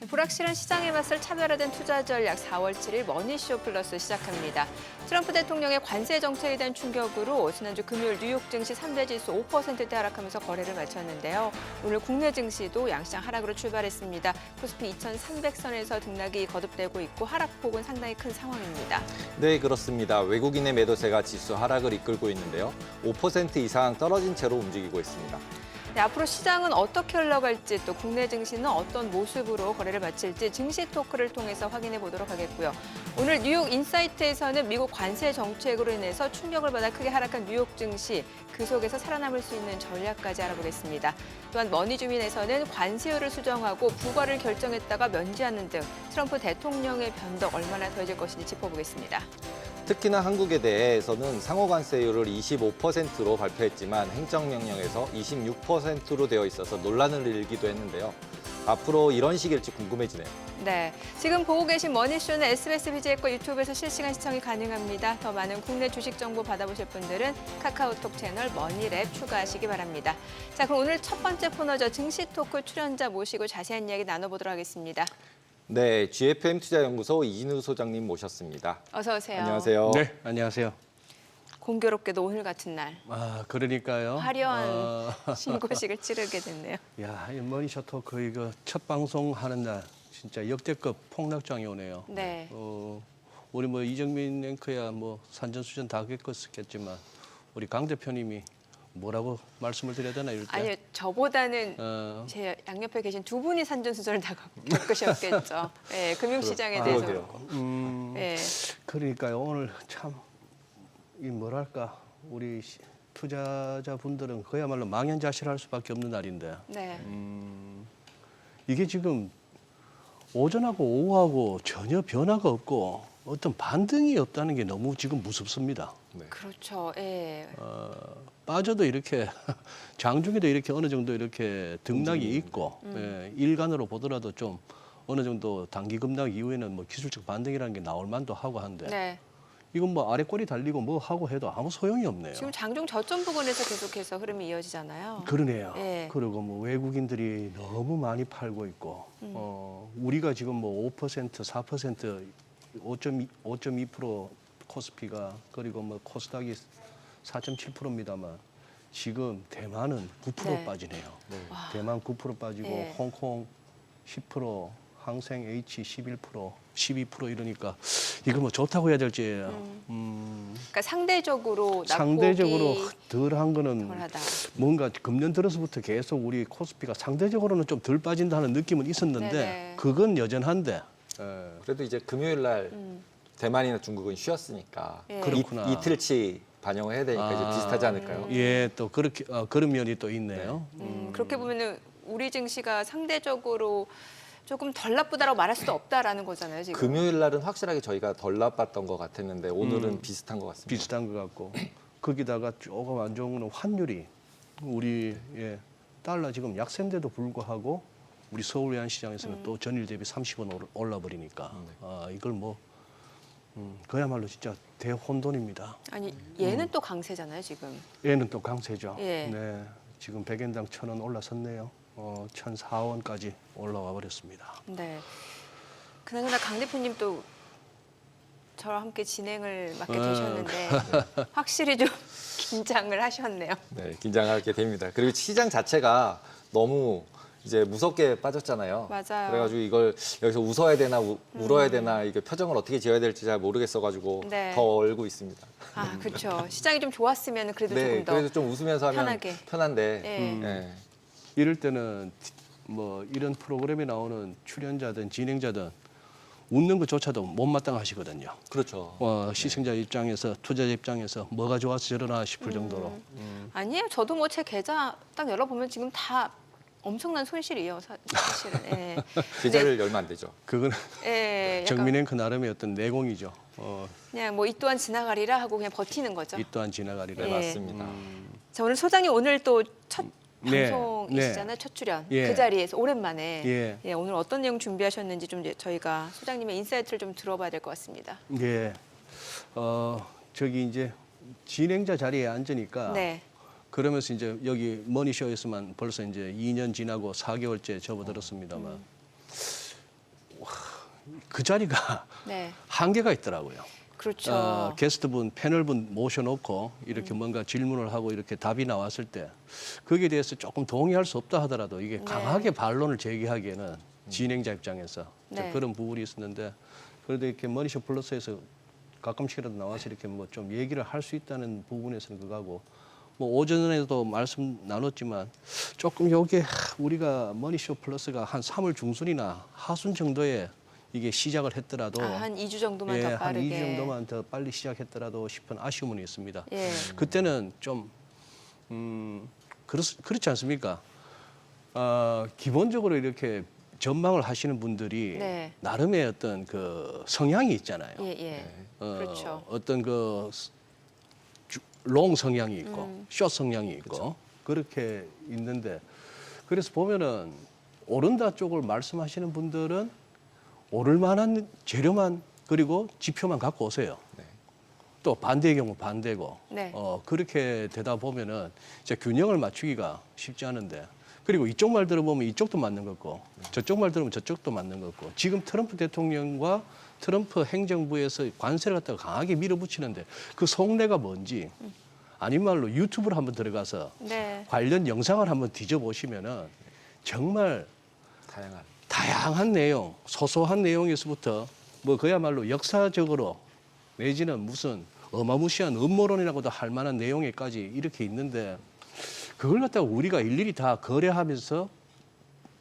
불확실한 시장의 맛을 차별화된 투자 전략 4월 7일 머니쇼 플러스 시작합니다. 트럼프 대통령의 관세 정책에 대한 충격으로 지난주 금요일 뉴욕 증시 3대 지수 5%대 하락하면서 거래를 마쳤는데요. 오늘 국내 증시도 양시장 하락으로 출발했습니다. 코스피 2,300선에서 등락이 거듭되고 있고 하락폭은 상당히 큰 상황입니다. 네, 그렇습니다. 외국인의 매도세가 지수 하락을 이끌고 있는데요. 5% 이상 떨어진 채로 움직이고 있습니다. 네, 앞으로 시장은 어떻게 흘러갈지 또 국내 증시는 어떤 모습으로 거래를 마칠지 증시 토크를 통해서 확인해 보도록 하겠고요. 오늘 뉴욕 인사이트에서는 미국 관세 정책으로 인해서 충격을 받아 크게 하락한 뉴욕 증시, 그 속에서 살아남을 수 있는 전략까지 알아보겠습니다. 또한 머니주민에서는 관세율을 수정하고 부과를 결정했다가 면제하는 등 트럼프 대통령의 변덕 얼마나 더해질 것인지 짚어보겠습니다. 특히나 한국에 대해서는 상호관세율을 25%로 발표했지만 행정명령에서 26%로 되어 있어서 논란을 일기도 했는데요. 앞으로 이런 식일지 궁금해지네요. 네, 지금 보고 계신 머니쇼는 SBS BJ과 유튜브에서 실시간 시청이 가능합니다. 더 많은 국내 주식 정보 받아보실 분들은 카카오톡 채널 머니랩 추가하시기 바랍니다. 자, 그럼 오늘 첫 번째 코너죠. 증시 토크 출연자 모시고 자세한 이야기 나눠보도록 하겠습니다. 네, GFM 투자연구소 이진우 소장님 모셨습니다. 어서 오세요. 안녕하세요. 네, 안녕하세요. 공교롭게도 오늘 같은 날 그러니까요. 화려한 신고식을 치르게 됐네요. 야, 이 머니쇼 토크 이거 첫 방송 하는 날 진짜 역대급 폭락장이 오네요. 네. 우리 뭐 이정민 앵커야 뭐 산전수전 다 겪었겠지만 우리 강 대표님이 뭐라고 말씀을 드려야 되나 이럴 때. 아니요, 저보다는 제 양옆에 계신 두 분이 산전수전을 다 겪으셨겠죠. 네, 금융시장에 대해서. 그러게요. 네. 그러니까요. 오늘 참 이 뭐랄까 우리 투자자분들은 그야말로 망연자실할 수밖에 없는 날인데 네. 이게 지금 오전하고 오후하고 전혀 변화가 없고 어떤 반등이 없다는 게 너무 지금 무섭습니다. 네. 그렇죠. 예. 빠져도 이렇게 장중에도 이렇게 어느 정도 이렇게 등락이 있고 예, 일간으로 보더라도 좀 어느 정도 단기 급락 이후에는 뭐 기술적 반등이라는 게 나올 만도 하고 한데 네. 이건 뭐 아래 꼬리 달리고 뭐 하고 해도 아무 소용이 없네요. 지금 장중 저점 부근에서 계속해서 흐름이 이어지잖아요. 그러네요. 예. 그리고 뭐 외국인들이 너무 많이 팔고 있고 우리가 지금 뭐 5%, 4%, 5.2% 코스피가 그리고 뭐 코스닥이 4.7%입니다만 지금 대만은 9% 네. 빠지네요. 네. 대만 9% 빠지고 예. 홍콩 10%, 항생 H 11%, 12% 이러니까 이걸 뭐 좋다고 해야 될지 그러니까 상대적으로 상대적으로 덜한 거는 덜하다. 뭔가 금년 들어서부터 계속 우리 코스피가 상대적으로는 좀 덜 빠진다는 느낌은 있었는데 네네. 그건 여전한데 그래도 이제 금요일 날 대만이나 중국은 쉬었으니까 예. 그렇구나. 이틀치 반영을 해야 되니까 이제 비슷하지 않을까요? 예, 또 그렇게 그런 면이 또 있네요. 그렇게 보면은 우리 증시가 상대적으로 조금 덜 나쁘다라고 말할 수도 없다라는 거잖아요, 지금. 금요일 날은 확실하게 저희가 덜 나빴던 것 같았는데 오늘은 비슷한 것 같습니다. 비슷한 것 같고 거기다가 조금 안 좋은 거는 환율이 우리 달러 지금 약세인데도 불구하고 우리 서울 외환시장에서는 또 전일 대비 30원 올라 버리니까 이걸 뭐 그야말로 진짜 대혼돈입니다. 아니, 얘는 또 강세잖아요, 지금. 얘는 또 강세죠. 예. 네, 지금 100엔당 1,000원 올라섰네요. 1,004원까지 올라와 버렸습니다. 네. 그나저나 강 대표님 또 저와 함께 진행을 맡게 되셨는데 확실히 좀 긴장을 하셨네요. 네, 긴장하게 됩니다. 그리고 시장 자체가 너무 이제 무섭게 빠졌잖아요. 맞아요. 그래가지고 이걸 여기서 웃어야 되나 울어야 되나 이게 표정을 어떻게 지어야 될지 잘 모르겠어가지고 네. 더 얼고 있습니다. 아, 그렇죠. 시장이 좀 좋았으면 그래도 네, 조금 더. 그래도 좀 웃으면서 하면 편하게. 편한데. 예. 예. 이럴 때는 뭐 이런 프로그램에 나오는 출연자든 진행자든 웃는 것조차도 못마땅하시거든요. 그렇죠. 시청자 입장에서 투자자 입장에서 뭐가 좋아서 저러나 싶을 정도로. 아니에요. 저도 뭐 제 계좌 딱 열어보면 지금 다 엄청난 손실이에요, 사실은. 예. 계좌를 열면 안 되죠. 그건 예, 약간 정민행 그 나름의 어떤 내공이죠. 그냥 뭐 이 또한 지나가리라 하고 그냥 버티는 거죠. 이 또한 지나가리라. 네, 예. 맞습니다. 자, 오늘 소장님 오늘 또 첫 네, 방송이시잖아요, 첫 출연. 예. 그 자리에서 오랜만에. 예. 예, 오늘 어떤 내용 준비하셨는지 좀 저희가 소장님의 인사이트를 좀 들어봐야 될 것 같습니다. 예. 저기 이제 진행자 자리에 앉으니까 네. 그러면서 이제 여기 머니쇼에서만 벌써 이제 2년 지나고 4개월째 접어들었습니다만 그 자리가 네. 한계가 있더라고요. 그렇죠. 게스트분, 패널분 모셔놓고 이렇게 뭔가 질문을 하고 이렇게 답이 나왔을 때 거기에 대해서 조금 동의할 수 없다 하더라도 이게 네. 강하게 반론을 제기하기에는 진행자 입장에서 네. 그런 부분이 있었는데 그래도 이렇게 머니쇼 플러스에서 가끔씩이라도 나와서 이렇게 뭐 좀 얘기를 할 수 있다는 부분에서는 그거고 뭐 오전에도 말씀 나눴지만 조금 여기에 우리가 머니쇼 플러스가 한 3월 중순이나 하순 정도에 이게 시작을 했더라도 한 2주 정도만 예, 더 한 빠르게. 2주 정도만 더 빨리 시작했더라도 싶은 아쉬움은 있습니다. 예. 그때는 좀 그렇지 않습니까? 기본적으로 이렇게 전망을 하시는 분들이 네. 나름의 어떤 그 성향이 있잖아요. 예, 예. 그렇죠. 어떤 그 롱 성향이 있고 숏 성향이 있고 그렇게 있는데 그래서 보면은 오른다 쪽을 말씀하시는 분들은 오를 만한 재료만 그리고 지표만 갖고 오세요. 네. 또 반대의 경우 반대고 네. 그렇게 되다 보면은 이제 균형을 맞추기가 쉽지 않은데 그리고 이쪽 말 들어보면 이쪽도 맞는 거고 저쪽 말 들으면 저쪽도 맞는 거고 지금 트럼프 대통령과 트럼프 행정부에서 관세를 갖다가 강하게 밀어붙이는데 그 속내가 뭔지 아닌 말로 유튜브를 한번 들어가서 네. 관련 영상을 한번 뒤져보시면은 정말 다양한 내용, 소소한 내용에서부터 뭐 그야말로 역사적으로 내지는 무슨 어마무시한 음모론이라고도 할 만한 내용에까지 이렇게 있는데 그걸 갖다가 우리가 일일이 다 거래하면서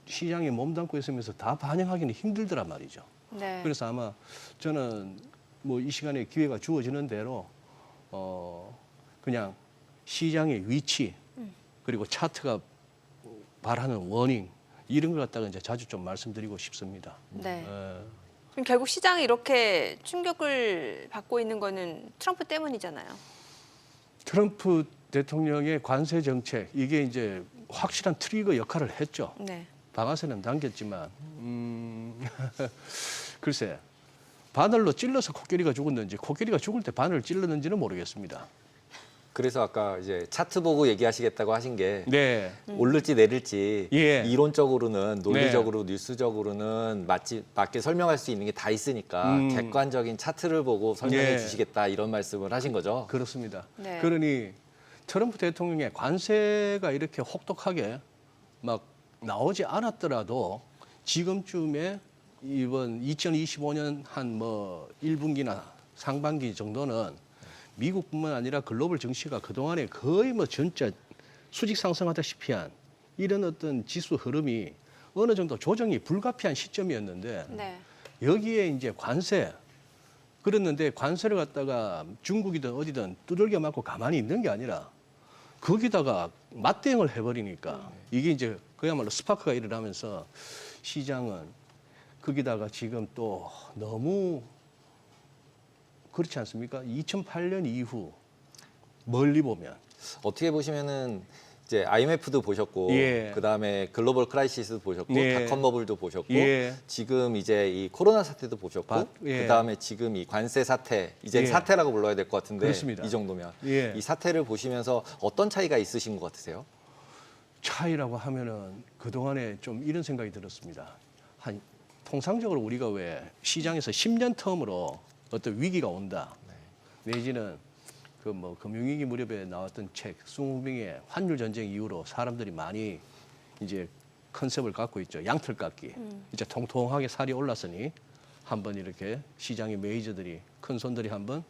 시장에 몸담고 있으면서 다 반영하기는 힘들더란 말이죠. 네. 그래서 아마 저는 뭐 이 시간에 기회가 주어지는 대로 그냥 시장의 위치 그리고 차트가 말하는 워닝 이런 걸 갖다가 이제 자주 좀 말씀드리고 싶습니다. 네. 예. 그럼 결국 시장이 이렇게 충격을 받고 있는 거는 트럼프 때문이잖아요. 트럼프 대통령의 관세 정책 이게 이제 확실한 트리거 역할을 했죠. 네. 방아쇠는 당겼지만 글쎄 바늘로 찔러서 코끼리가 죽었는지 코끼리가 죽을 때 바늘을 찔렀는지는 모르겠습니다. 그래서 아까 이제 차트 보고 얘기하시겠다고 하신 게 네. 오를지 내릴지 예. 이론적으로는 논리적으로 뉴스적으로는 맞게 설명할 수 있는 게 다 있으니까 객관적인 차트를 보고 설명해 예. 주시겠다 이런 말씀을 하신 거죠. 그렇습니다. 네. 그러니 트럼프 대통령의 관세가 이렇게 혹독하게 막 나오지 않았더라도 지금쯤에 이번 2025년 한 뭐 1분기나 상반기 정도는 미국뿐만 아니라 글로벌 증시가 그동안에 거의 뭐 진짜 수직 상승하다시피 한 이런 어떤 지수 흐름이 어느 정도 조정이 불가피한 시점이었는데 네. 여기에 이제 관세 그랬는데 관세를 갖다가 중국이든 어디든 두들겨 맞고 가만히 있는 게 아니라 거기다가 맞대응을 해버리니까 이게 이제 그야말로 스파크가 일어나면서 시장은 거기다가 지금 또 너무 그렇지 않습니까? 2008년 이후 멀리 보면 어떻게 보시면은 이제 IMF도 보셨고 예. 그다음에 글로벌 크라이시스도 보셨고 예. 닷컴 버블도 보셨고 예. 지금 이제 이 코로나 사태도 보셨고 예. 그다음에 지금 이 관세 사태 이제 예. 사태라고 불러야 될 것 같은데 그렇습니다. 이 정도면 예. 이 사태를 보시면서 어떤 차이가 있으신 것 같으세요? 차이라고 하면은 그동안에 좀 이런 생각이 들었습니다. 통상적으로 우리가 왜 시장에서 10년 텀으로 어떤 위기가 온다. 내지는 그 뭐 금융위기 무렵에 나왔던 책 숭빙의 환율 전쟁 이후로 사람들이 많이 이제 컨셉을 갖고 있죠. 양털깎기. 이제 통통하게 살이 올랐으니 한번 이렇게 시장의 메이저들이 큰 손들이 한번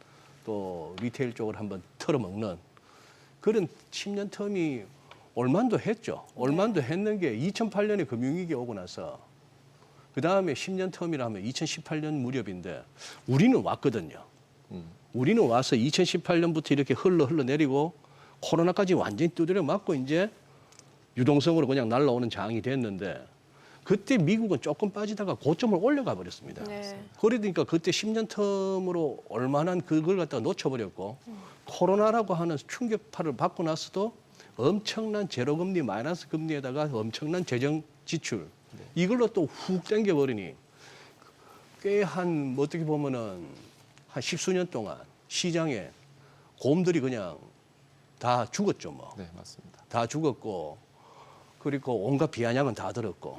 또 리테일 쪽을 한번 털어먹는 그런 10년 텀이 올만도 했죠. 올만도 했는 게 2008년에 금융위기 오고 나서 그 다음에 10년 텀이라 하면 2018년 무렵인데 우리는 왔거든요. 우리는 와서 2018년부터 이렇게 흘러내리고 코로나까지 완전히 두드려 맞고 이제 유동성으로 그냥 날라오는 장이 됐는데 그때 미국은 조금 빠지다가 고점을 올려가 버렸습니다. 네. 그러니까 그때 10년 텀으로 얼마나 그걸 갖다가 놓쳐버렸고 코로나라고 하는 충격파를 받고 나서도 엄청난 제로금리 마이너스 금리에다가 엄청난 재정 지출 이걸로 또 훅 당겨버리니 꽤 한 어떻게 보면은 한 십수년 동안 시장에 곰들이 그냥 다 죽었죠 뭐. 네, 맞습니다. 다 죽었고 그리고 온갖 비아냥은 다 들었고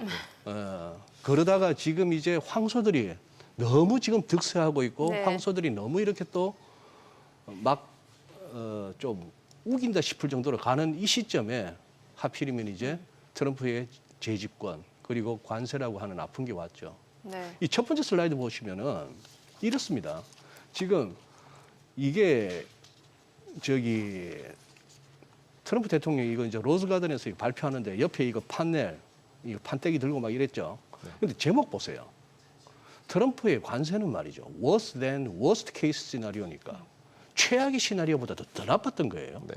그러다가 지금 이제 황소들이 너무 지금 득세하고 있고 네. 황소들이 너무 이렇게 또 막 좀 우긴다 싶을 정도로 가는 이 시점에 하필이면 이제 트럼프의 재집권 그리고 관세라고 하는 아픈 게 왔죠. 네. 이 첫 번째 슬라이드 보시면은 이렇습니다. 지금 이게 저기 트럼프 대통령이 이거 이제 로즈가든에서 이거 발표하는데 옆에 이거 판넬, 이거 판때기 들고 막 이랬죠. 근데 제목 보세요. 트럼프의 관세는 말이죠. worse than worst case 시나리오니까 최악의 시나리오보다도 더 나빴던 거예요. 네.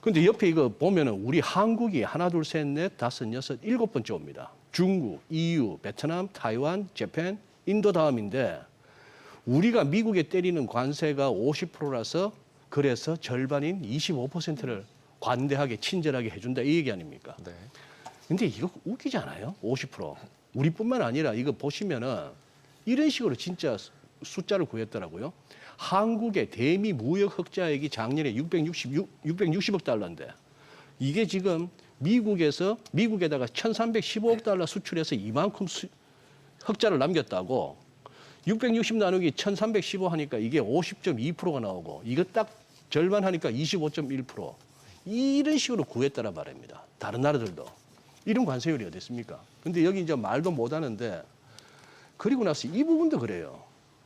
근데 옆에 이거 보면은 우리 한국이 하나, 둘, 셋, 넷, 다섯, 여섯, 일곱 번째 옵니다. 중국, EU, 베트남, 타이완, 재팬, 인도 다음인데 우리가 미국에 때리는 관세가 50%라서 그래서 절반인 25%를 관대하게 친절하게 해준다 이 얘기 아닙니까? 네. 근데 이거 웃기지 않아요? 50%. 우리뿐만 아니라 이거 보시면은 이런 식으로 진짜 숫자를 구했더라고요. 한국의 대미 무역 흑자액이 작년에 660억 달러인데 이게 지금 미국에다가 1,315억 달러 수출해서 이만큼 흑자를 남겼다고 660 나누기 1,315 하니까 이게 50.2%가 나오고 이거 딱 절반 하니까 25.1%. 이런 식으로 구했다라 말입니다. 다른 나라들도. 이런 관세율이 어디 있습니까? 근데 여기 이제 말도 못 하는데 그리고 나서 이 부분도 그래요.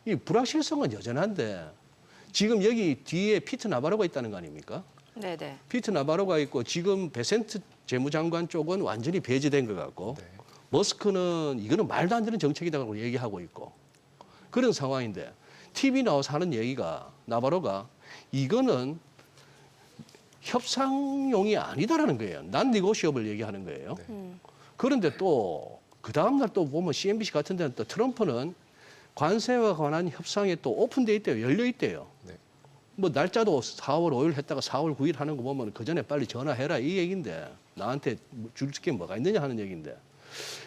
이 불확실성은 여전한데 지금 여기 뒤에 피트 나바로가 있다는 거 아닙니까? 네네. 피트 나바로가 있고 지금 베센트 재무장관 쪽은 완전히 배제된 것 같고 네. 머스크는 이거는 말도 안 되는 정책이라고 얘기하고 있고 그런 상황인데 TV 나와서 하는 얘기가 나바로가 이거는 협상용이 아니다라는 거예요. 난 니고시업을 얘기하는 거예요. 네. 그런데 또 그 다음날 또 보면 CNBC 같은 데는 또 트럼프는 관세와 관한 협상에 또 오픈돼 있대요. 열려 있대요. 네. 뭐 날짜도 4월 5일 했다가 4월 9일 하는 거 보면 그 전에 빨리 전화해라 이 얘기인데 나한테 줄 게 뭐가 있느냐 하는 얘기인데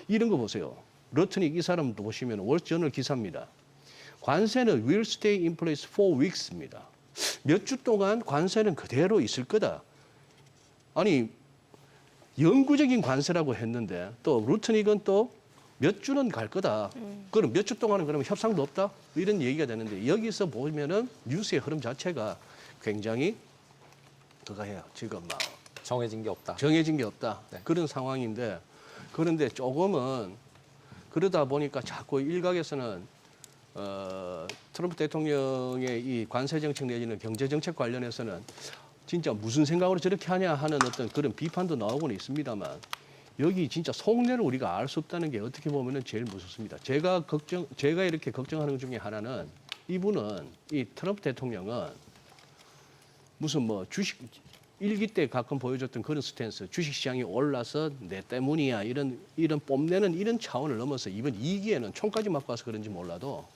이런 거 보세요. 러트닉 이 사람도 보시면 월저널 기사입니다. 관세는 will stay in place for weeks입니다. 몇 주 동안 관세는 그대로 있을 거다. 아니 영구적인 관세라고 했는데 또 루트닉은 또 몇 주는 갈 거다. 그럼 몇 주 동안은 그러면 협상도 없다? 이런 얘기가 되는데 여기서 보면은 뉴스의 흐름 자체가 굉장히 그거예요. 지금 막 정해진 게 없다. 정해진 게 없다. 네. 그런 상황인데 그런데 조금은 그러다 보니까 자꾸 일각에서는 트럼프 대통령의 이 관세 정책 내지는 경제 정책 관련해서는 진짜 무슨 생각으로 저렇게 하냐 하는 어떤 그런 비판도 나오고는 있습니다만 여기 진짜 속내를 우리가 알 수 없다는 게 어떻게 보면은 제일 무섭습니다. 제가 이렇게 걱정하는 것 중에 하나는 이분은 이 트럼프 대통령은 무슨 뭐 주식 일기 때 가끔 보여줬던 그런 스탠스, 주식 시장이 올라서 내 때문이야 이런 뽐내는 이런 차원을 넘어서 이번 2기에는 총까지 맞고 와서 그런지 몰라도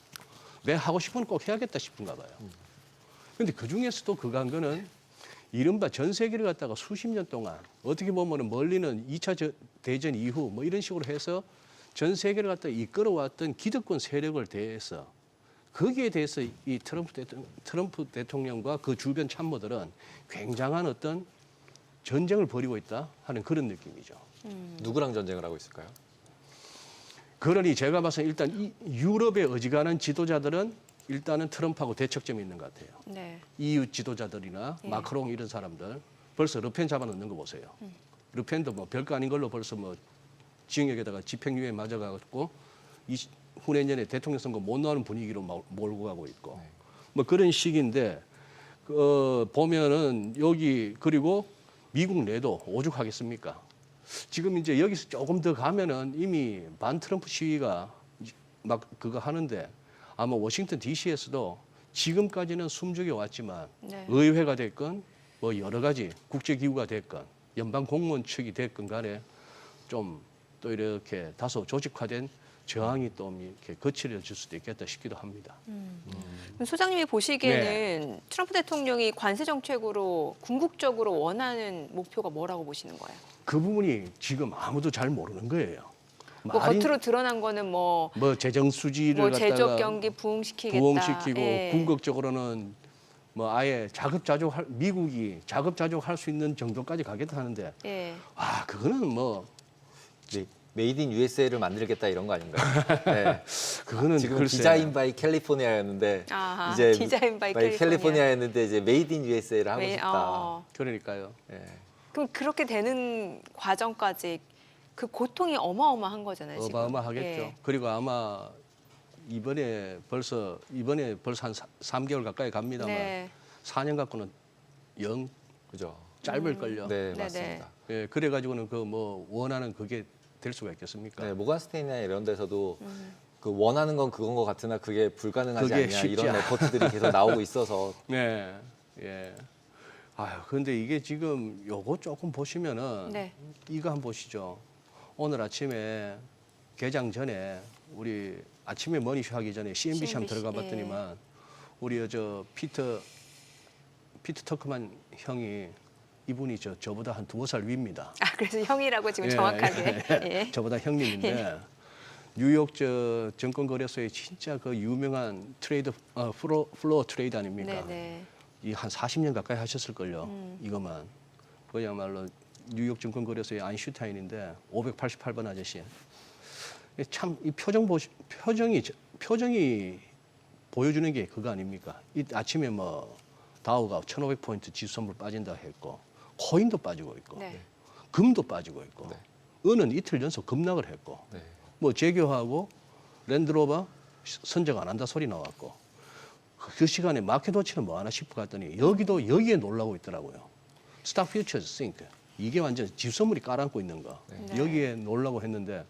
내 하고 싶은 거 꼭 해야겠다 싶은가 봐요. 근데 그 중에서도 그간 거는 이른바 전 세계를 갖다가 수십 년 동안 어떻게 보면은 멀리는 2차 대전 이후 뭐 이런 식으로 해서 전 세계를 갖다가 이끌어왔던 기득권 세력을 대해서 거기에 대해서 이 트럼프 대통령과 그 주변 참모들은 굉장한 어떤 전쟁을 벌이고 있다 하는 그런 느낌이죠. 누구랑 전쟁을 하고 있을까요? 그러니 제가 봐서 일단 이 유럽의 어지간한 지도자들은 일단은 트럼프하고 대척점이 있는 것 같아요. 네. EU 지도자들이나 예. 마크롱 이런 사람들 벌써 르펜 잡아놓는 거 보세요. 르펜도 뭐 별거 아닌 걸로 벌써 뭐 징역에다가 집행유예 맞아가지고 후내년에 대통령 선거 못 나오는 분위기로 몰고 가고 있고 네. 뭐 그런 식인데 보면은 여기 그리고 미국 내도 오죽하겠습니까? 지금 이제 여기서 조금 더 가면은 이미 반 트럼프 시위가 막 그거 하는데 아마 워싱턴 DC에서도 지금까지는 숨죽여 왔지만 네. 의회가 됐건 뭐 여러 가지 국제기구가 됐건 연방 공무원 측이 됐건 간에 좀 또 이렇게 다소 조직화된 저항이 또 이렇게 거칠어질 수도 있겠다 싶기도 합니다. 그럼 소장님이 보시기에는 트럼프 대통령이 관세 정책으로 궁극적으로 원하는 목표가 뭐라고 보시는 거예요? 그 부분이 지금 아무도 잘 모르는 거예요. 뭐 겉으로 드러난 거는 뭐 재정 수지를 제조업 갖다가 경기 부흥시키겠다. 부흥시키고 예. 궁극적으로는 뭐 아예 미국이 자급자족할 수 있는 정도까지 가겠다 하는데 예. 그거는 뭐 네. 메이드 인 USA를 만들겠다 이런 거 아닌가요? 네. 그거는 지금 글쎄. 디자인 바이 캘리포니아였는데 아하, 이제 디자인 바이 캘리포니아. 캘리포니아였는데 이제 메이드 인 USA를 하고 왜- 싶다. 그러니까요. 예. 그럼 그렇게 되는 과정까지 그 고통이 어마어마한 거잖아요. 지금. 어마어마하겠죠. 예. 그리고 아마 이번에 벌써 한 3개월 가까이 갑니다만 네. 4년 갖고는 영 그죠? 짧을 걸요. 네, 네네. 맞습니다. 예, 그래가지고는 그 뭐 원하는 그게 될 수가 있겠습니까? 네, 모건 스테인이나 이런 데서도 그 원하는 건 그건 것 같으나 그게 불가능하지 그게 않냐 쉽지 이런 레포트들이 계속 나오고 있어서 네, 예. 아유, 근데 이게 지금 요거 조금 보시면은 네. 이거 한번 보시죠. 오늘 아침에 개장 전에 우리 아침에 머니쇼 하기 전에 CNBC 한번 CNBC, 들어가 봤더니만 우리 저 피터 터크만 형이 이분이 저보다 한 2살 위입니다. 아, 그래서 형이라고 지금 예, 정확하게. 예. 저보다 형님인데 뉴욕 저 증권거래소에 진짜 그 유명한 트레이드 플로어 트레이드 아닙니까? 네네. 이 한 40년 가까이 하셨을걸요. 이것만. 그야말로 뉴욕 증권거래소의 아인슈타인인데 588번 아저씨. 참 이 표정이 보여주는 게 그거 아닙니까? 이 아침에 뭐 다우가 1,500포인트 지수 선물 빠진다 했고 코인도 빠지고 있고 네. 금도 빠지고 있고 네. 은은 이틀 연속 급락을 했고 네. 뭐 제교하고 랜드로버 선적 안 한다 소리 나왔고 그 시간에 마켓워치는 뭐 하나 싶어 갔더니 여기도 여기에 놀라고 있더라고요. 스탁 퓨처스 싱크 이게 완전 지수 선물이 깔아앉고 있는 거 네. 여기에 놀라고 했는데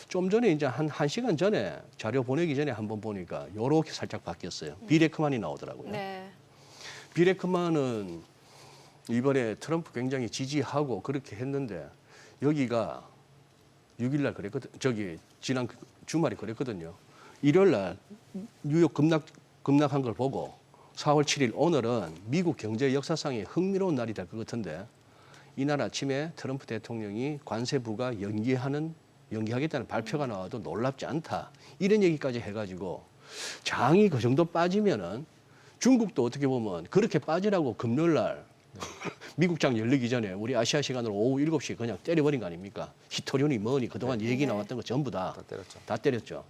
좀 전에 이제 한 시간 전에 자료 보내기 전에 한번 보니까 요렇게 살짝 바뀌었어요. 비레크만이 나오더라고요. 네. 비레크만은 이번에 트럼프 굉장히 지지하고 그렇게 했는데 여기가 6일날 그랬거든. 저기 지난 주말에 그랬거든요. 일요일날 뉴욕 급락한 걸 보고 4월 7일 오늘은 미국 경제 역사상의 흥미로운 날이 될 것 같은데 이날 아침에 트럼프 대통령이 관세 부과 연기하겠다는 발표가 나와도 놀랍지 않다. 이런 얘기까지 해가지고 장이 그 정도 빠지면은 중국도 어떻게 보면 그렇게 빠지라고 금요일날 미국 장 열리기 전에 우리 아시아 시간으로 오후 7시에 그냥 때려버린 거 아닙니까? 히토리온이 뭐니 그동안 얘기 나왔던 거 전부 다 때렸죠. 다 때렸죠.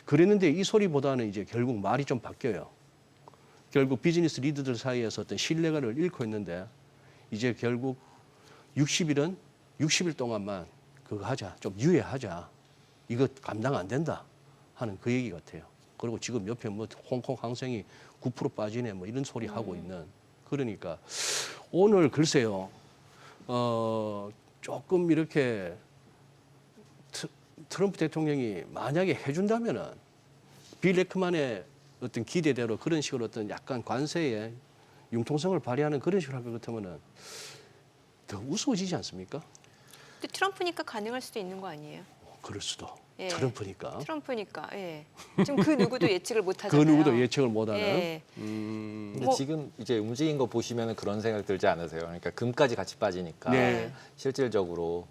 그랬는데 이 소리보다는 이제 결국 말이 좀 바뀌어요. 결국 비즈니스 리더들 사이에서 어떤 신뢰를 잃고 있는데 이제 결국 60일 동안만 그거 하자. 좀 유예하자. 이거 감당 안 된다 하는 그 얘기 같아요. 그리고 지금 옆에 뭐 홍콩 항생이 9% 빠지네 뭐 이런 소리 하고 있는 그러니까 오늘 글쎄요 조금 이렇게 트럼프 대통령이 만약에 해준다면은 빌 에크만의 어떤 기대대로 그런 식으로 어떤 약간 관세에 융통성을 발휘하는 그런 식으로 할 것 같으면은 더 우스워지지 않습니까? 근데 트럼프니까 가능할 수도 있는 거 아니에요? 그럴 수도. 예. 트럼프니까. 트럼프니까. 예. 지금 그 누구도 예측을 못 그 하잖아요. 누구도 예측을 못하는. 예. 근데 뭐- 지금 이제 움직인 거 보시면 그런 생각 들지 않으세요? 그러니까 금까지 같이 빠지니까 네. 실질적으로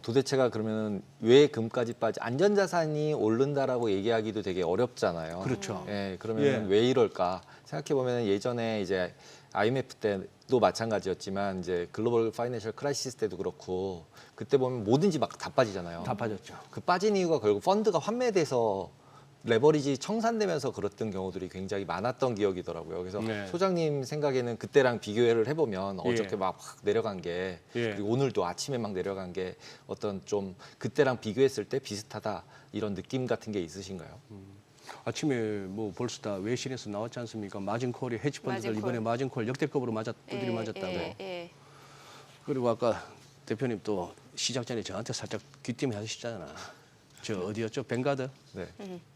도대체가 그러면 왜 금까지 빠지 안전자산이 오른다라고 얘기하기도 되게 어렵잖아요. 그렇죠. 예, 그러면 예. 왜 이럴까 생각해 보면 예전에 이제 IMF 때도 마찬가지였지만 이제 글로벌 파이낸셜 크라이시스 때도 그렇고 그때 보면 뭐든지 막 다 빠지잖아요. 다 빠졌죠. 그 빠진 이유가 결국 펀드가 환매돼서 레버리지 청산되면서 그랬던 경우들이 굉장히 많았던 기억이더라고요. 그래서 네. 소장님 생각에는 그때랑 비교를 해보면 예. 어저께 막 내려간 게 예. 그리고 오늘도 아침에 막 내려간 게 어떤 좀 그때랑 비교했을 때 비슷하다 이런 느낌 같은 게 있으신가요? 아침에 뭐 벌써 다 외신에서 나왔지 않습니까? 마진콜이 헤지펀드들 마진콜. 이번에 마진콜 역대급으로 두드려 맞았다고. 예. 그리고 아까 대표님 또 시작 전에 저한테 살짝 귀띔 하시잖아. 저 어디였죠? 벵가드? 네.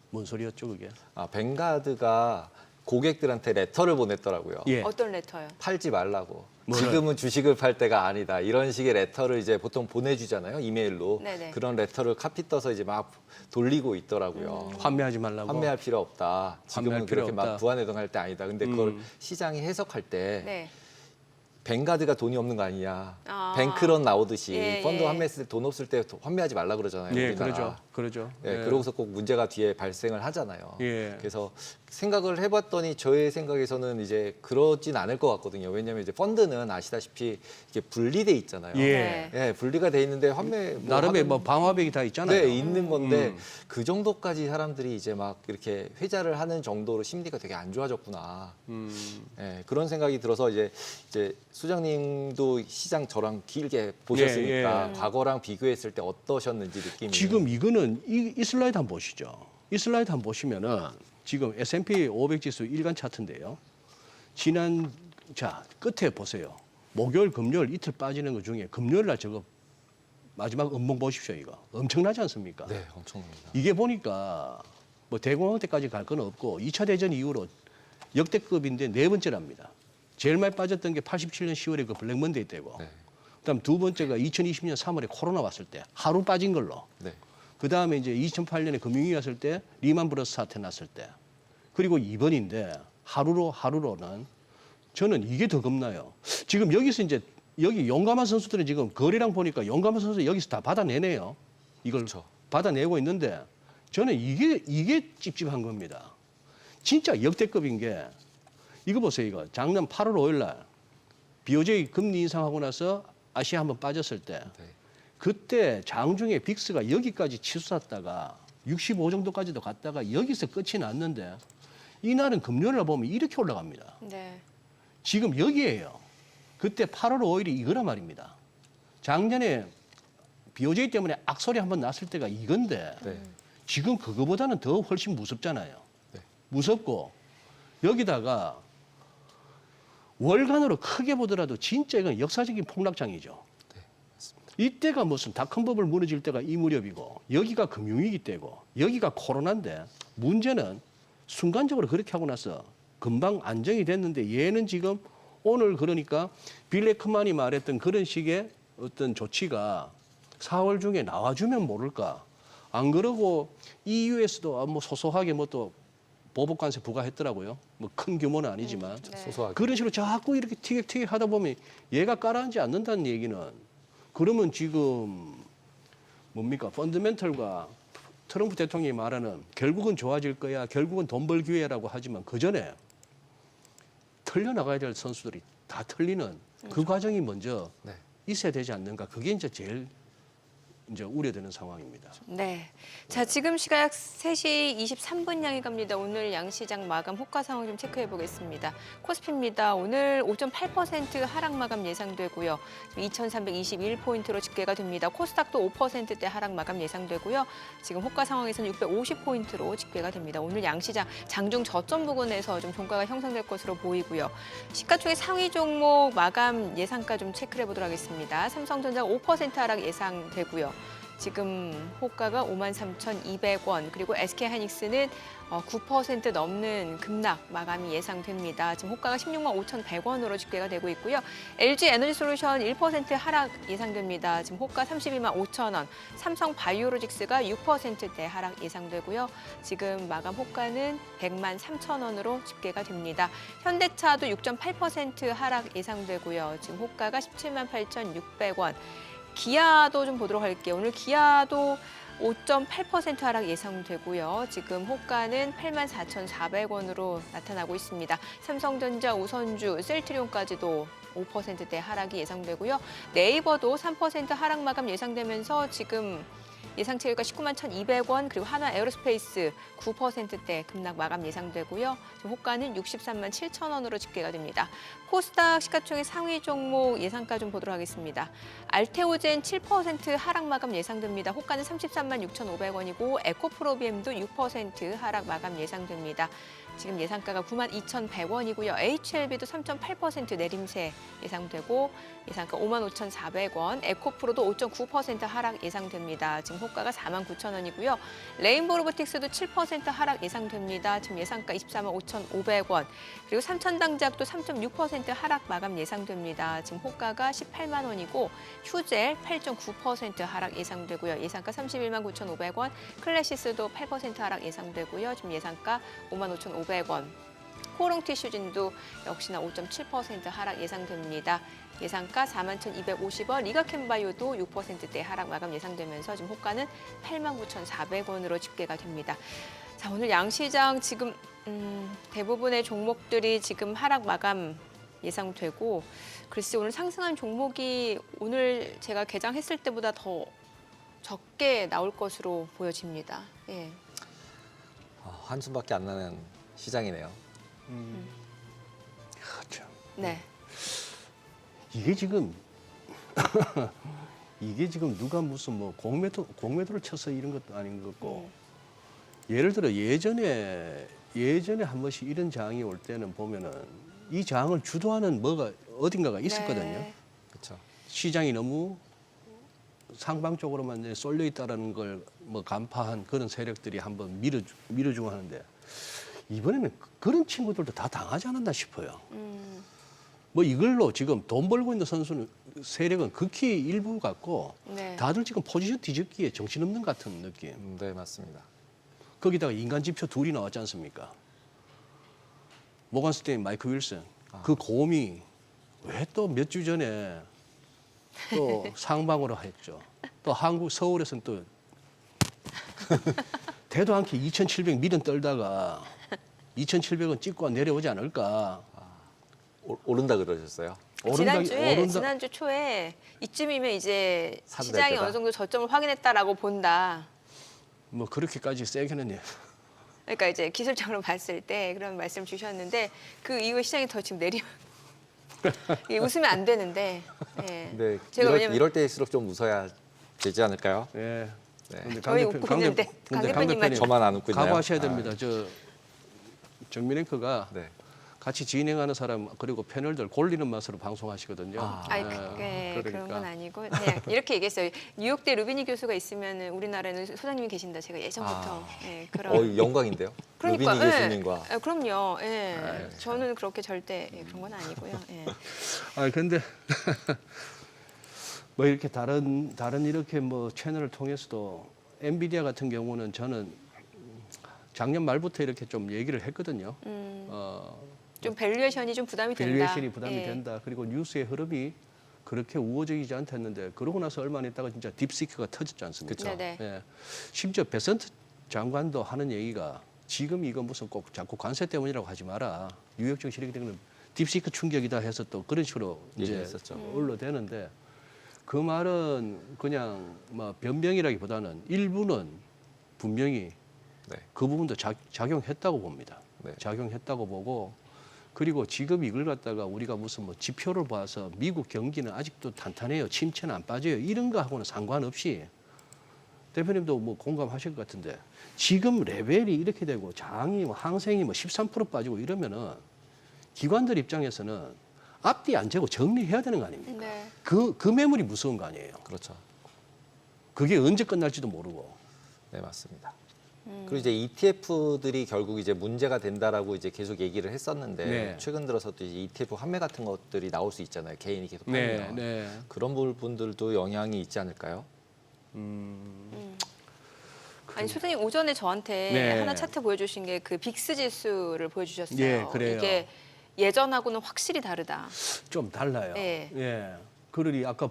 뭔 소리였죠 그게? 아 벵가드가 고객들한테 레터를 보냈더라고요. 예. 어떤 레터요? 팔지 말라고. 뭐를? 지금은 주식을 팔 때가 아니다. 이런 식의 레터를 이제 보통 보내주잖아요. 이메일로. 네네. 그런 레터를 카피 떠서 이제 막 돌리고 있더라고요. 환매하지 말라고. 판매할 필요 없다. 지금은 판매할 필요 그렇게 막 없다. 부안해동할 때 아니다. 근데 그걸 시장이 해석할 때 네. 뱅가드가 돈이 없는 거 아니냐. 아. 뱅크런 나오듯이 예, 펀드 예. 환매했을 때 돈 없을 때 환매하지 말라 그러잖아요. 예, 우리나라. 그러죠. 그러죠. 예, 예. 그러고서 꼭 문제가 뒤에 발생을 하잖아요. 예. 그래서 생각을 해봤더니 저의 생각에서는 이제 그러진 않을 것 같거든요. 왜냐하면 이제 펀드는 아시다시피 이게 분리돼 있잖아요. 예. 네. 분리가 돼 있는데 환매 뭐 나름의 하는- 뭐 방화벽이 다 있잖아요. 네, 있는 건데 음. 그 정도까지 사람들이 이제 막 이렇게 회자를 하는 정도로 심리가 되게 안 좋아졌구나. 예, 그런 생각이 들어서 이제 수장님도 시장 저랑 길게 보셨으니까 예. 과거랑 비교했을 때 어떠셨는지 느낌이. 지금 이거는 이 슬라이드 한번 보시죠. 이 슬라이드 한번 보시면은 지금 S&P 500 지수 일간 차트인데요. 자 끝에 보세요. 목요일, 금요일 이틀 빠지는 것 중에 금요일 날 저거 마지막 음봉 보십시오. 이거 엄청나지 않습니까? 네, 엄청납니다. 이게 보니까 뭐 대공황 때까지 갈 건 없고 2차 대전 이후로 역대급인데 네 번째랍니다. 제일 많이 빠졌던 게 87년 10월에 그 블랙먼데이 때고, 네, 그다음 두 번째가 2020년 3월에 코로나 왔을 때 하루 빠진 걸로. 네, 그 다음에 이제 2008년에 금융위기 왔을 때 리만 브러스 사태 났을 때, 그리고 이번인데 하루로는 저는 이게 더 겁나요. 지금 여기서 이제 여기 용감한 선수들은 지금 거래량 보니까 용감한 선수 여기서 다 받아내네요. 이걸 그렇죠. 받아내고 있는데 저는 이게 찝찝한 겁니다. 진짜 역대급인 게 이거 보세요. 이거 작년 8월 5일 날 BOJ 금리 인상하고 나서 아시아 한번 빠졌을 때 네. 그때 장중에 빅스가 여기까지 치솟았다가 65 정도까지도 갔다가 여기서 끝이 났는데 이날은 금요일 날 보면 이렇게 올라갑니다. 네. 지금 여기에요. 그때 8월 5일이 이거란 말입니다. 작년에 BOJ 때문에 악소리 한번 났을 때가 이건데 네. 지금 그거보다는 더 훨씬 무섭잖아요. 네. 무섭고 여기다가 월간으로 크게 보더라도 진짜 이건 역사적인 폭락장이죠. 이때가 무슨 닷컴버블 무너질 때가 이 무렵이고 여기가 금융위기 때고 여기가 코로나인데 문제는 순간적으로 그렇게 하고 나서 금방 안정이 됐는데 얘는 지금 오늘 그러니까 빌 에크만이 말했던 그런 식의 어떤 조치가 4월 중에 나와주면 모를까. 안 그러고 EU에서도 뭐 소소하게 뭐 또 보복관세 부과했더라고요. 뭐 큰 규모는 아니지만. 네. 소소하게. 그런 식으로 자꾸 이렇게 티격태격 하다 보면 얘가 깔아앉지 않는다는 얘기는 그러면 지금 뭡니까? 펀더멘털과 트럼프 대통령이 말하는 결국은 좋아질 거야, 결국은 돈 벌 기회라고 하지만 그 전에 털려나가야 될 선수들이 다 털리는 그 과정이 먼저 네. 있어야 되지 않는가. 그게 이제 제일 이제 우려되는 상황입니다. 네. 자, 지금 시각 3시 23분 향해 갑니다. 오늘 양시장 마감 호가 상황 좀 체크해 보겠습니다. 코스피입니다. 오늘 5.8% 하락 마감 예상되고요. 2,321포인트로 집계가 됩니다. 코스닥도 5%대 하락 마감 예상되고요. 지금 호가 상황에서는 650포인트로 집계가 됩니다. 오늘 양시장 장중 저점 부근에서 좀 종가가 형성될 것으로 보이고요. 시가총액 상위 종목 마감 예상가 좀 체크해 보도록 하겠습니다. 삼성전자 5% 하락 예상되고요. 지금 호가가 53,200원, 그리고 SK하이닉스는 9% 넘는 급락 마감이 예상됩니다. 지금 호가가 16만 5,100원으로 집계가 되고 있고요. LG 에너지솔루션 1% 하락 예상됩니다. 지금 호가 32만 5천원, 삼성 바이오로직스가 6%대 하락 예상되고요. 지금 마감 호가는 100만 3천원으로 집계가 됩니다. 현대차도 6.8% 하락 예상되고요. 지금 호가가 17만 8,600원. 기아도 좀 보도록 할게요. 오늘 기아도 5.8% 하락 예상되고요. 지금 호가는 84,400원으로 나타나고 있습니다. 삼성전자, 우선주, 셀트리온까지도 5%대 하락이 예상되고요. 네이버도 3% 하락 마감 예상되면서 지금 예상치가 19만 1,200원, 그리고 하나 에어로스페이스 9%대 급락 마감 예상되고요. 지금 호가는 63만 7천원으로 집계가 됩니다. 코스닥 시가총액 상위 종목 예상가 좀 보도록 하겠습니다. 알테오젠 7% 하락 마감 예상됩니다. 호가는 33만 6,500원이고 에코프로비엠도 6% 하락 마감 예상됩니다. 지금 예상가가 9만 2,100원이고요. HLB도 3.8% 내림세 예상되고 예상가 5만 5,400원, 에코프로도 5.9% 하락 예상됩니다. 지금 호가가 4만 9천원이고요. 레인보우 로보틱스도 7% 하락 예상됩니다. 지금 예상가 24만 5,500원, 그리고 삼천당작도 3.6% 하락 마감 예상됩니다. 지금 호가가 18만 원이고 휴젤 8.9% 하락 예상되고요. 예상가 31만 9,500원, 클래시스도 8% 하락 예상되고요. 지금 예상가 5만 5,500원. 포롱 티슈진도 역시나 5.7% 하락 예상됩니다. 예상가 41,250원, 리가캔바이오도 6%대 하락 마감 예상되면서 지금 호가는 89,400원으로 집계가 됩니다. 자, 오늘 양시장 지금 대부분의 종목들이 지금 하락 마감 예상되고, 글쎄 오늘 상승한 종목이 오늘 제가 개장했을 때보다 더 적게 나올 것으로 보여집니다. 예. 한숨밖에 안 나는 시장이네요. 그렇죠. 네. 이게 지금 누가 무슨 뭐 공매도를 쳐서 이런 것도 아닌 것 같고, 예를 들어 예전에 한 번씩 이런 장이 올 때는 보면은 이 장을 주도하는 뭐가 어딘가가 있었거든요. 네. 그렇죠. 시장이 너무 상방 쪽으로만 이제 쏠려 있다라는 걸 뭐 간파한 그런 세력들이 한번 밀어주고 하는데, 이번에는 그런 친구들도 다 당하지 않았나 싶어요. 뭐 이걸로 지금 돈 벌고 있는 세력은 극히 일부 같고, 네. 다들 지금 포지션 뒤집기에 정신없는 같은 느낌. 네, 맞습니다. 거기다가 인간 지표 둘이 나왔지 않습니까? 모건 스테인, 마이크 윌슨. 그 곰이 왜 또 몇 주 전에 또 상방으로 했죠. 또 한국 서울에서는 또 대도 않게 2,700 미련 떨다가 2,700원 찍고 내려오지 않을까. 오른다 그러셨어요? 지난주 초에 이쯤이면 이제 사도 시장이 될 때다? 어느 정도 저점을 확인했다라고 본다. 뭐 그렇게까지 세게는 그러니까 이제 기술적으로 봤을 때 그런 말씀 주셨는데, 그 이후에 시장이 더 지금 내리면 이게 웃으면 안 되는데. 예. 네, 제가 왜냐면 이럴 때일수록 좀 웃어야 되지 않을까요? 예. 네. 근데 저희 웃고 있는데 강 대표님만 저만 안 웃고 있나요? 각오하셔야 됩니다. 저 정민 앵커가 네. 같이 진행하는 사람 그리고 패널들 골리는 맛으로 방송하시거든요. 아니, 예, 그런 건 아니고 그냥 이렇게 얘기했어요. 뉴욕대 루비니 교수가 있으면 우리나라에는 소장님이 계신다. 제가 예전부터 예, 그런. 영광인데요. 그러니까, 루비니 예. 교수님과. 그럼요. 예. 저는 그렇게 절대 그런 건 아니고요. 예. 근데 뭐 이렇게 다른 이렇게 뭐 채널을 통해서도 엔비디아 같은 경우는 저는 작년 말부터 이렇게 좀 얘기를 했거든요. 좀 밸류에이션이 좀 부담이 된다. 밸류에이션이 부담이 예. 된다. 그리고 뉴스의 흐름이 그렇게 우호적이지 않다 했는데, 그러고 나서 얼마 안 있다가 진짜 딥시크가 터졌지 않습니까? 그쵸. 네네. 예. 심지어 베선트 장관도 하는 얘기가, 지금 이거 무슨 꼭 자꾸 관세 때문이라고 하지 마라. 뉴욕 증시 이렇게 되는 딥시크 충격이다 해서 또 그런 식으로 이제 얘기했었죠. 언론되는데, 그 말은 그냥 뭐 변명이라기보다는 일부는 분명히 네. 그 부분도 작용했다고 봅니다. 네. 작용했다고 보고, 그리고 지금 이걸 갖다가 우리가 무슨 뭐 지표를 봐서 미국 경기는 아직도 탄탄해요, 침체는 안 빠져요, 이런 거 하고는 상관없이, 대표님도 뭐 공감하실 것 같은데, 지금 레벨이 이렇게 되고 장이 뭐 항생이 뭐 13% 빠지고 이러면은 기관들 입장에서는 앞뒤 안 재고 정리해야 되는 거 아닙니까? 네. 그 매물이 무서운 거 아니에요. 그렇죠. 그게 언제 끝날지도 모르고. 네, 맞습니다. 그리고 이제 ETF들이 결국 이제 문제가 된다라고 이제 계속 얘기를 했었는데, 네. 최근 들어서 또 이제 ETF 환매 같은 것들이 나올 수 있잖아요. 개인이 계속 네, 팔면. 네. 그런 부분들도 영향이 있지 않을까요? 아니 소장님 오전에 저한테 네. 하나 차트 보여주신 게 그 빅스 지수를 보여주셨어요. 예, 그래요. 이게 예전하고는 확실히 다르다. 좀 달라요. 네. 예. 그러니 아까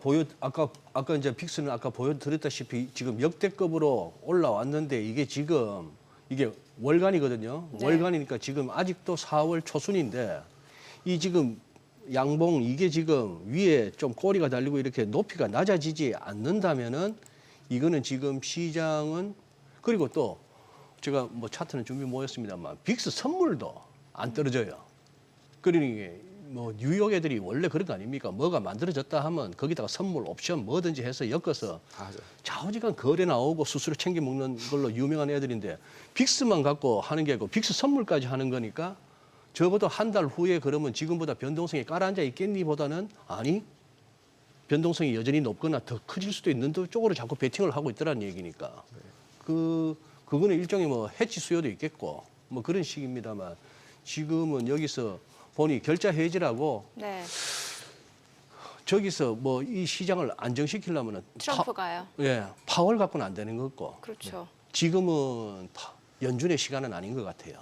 이제 빅스는 아까 보여드렸다시피 지금 역대급으로 올라왔는데, 이게 지금 이게 월간이거든요. 네. 월간이니까 지금 아직도 4월 초순인데, 이 지금 양봉 이게 지금 위에 좀 꼬리가 달리고 이렇게 높이가 낮아지지 않는다면은, 이거는 지금 시장은, 그리고 또 제가 뭐 차트는 준비 모였습니다만 빅스 선물도 안 떨어져요. 그러니 뭐 뉴욕 애들이 원래 그런 거 아닙니까? 뭐가 만들어졌다 하면 거기다가 선물, 옵션 뭐든지 해서 엮어서 다 하죠. 좌우지간 거래 나오고 수수료 챙겨 먹는 걸로 유명한 애들인데, 빅스만 갖고 하는 게 아니고 빅스 선물까지 하는 거니까, 적어도 한 달 후에 그러면 지금보다 변동성이 깔아앉아 있겠니 보다는, 아니 변동성이 여전히 높거나 더 커질 수도 있는 쪽으로 자꾸 베팅을 하고 있더라는 얘기니까, 그거는 일종의 뭐 해치 수요도 있겠고 뭐 그런 식입니다만, 지금은 여기서 보니 결자 해지라고 네. 저기서 뭐 이 시장을 안정시키려면은 트럼프가요. 파월 갖고는 안 되는 거고, 그렇죠. 지금은 연준의 시간은 아닌 것 같아요.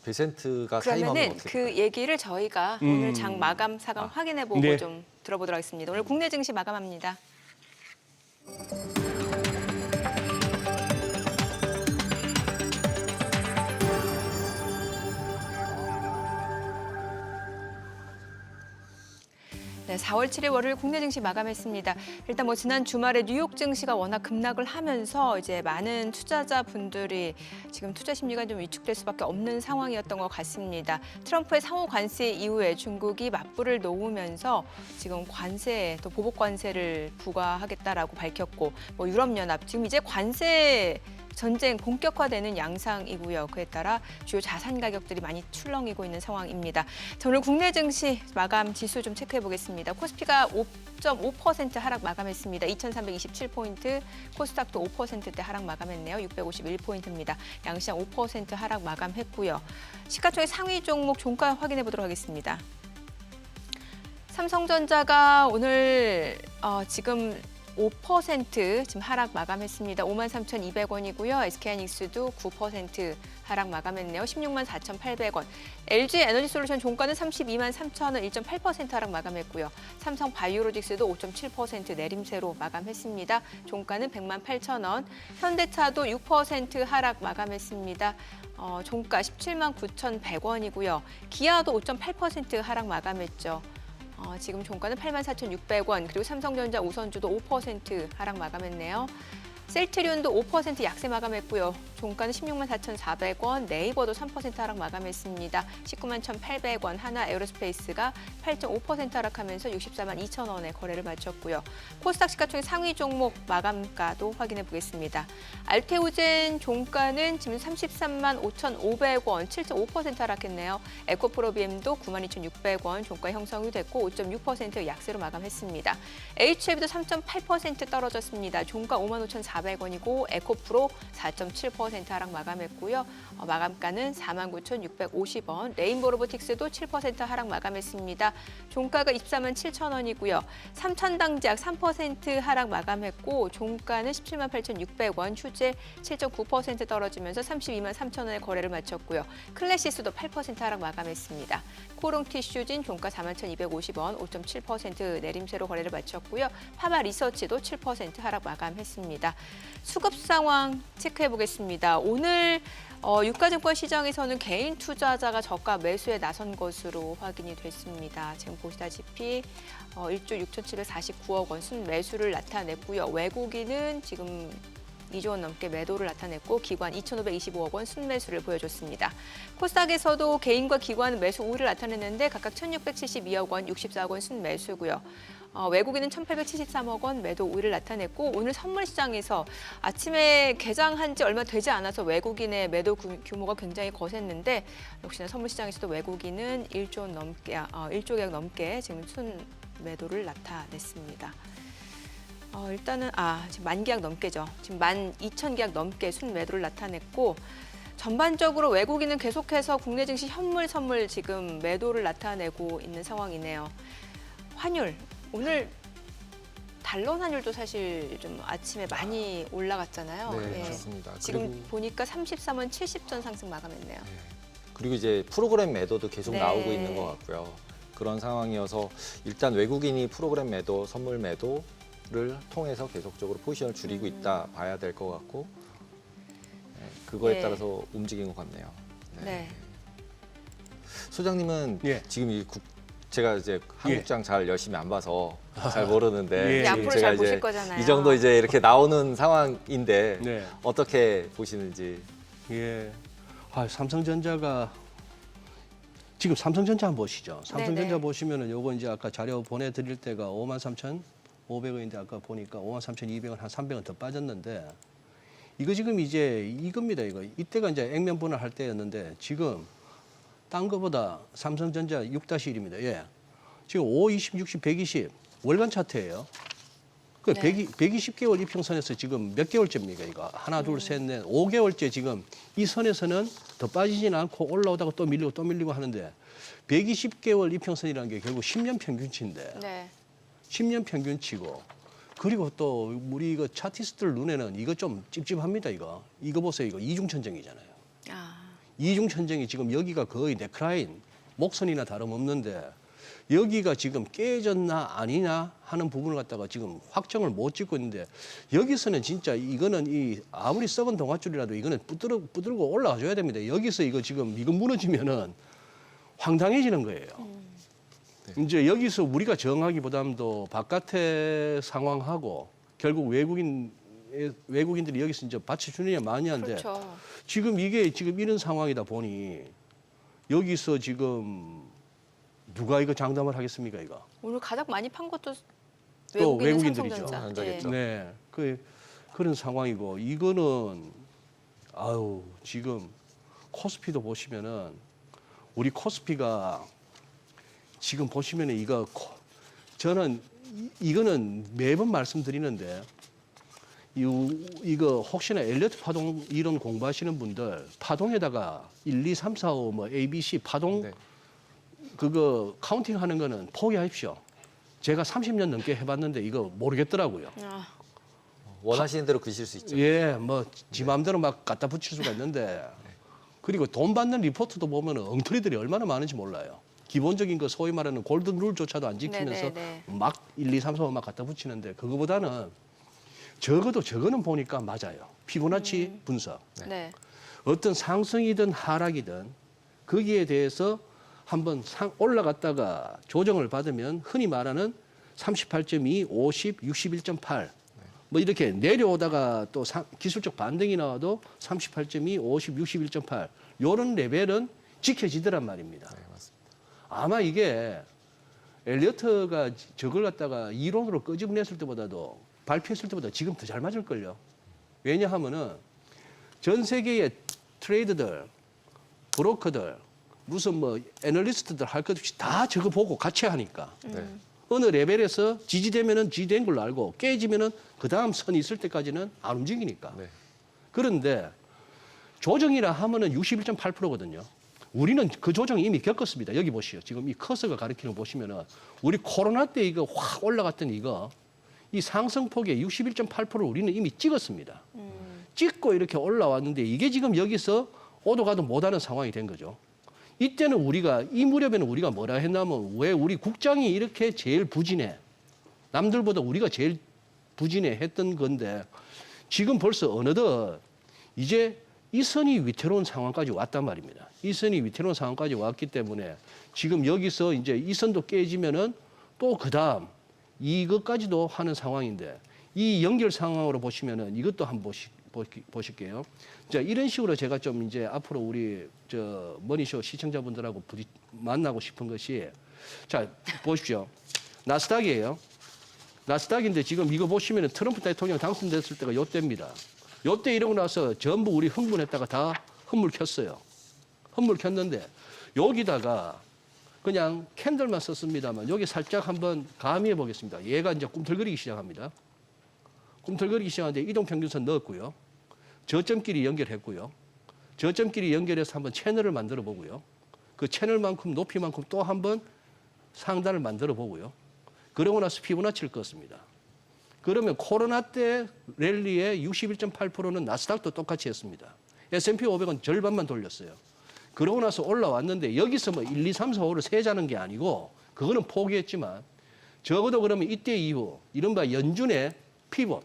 베센트가 사임하면 그러면은 어떻게 그 얘기를 저희가 오늘 장 마감 사감 확인해 보고 네. 좀 들어보도록 하겠습니다. 오늘 국내 증시 마감합니다. 네, 4월 7일 월요일 국내 증시 마감했습니다. 일단 뭐 지난 주말에 뉴욕 증시가 워낙 급락을 하면서 이제 많은 투자자분들이 지금 투자 심리가 좀 위축될 수밖에 없는 상황이었던 것 같습니다. 트럼프의 상호 관세 이후에 중국이 맞불을 놓으면서 지금 관세 또 보복 관세를 부과하겠다라고 밝혔고 뭐 유럽연합 지금 이제 관세 전쟁 본격화되는 양상이고요. 그에 따라 주요 자산 가격들이 많이 출렁이고 있는 상황입니다. 자, 오늘 국내 증시 마감 지수 좀 체크해 보겠습니다. 코스피가 5.5% 하락 마감했습니다. 2,327포인트, 코스닥도 5%대 하락 마감했네요. 651포인트입니다. 양시장 5% 하락 마감했고요. 시가총액 상위 종목 종가 확인해 보도록 하겠습니다. 삼성전자가 오늘 지금 5% 지금 하락 마감했습니다. 53,200원이고요. SK하이닉스도 9% 하락 마감했네요. 164,800원. LG 에너지솔루션 종가는 323,000원 1.8% 하락 마감했고요. 삼성 바이오로직스도 5.7% 내림세로 마감했습니다. 종가는 108,000원. 현대차도 6% 하락 마감했습니다. 종가 179,100원이고요. 기아도 5.8% 하락 마감했죠. 지금 종가는 84,600원, 그리고 삼성전자 우선주도 5% 하락 마감했네요. 셀트리온도 5% 약세 마감했고요. 종가는 164,400원, 네이버도 3% 하락 마감했습니다. 191,800원, 하나 에어로스페이스가 8.5% 하락하면서 642,000원에 거래를 마쳤고요. 코스닥 시가총액 상위 종목 마감가도 확인해 보겠습니다. 알테오젠 종가는 지금 335,500원, 7.5% 하락했네요. 에코프로비엠도 92,600원, 종가 형성이 됐고 5.6% 약세로 마감했습니다. HLB도 3.8% 떨어졌습니다. 종가 55,400원이고 에코프로 4.7% 하락 마감했고요. 마감가는 49,650원. 레인보우 로보틱스도 7% 하락 마감했습니다. 종가가 247,000원이고요. 삼천당제약 3% 하락 마감했고 종가는 178,600원. 휴재 7.9% 떨어지면서 323,000원에 거래를 마쳤고요. 클래시스도 8% 하락 마감했습니다. 코롱티슈진 종가 41,250원, 5.7% 내림세로 거래를 마쳤고요. 파마 리서치도 7% 하락 마감했습니다. 수급 상황 체크해 보겠습니다. 오늘 유가증권 시장에서는 개인 투자자가 저가 매수에 나선 것으로 확인이 됐습니다. 지금 보시다시피 1조 6,749억 원 순매수를 나타냈고요. 외국인은 지금 2조 원 넘게 매도를 나타냈고 기관 2,525억 원 순매수를 보여줬습니다. 코스닥에서도 개인과 기관 매수 우위를 나타냈는데 각각 1,672억 원, 64억 원 순매수고요. 외국인은 1,873억 원 매도 우위를 나타냈고 오늘 선물 시장에서 아침에 개장한 지 얼마 되지 않아서 외국인의 매도 규모가 굉장히 거셌는데 역시나 선물 시장에서도 외국인은 1조 계약 넘게 지금 순 매도를 나타냈습니다. 일단은 지금 만 계약 넘게죠. 지금 12,000계약 넘게 순 매도를 나타냈고 전반적으로 외국인은 계속해서 국내 증시 현물 선물 지금 매도를 나타내고 있는 상황이네요. 환율 오늘 달러 환율도 사실 좀 아침에 많이 올라갔잖아요. 네, 예. 맞습니다. 지금 그리고, 보니까 33원 70전 상승 마감했네요. 네. 그리고 이제 프로그램 매도도 계속 네. 나오고 있는 것 같고요. 그런 상황이어서 일단 외국인이 프로그램 매도, 선물 매도를 통해서 계속적으로 포지션을 줄이고 있다 봐야 될 것 같고 그거에 네. 따라서 움직인 것 같네요. 네. 소장님은 예. 지금 제가 이제 한국장 잘 열심히 안 봐서 잘 모르는데 예. 이제 지금 앞으로 제가 잘 보실 이제 거잖아요. 이 정도 이제 이렇게 나오는 상황인데 네. 어떻게 보시는지. 예. 삼성전자가 지금 삼성전자 한번 보시죠. 삼성전자 네네. 보시면은 요거 이제 아까 자료 보내드릴 때가 53,500원인데 아까 보니까 53,200원 한 300원 더 빠졌는데 이거 지금 이제 이겁니다. 이때가 이제 액면 분할할 때였는데 지금 딴 거보다 삼성전자 6-1입니다. 예. 지금 5, 20, 60, 120 월간 차트예요. 그 네. 120개월 이평선에서 지금 몇 개월째입니까? 이거 하나, 둘, 셋, 넷, 5개월째 지금 이 선에서는 더 빠지진 않고 올라오다가 또 밀리고 하는데 120개월 이평선이라는 게 결국 10년 평균치인데 네. 10년 평균치고 그리고 또 우리 이거 차티스트들 눈에는 이거 좀 찝찝합니다. 이거 보세요. 이거 이중천정이잖아요. 이중천정이 지금 여기가 거의 네크라인, 목선이나 다름없는데 여기가 지금 깨졌나 아니냐 하는 부분을 갖다가 지금 확정을 못 짓고 있는데 여기서는 진짜 이거는 이 아무리 썩은 동아줄이라도 이거는 부들고 올라가줘야 됩니다. 여기서 이거 지금 이거 무너지면은 황당해지는 거예요. 이제 여기서 우리가 정하기보다도 바깥의 상황하고 결국 외국인들이 여기서 이제 받쳐주느냐 마느냐인데 그렇죠. 지금 이게 지금 이런 상황이다 보니 여기서 지금 누가 이거 장담을 하겠습니까, 이거? 오늘 가장 많이 판 것도 또 외국인은 외국인들이죠. 삼성전자. 현장이죠. 네, 그런 상황이고 이거는 아유 지금 코스피도 보시면은 우리 코스피가 지금 보시면은 저는 이거는 매번 말씀드리는데 이거 혹시나 엘리어트 파동 이론 공부하시는 분들 파동에다가 1, 2, 3, 4, 5 뭐 ABC 파동 네. 그거 카운팅하는 거는 포기하십시오. 제가 30년 넘게 해봤는데 이거 모르겠더라고요. 아, 원하시는 대로 그실 수 있죠. 예, 뭐 지 마음대로 막 갖다 붙일 수가 있는데 그리고 돈 받는 리포트도 보면 엉터리들이 얼마나 많은지 몰라요. 기본적인 거 소위 말하는 골든 룰조차도 안 지키면서 네네네. 막 1, 2, 3, 4, 5 막 갖다 붙이는데 그거보다는 적어도 저거는 보니까 맞아요. 피보나치 분석. 네. 어떤 상승이든 하락이든 거기에 대해서 한번 올라갔다가 조정을 받으면 흔히 말하는 38.2, 50, 61.8 뭐 이렇게 내려오다가 또 기술적 반등이 나와도 38.2, 50, 61.8 이런 레벨은 지켜지더란 말입니다. 네, 맞습니다. 아마 이게 엘리어트가 저걸 갖다가 이론으로 끄집어냈을 때보다도 발표했을 때보다 지금 더 잘 맞을걸요. 왜냐하면은 전 세계의 트레이더들, 브로커들, 무슨 뭐 애널리스트들 할 것 없이 다 저거 보고 같이 하니까 네. 어느 레벨에서 지지되면은 지지된 걸로 알고 깨지면은 그 다음 선이 있을 때까지는 안 움직이니까. 네. 그런데 조정이라 하면은 61.8%거든요. 우리는 그 조정이 이미 겪었습니다. 여기 보시오. 지금 이 커서가 가리키는 거 보시면은 우리 코로나 때 이거 확 올라갔던 이거 이 상승폭의 61.8%를 우리는 이미 찍었습니다. 찍고 이렇게 올라왔는데 이게 지금 여기서 오도 가도 못하는 상황이 된 거죠. 이때는 우리가 이 무렵에는 우리가 뭐라 했냐면 왜 우리 국장이 이렇게 제일 부진해 남들보다 우리가 제일 부진해 했던 건데 지금 벌써 어느덧 이제 이 선이 위태로운 상황까지 왔단 말입니다. 이 선이 위태로운 상황까지 왔기 때문에 지금 여기서 이제 이 선도 깨지면은 또 그다음 이것까지도 하는 상황인데 이 연결 상황으로 보시면은 이것도 한번 보실게요. 자, 이런 식으로 제가 좀 이제 앞으로 우리 저 머니쇼 시청자분들하고 만나고 싶은 것이 자, 보십시오. 나스닥이에요. 나스닥인데 지금 이거 보시면은 트럼프 대통령 당선됐을 때가 요때입니다. 요때 이러고 나서 전부 우리 흥분했다가 다 흠물 켰어요. 흠물 켰는데 여기다가 그냥 캔들만 썼습니다만 여기 살짝 한번 가미해 보겠습니다. 얘가 이제 꿈틀거리기 시작합니다. 꿈틀거리기 시작하는데 이동평균선 넣었고요. 저점끼리 연결했고요. 저점끼리 연결해서 한번 채널을 만들어 보고요. 그 채널만큼 높이만큼 또 한번 상단을 만들어 보고요. 그러고 나서 피보나치를 껐습니다. 그러면 코로나 때 랠리의 61.8%는 나스닥도 똑같이 했습니다. S&P 500은 절반만 돌렸어요. 그러고 나서 올라왔는데 여기서 뭐 1, 2, 3, 4, 5를 세자는 게 아니고 그거는 포기했지만 적어도 그러면 이때 이후 이른바 연준의 피벗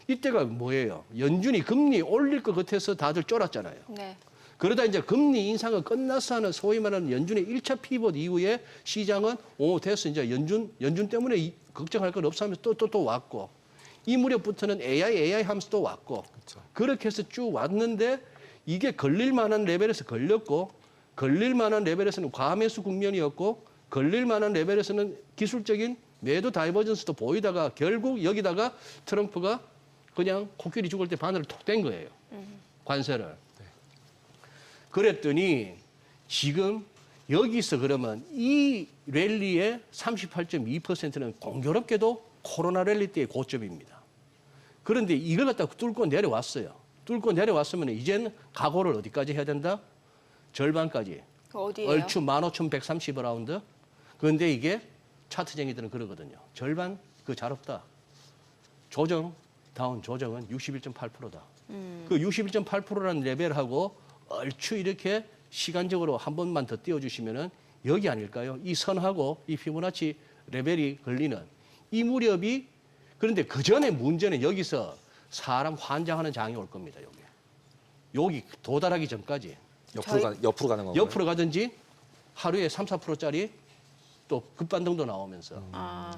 이때가 뭐예요? 연준이 금리 올릴 것 같아서 다들 쫄았잖아요. 네. 그러다 이제 금리 인상은 끝났어 하는 소위 말하는 연준의 1차 피벗 이후에 시장은 됐어. 이제 연준 때문에 걱정할 건 없어 하면서 또 왔고 이 무렵부터는 AI 하면서 또 왔고 그렇죠. 그렇게 해서 쭉 왔는데 이게 걸릴 만한 레벨에서 걸렸고 걸릴 만한 레벨에서는 과매수 국면이었고 걸릴 만한 레벨에서는 기술적인 매도 다이버전스도 보이다가 결국 여기다가 트럼프가 그냥 코끼리 죽을 때 바늘을 톡 댄 거예요. 관세를. 그랬더니 지금 여기서 그러면 이 랠리의 38.2%는 공교롭게도 코로나 랠리 때의 고점입니다. 그런데 이걸 갖다가 뚫고 내려왔어요. 뚫고 내려왔으면 이제는 각오를 어디까지 해야 된다? 절반까지. 어디예요? 얼추 15,130라운드. 그런데 이게 차트쟁이들은 그러거든요. 절반 그 잘 없다. 조정, 다운 조정은 61.8%다. 그 61.8%라는 레벨하고 얼추 이렇게 시간적으로 한 번만 더 띄워주시면은 여기 아닐까요? 이 선하고 이 피보나치 레벨이 걸리는 이 무렵이 그런데 그 전에 문제는 여기서 사람 환장하는 장이 올 겁니다. 여기 도달하기 전까지 옆으로 가는 건가요? 옆으로 가든지 하루에 3, 4%짜리 또 급반등도 나오면서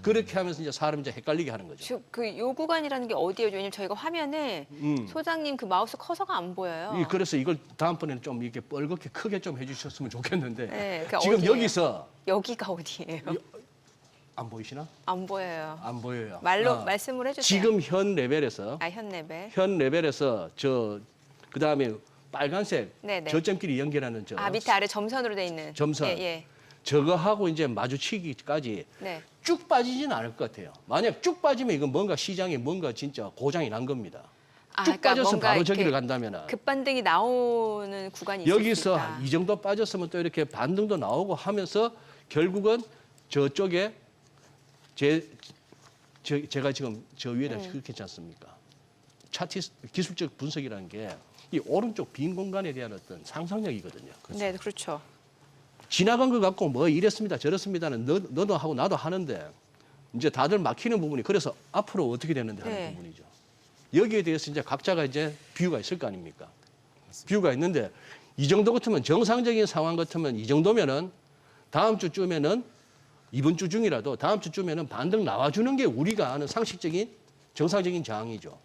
그렇게 하면서 이제 사람 이제 헷갈리게 하는 거죠. 그요 구간이라는 게 어디예요? 왜냐면 저희가 화면에 소장님 그 마우스 커서가 안 보여요. 그래서 이걸 다음번에는 좀 이렇게 뻘겋게 크게 좀 해주셨으면 좋겠는데 네, 그러니까 지금 어디예요? 여기서 여기가 어디예요? 안 보이시나? 안 보여요. 안 보여요. 말로 말씀을 해주세요. 지금 현 레벨에서 현 레벨. 그다음에 빨간색 네네. 저점끼리 연결하는 밑에 아래 점선으로 돼 있는. 점선. 예. 저거하고 이제 마주치기까지 네. 쭉 빠지진 않을 것 같아요. 만약 쭉 빠지면 이건 뭔가 시장에 뭔가 진짜 고장이 난 겁니다. 쭉 그러니까 빠져서 뭔가 바로 저기를 이렇게 간다면 급반등이 나오는 구간이 있을 수 여기서 있다. 이 정도 빠졌으면 또 이렇게 반등도 나오고 하면서 결국은 저쪽에 제가 지금 저 위에다 그렇게 했지 않습니까? 차트 기술적 분석이라는 게 이 오른쪽 빈 공간에 대한 어떤 상상력이거든요. 네, 그렇죠. 지나간 것 갖고 뭐 이랬습니다 저랬습니다는 너도 하고 나도 하는데 이제 다들 막히는 부분이 그래서 앞으로 어떻게 되는데 하는 네. 부분이죠. 여기에 대해서 이제 각자가 이제 뷰가 있을 거 아닙니까? 뷰가 있는데 이 정도 같으면 정상적인 상황 같으면 이 정도면은 다음 주쯤에는 이번 주 중이라도 다음 주쯤에는 반등 나와주는 게 우리가 아는 상식적인 정상적인 저항이죠.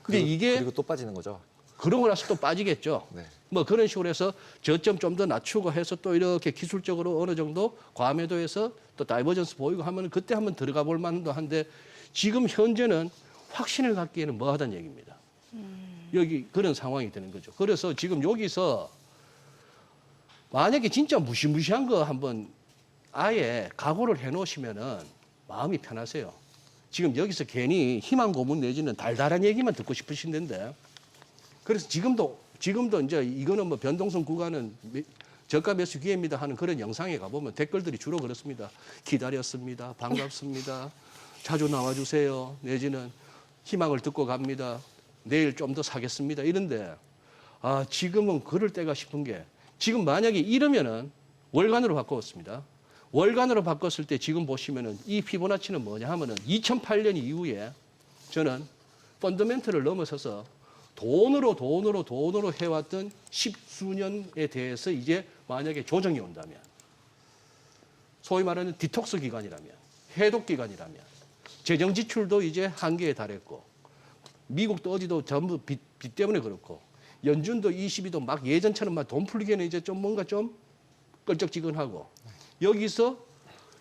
근데 이게 그리고 또 빠지는 거죠. 그러고 나서 또 빠지겠죠. 네. 뭐 그런 식으로 해서 저점 좀 더 낮추고 해서 또 이렇게 기술적으로 어느 정도 과매도해서 또 다이버전스 보이고 하면 그때 한번 들어가 볼 만도 한데 지금 현재는 확신을 갖기에는 뭐하다는 얘기입니다. 여기 그런 상황이 되는 거죠. 그래서 지금 여기서 만약에 진짜 무시무시한 거 한번 아예 각오를 해놓으시면은 마음이 편하세요. 지금 여기서 괜히 희망 고문 내지는 달달한 얘기만 듣고 싶으신데 그래서 지금도 이제 이거는 뭐 변동성 구간은 저가 매수 기회입니다 하는 그런 영상에 가보면 댓글들이 주로 그렇습니다. 기다렸습니다. 반갑습니다. 자주 나와주세요. 내지는 희망을 듣고 갑니다. 내일 좀 더 사겠습니다. 이런데 지금은 그럴 때가 싶은 게 지금 만약에 이러면은 월간으로 바꿨습니다. 월간으로 바꿨을 때 지금 보시면은 이 피보나치는 뭐냐 하면은 2008년 이후에 저는 펀더멘털을 넘어서서 돈으로 해왔던 십수년에 대해서 이제 만약에 조정이 온다면 소위 말하는 디톡스 기간이라면 해독 기간이라면 재정 지출도 이제 한계에 달했고 미국도 어디도 전부 빚 때문에 그렇고 연준도 22도 막 예전처럼 막 돈 풀기에는 이제 좀 뭔가 좀 껄쩍지근하고 여기서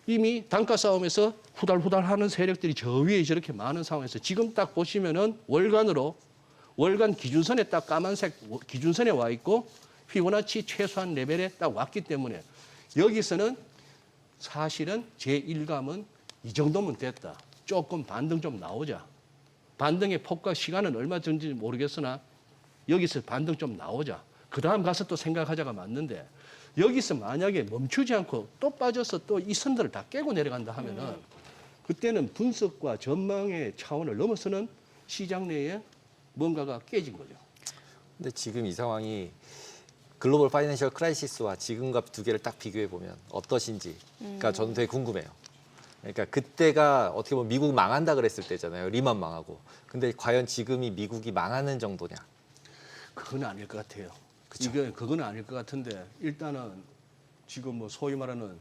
이미 단가 싸움에서 후달후달하는 세력들이 저 위에 저렇게 많은 상황에서 지금 딱 보시면은 월간 기준선에 딱 까만색 기준선에 와 있고 피보나치 최소한 레벨에 딱 왔기 때문에 여기서는 사실은 제 일감은 이 정도면 됐다. 조금 반등 좀 나오자. 반등의 폭과 시간은 얼마 전인지 모르겠으나 여기서 반등 좀 나오자. 그 다음 가서 또 생각하자가 맞는데 여기서 만약에 멈추지 않고 또 빠져서 또 이 선들을 다 깨고 내려간다 하면은 그때는 분석과 전망의 차원을 넘어서는 시장 내에 뭔가가 깨진 거죠. 근데 지금 이 상황이 글로벌 파이낸셜 크라이시스와 지금과 두 개를 딱 비교해 보면 어떠신지. 그러니까 저는 되게 궁금해요. 그러니까 그때가 어떻게 보면 미국 망한다 그랬을 때잖아요. 리만 망하고. 근데 과연 지금이 미국이 망하는 정도냐? 그건 아닐 것 같아요. 그쵸? 그건 아닐 것 같은데 일단은 지금 뭐 소위 말하는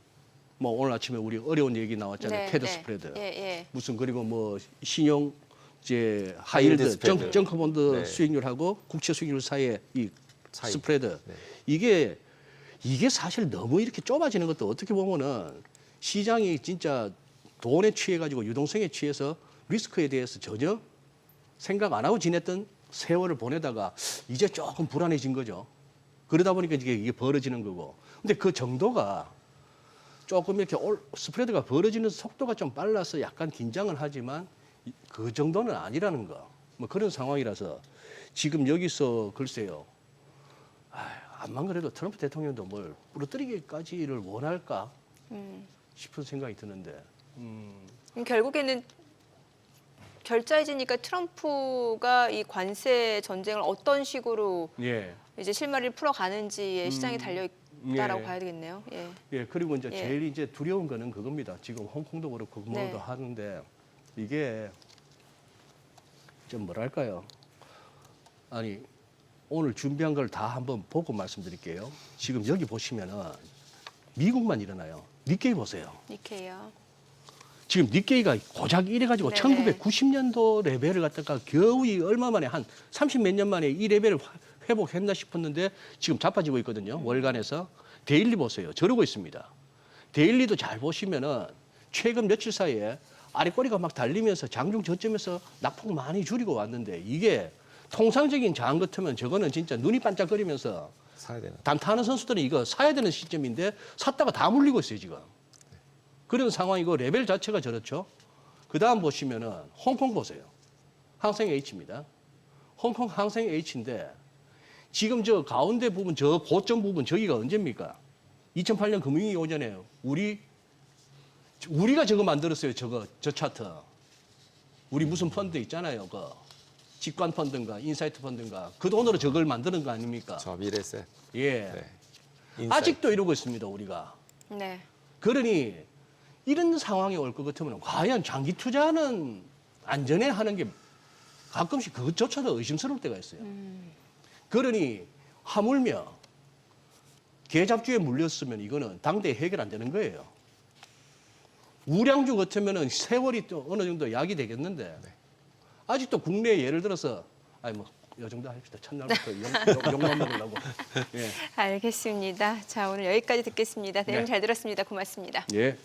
뭐 오늘 아침에 우리 어려운 얘기 나왔잖아요. 테드 스프레드. 예. 무슨 그리고 뭐 신용 이제 하이힐드 스프레드. 정커본드 네. 수익률하고 국채 수익률 사이의 이 차이. 스프레드. 네. 이게 사실 너무 이렇게 좁아지는 것도 어떻게 보면은 시장이 진짜 돈에 취해 가지고 유동성에 취해서 리스크에 대해서 전혀 생각 안 하고 지냈던 세월을 보내다가 이제 조금 불안해진 거죠. 그러다 보니까 이게 벌어지는 거고. 근데 그 정도가 조금 이렇게 스프레드가 벌어지는 속도가 좀 빨라서 약간 긴장은 하지만 그 정도는 아니라는 거. 뭐 그런 상황이라서 지금 여기서 글쎄요. 암만 그래도 트럼프 대통령도 뭘 부러뜨리기까지를 원할까 싶은 생각이 드는데. 결국에는 결자해지니까 트럼프가 이 관세 전쟁을 어떤 식으로 예. 이제 실마리를 풀어가는지에 시장이 달려 있다라고 예. 봐야 되겠네요. 예. 예, 그리고 이제 예. 제일 이제 두려운 거는 그겁니다. 지금 홍콩도 그렇고 뭐도 네. 하는데 이게 좀 뭐랄까요? 아니 오늘 준비한 걸 다 한번 보고 말씀드릴게요. 지금 여기 보시면은 미국만 일어나요. 니케이 보세요. 니케이요. 지금 니케이가 고작 이래가지고 네네. 1990년도 레벨을 갖다가 겨우 이 얼마 만에 한 30 몇 년 만에 이 레벨을 회복했나 싶었는데 지금 자빠지고 있거든요. 월간에서. 데일리 보세요. 저러고 있습니다. 데일리도 잘 보시면은 최근 며칠 사이에 아래 꼬리가 막 달리면서 장중 저점에서 낙폭 많이 줄이고 왔는데 이게 통상적인 장 같으면 저거는 진짜 눈이 반짝거리면서 사야 되는. 단타하는 선수들은 이거 사야 되는 시점인데 샀다가 다 물리고 있어요, 지금. 그런 상황이고 레벨 자체가 저렇죠. 그다음 보시면은 홍콩 보세요. 항생 H입니다. 홍콩 항생 H인데 지금 저 가운데 부분 저 고점 부분 저기가 언제입니까? 2008년 금융위기 오전에 우리가 저거 만들었어요. 저 차트. 우리 무슨 펀드 있잖아요. 그 직관 펀드인가 인사이트 펀드인가 그 돈으로 저걸 만드는 거 아닙니까? 저 미래세. 예. 네. 인사이트. 아직도 이러고 있습니다, 우리가. 네. 그러니 이런 상황이 올 것 같으면 과연 장기 투자는 안전해 하는 게 가끔씩 그것조차도 의심스러울 때가 있어요. 그러니 하물며 계잡주에 물렸으면 이거는 당대에 해결 안 되는 거예요. 우량주 같으면은 세월이 또 어느 정도 약이 되겠는데 아직도 국내에 예를 들어서 아니 뭐 요 정도 합시다. 첫날부터 욕만 먹으려고. 예. 알겠습니다. 자, 오늘 여기까지 듣겠습니다. 내용 네. 잘 들었습니다. 고맙습니다. 예.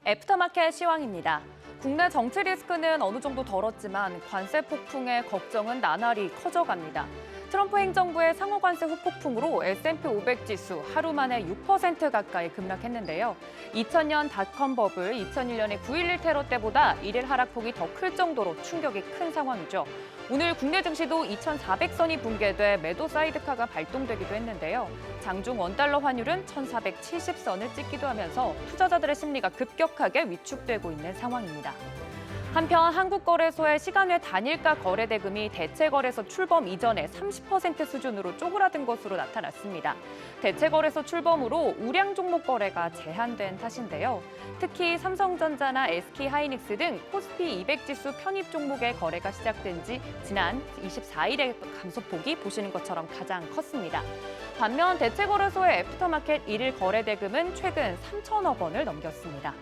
애프터마켓 시황입니다. 국내 정치 리스크는 어느 정도 덜었지만 관세 폭풍의 걱정은 나날이 커져갑니다. 트럼프 행정부의 상호 관세 후폭풍으로 S&P 500 지수 하루 만에 6% 가까이 급락했는데요. 2000년 닷컴 버블, 2001년의 9.11 테러 때보다 일일 하락폭이 더 클 정도로 충격이 큰 상황이죠. 오늘 국내 증시도 2,400선이 붕괴돼 매도 사이드카가 발동되기도 했는데요. 장중 원달러 환율은 1,470선을 찍기도 하면서 투자자들의 심리가 급격하게 위축되고 있는 상황입니다. 한편 한국거래소의 시간외 단일가 거래 대금이 대체거래소 출범 이전에 30% 수준으로 쪼그라든 것으로 나타났습니다. 대체거래소 출범으로 우량 종목 거래가 제한된 탓인데요. 특히 삼성전자나 SK하이닉스 등 코스피 200 지수 편입 종목의 거래가 시작된 지 지난 24일의 감소폭이 보시는 것처럼 가장 컸습니다. 반면 대체거래소의 애프터마켓 일일 거래 대금은 최근 3천억 원을 넘겼습니다.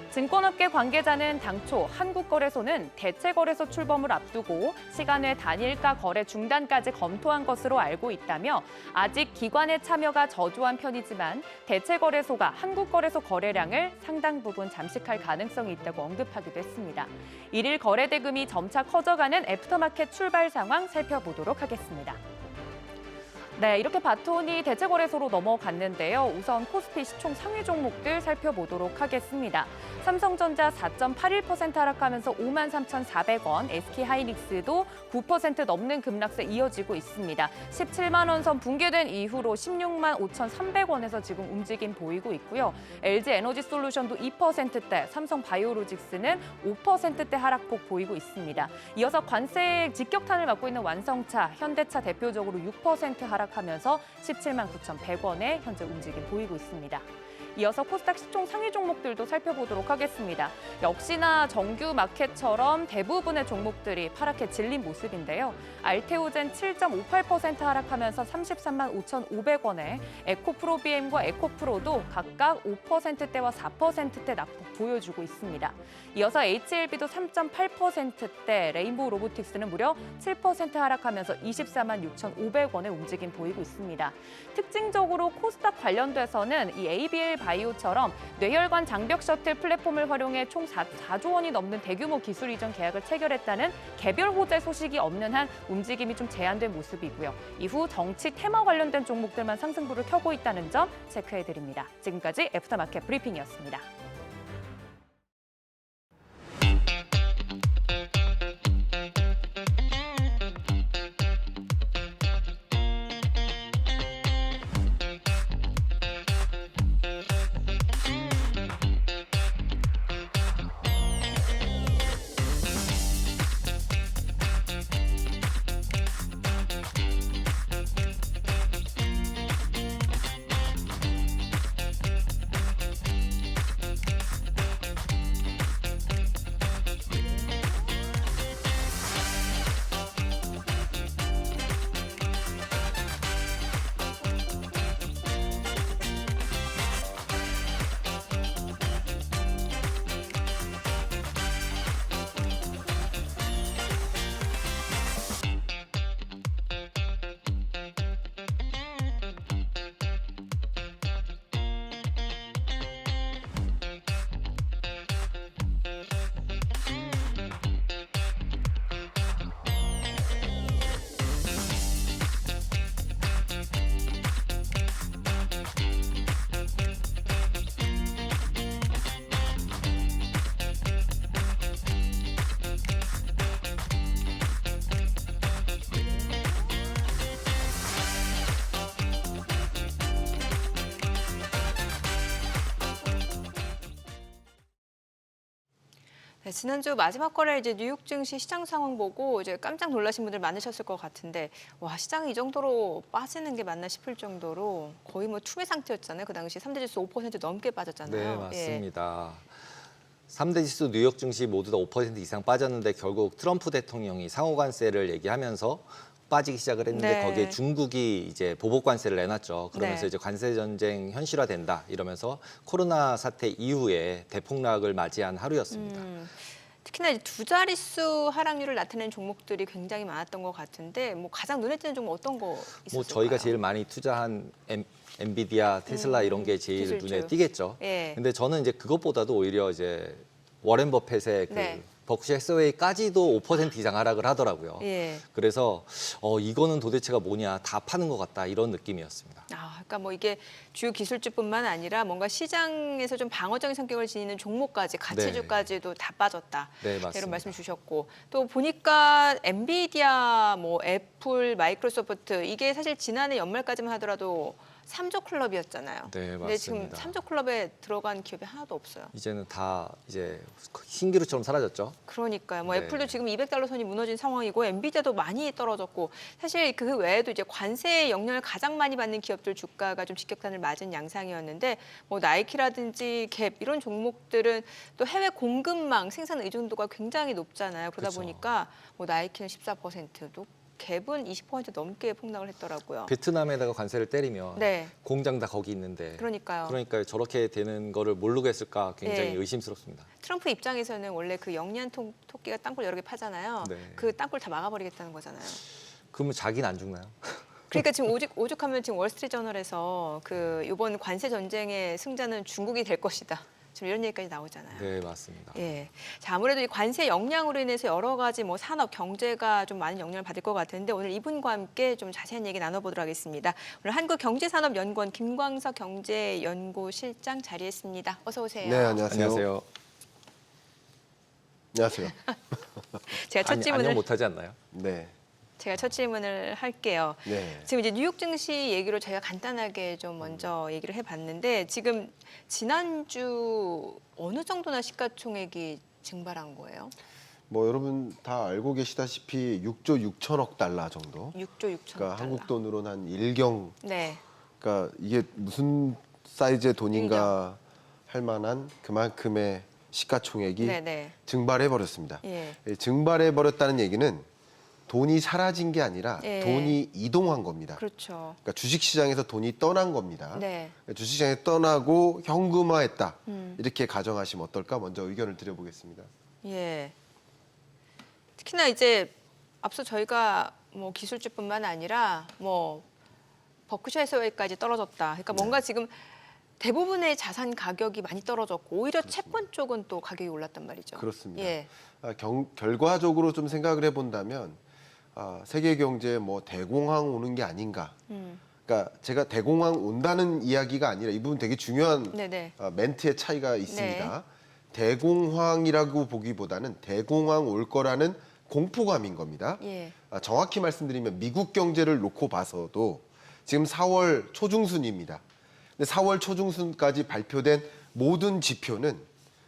증권업계 관계자는 당초 한국거래소는 대체거래소 출범을 앞두고 시간외 단일가 거래 중단까지 검토한 것으로 알고 있다며 아직 기관의 참여가 저조한 편이지만 대체거래소가 한국거래소 거래량을 상당 부분 잠식할 가능성이 있다고 언급하기도 했습니다. 일일 거래 대금이 점차 커져가는 애프터마켓 출발 상황 살펴보도록 하겠습니다. 네, 이렇게 바톤이 대체거래소로 넘어갔는데요. 우선 코스피 시총 상위 종목들 살펴보도록 하겠습니다. 삼성전자 4.81% 하락하면서 53,400원, SK하이닉스도 9% 넘는 급락세 이어지고 있습니다. 17만 원 선 붕괴된 이후로 16만 5,300원에서 지금 움직임 보이고 있고요. LG에너지솔루션도 2%대, 삼성바이오로직스는 5%대 하락폭 보이고 있습니다. 이어서 관세의 직격탄을 맞고 있는 완성차, 현대차 대표적으로 6% 하락하면서 17만 9,100원에 현재 움직임 보이고 있습니다. 이어서 코스닥 시총 상위 종목들도 살펴보도록 하겠습니다. 역시나 정규 마켓처럼 대부분의 종목들이 파랗게 질린 모습인데요. 알테오젠 7.58% 하락하면서 33만 5,500원에 에코프로비엠과 에코프로도 각각 5%대와 4%대 낙폭 보여주고 있습니다. 이어서 HLB도 3.8%대, 레인보우 로보틱스는 무려 7% 하락하면서 24만 6,500원의 움직임 보이고 있습니다. 특징적으로 코스닥 관련돼서는 이 ABL 바이오처럼 뇌혈관 장벽 셔틀 플랫폼을 활용해 총 4조 원이 넘는 대규모 기술 이전 계약을 체결했다는 개별 호재 소식이 없는 한 움직임이 좀 제한된 모습이고요. 이후 정치 테마 관련된 종목들만 상승부를 켜고 있다는 점 체크해드립니다. 지금까지 애프터마켓 브리핑이었습니다. 네, 지난주 마지막 거래 이제 뉴욕 증시 시장 상황 보고 이제 깜짝 놀라신 분들 많으셨을 것 같은데, 와, 시장이 이 정도로 빠지는 게 맞나 싶을 정도로 거의 뭐 투매 상태였잖아요. 그 당시 3대 지수 5% 넘게 빠졌잖아요. 네, 맞습니다. 3대 지수 뉴욕 증시 모두 다 5% 이상 빠졌는데 결국 트럼프 대통령이 상호관세를 얘기하면서 빠지기 시작을 했는데 네. 거기에 중국이 이제 보복 관세를 내놨죠. 그러면서 네. 이제 관세 전쟁 현실화된다 이러면서 코로나 사태 이후에 대폭락을 맞이한 하루였습니다. 특히나 이제 두 자릿수 하락률을 나타낸 종목들이 굉장히 많았던 것 같은데, 뭐 가장 눈에 띄는 종목 어떤 거 있었을까요? 뭐 저희가 제일 많이 투자한 엔비디아, 테슬라 이런 게 제일 기술주. 눈에 띄겠죠. 예. 근데 저는 이제 그것보다도 오히려 이제 워렌 버핏의 그 네. 버크셔 해서웨이까지도 5% 이상 하락을 하더라고요. 예. 그래서 이거는 도대체가 뭐냐, 다 파는 것 같다 이런 느낌이었습니다. 그러니까 뭐 이게 주요 기술주뿐만 아니라 뭔가 시장에서 좀 방어적인 성격을 지니는 종목까지, 가치주까지도 다 빠졌다. 네, 맞습니다. 이런 말씀 주셨고, 또 보니까 엔비디아, 뭐 애플, 마이크로소프트 이게 사실 지난해 연말까지만 하더라도 3조 클럽이었잖아요. 네, 근데 지금 맞습니다. 3조 클럽에 들어간 기업이 하나도 없어요. 이제는 다 이제 신기루처럼 사라졌죠. 그러니까요. 뭐 네. 애플도 지금 200달러 선이 무너진 상황이고, 엔비디아도 많이 떨어졌고, 사실 그 외에도 이제 관세의 영향을 가장 많이 받는 기업들 주가가 좀 직격탄을 맞은 양상이었는데, 뭐 나이키라든지 갭 이런 종목들은 또 해외 공급망 생산 의존도가 굉장히 높잖아요. 그러다 그쵸. 보니까 뭐 나이키는 14%도 갭은 20% 넘게 폭락을 했더라고요. 베트남에다가 관세를 때리면 네. 공장 다 거기 있는데 그러니까요. 그러니까 저렇게 되는 거를 모르고 했을까 굉장히 예. 의심스럽습니다. 트럼프 입장에서는 원래 그 영리한 토끼가 땅굴 여러 개 파잖아요. 네. 그 땅굴 다 막아버리겠다는 거잖아요. 그러면 자기는 안 죽나요? 그러니까 지금 오죽하면 지금 월스트리트저널에서 그 이번 관세 전쟁의 승자는 중국이 될 것이다. 지금 이런 얘기까지 나오잖아요. 네, 맞습니다. 예. 자, 아무래도 이 관세 영향으로 인해서 여러 가지 뭐 산업, 경제가 좀 많은 영향을 받을 것 같은데, 오늘 이분과 함께 좀 자세한 얘기 나눠보도록 하겠습니다. 오늘 한국경제산업연구원 김광석 경제연구실장 자리했습니다. 어서 오세요. 네, 안녕하세요. 안녕하세요. 안녕하세요. 제가 첫 질문을 안녕 못하지 않나요? 네. 제가 첫 질문을 할게요. 네. 지금 이제 뉴욕 증시 얘기로 저희가 간단하게 좀 먼저 얘기를 해봤는데, 지금 지난주 어느 정도나 시가총액이 증발한 거예요? 뭐 여러분 다 알고 계시다시피 6조 6천억 달러 정도. 6조 6천억 그러니까 달러. 한국 돈으로는 한 1경. 네. 그러니까 이게 무슨 사이즈의 돈인가 할 만한 그만큼의 시가총액이 네네. 증발해 버렸습니다. 예. 증발해 버렸다는 얘기는 돈이 사라진 게 아니라 예. 돈이 이동한 겁니다. 그렇죠. 그러니까 주식시장에서 돈이 떠난 겁니다. 네. 주식시장에 떠나고 현금화했다. 음. 이렇게 가정하시면 어떨까? 먼저 의견을 드려보겠습니다. 예. 특히나 이제 앞서 저희가 뭐 기술주뿐만 아니라 뭐 버크셔에서까지 떨어졌다. 그러니까 뭔가 지금 대부분의 자산 가격이 많이 떨어졌고 오히려 채권 쪽은 또 가격이 올랐단 말이죠. 그렇습니다. 예. 결과적으로 좀 생각을 해본다면 세계 경제에 뭐 대공황 오는 게 아닌가. 그러니까 제가 대공황 온다는 이야기가 아니라 이 부분 되게 중요한 네네. 멘트의 차이가 있습니다. 네. 대공황이라고 보기보다는 대공황 올 거라는 공포감인 겁니다. 예. 정확히 말씀드리면 미국 경제를 놓고 봐서도 지금 4월 초중순입니다. 근데 4월 초중순까지 발표된 모든 지표는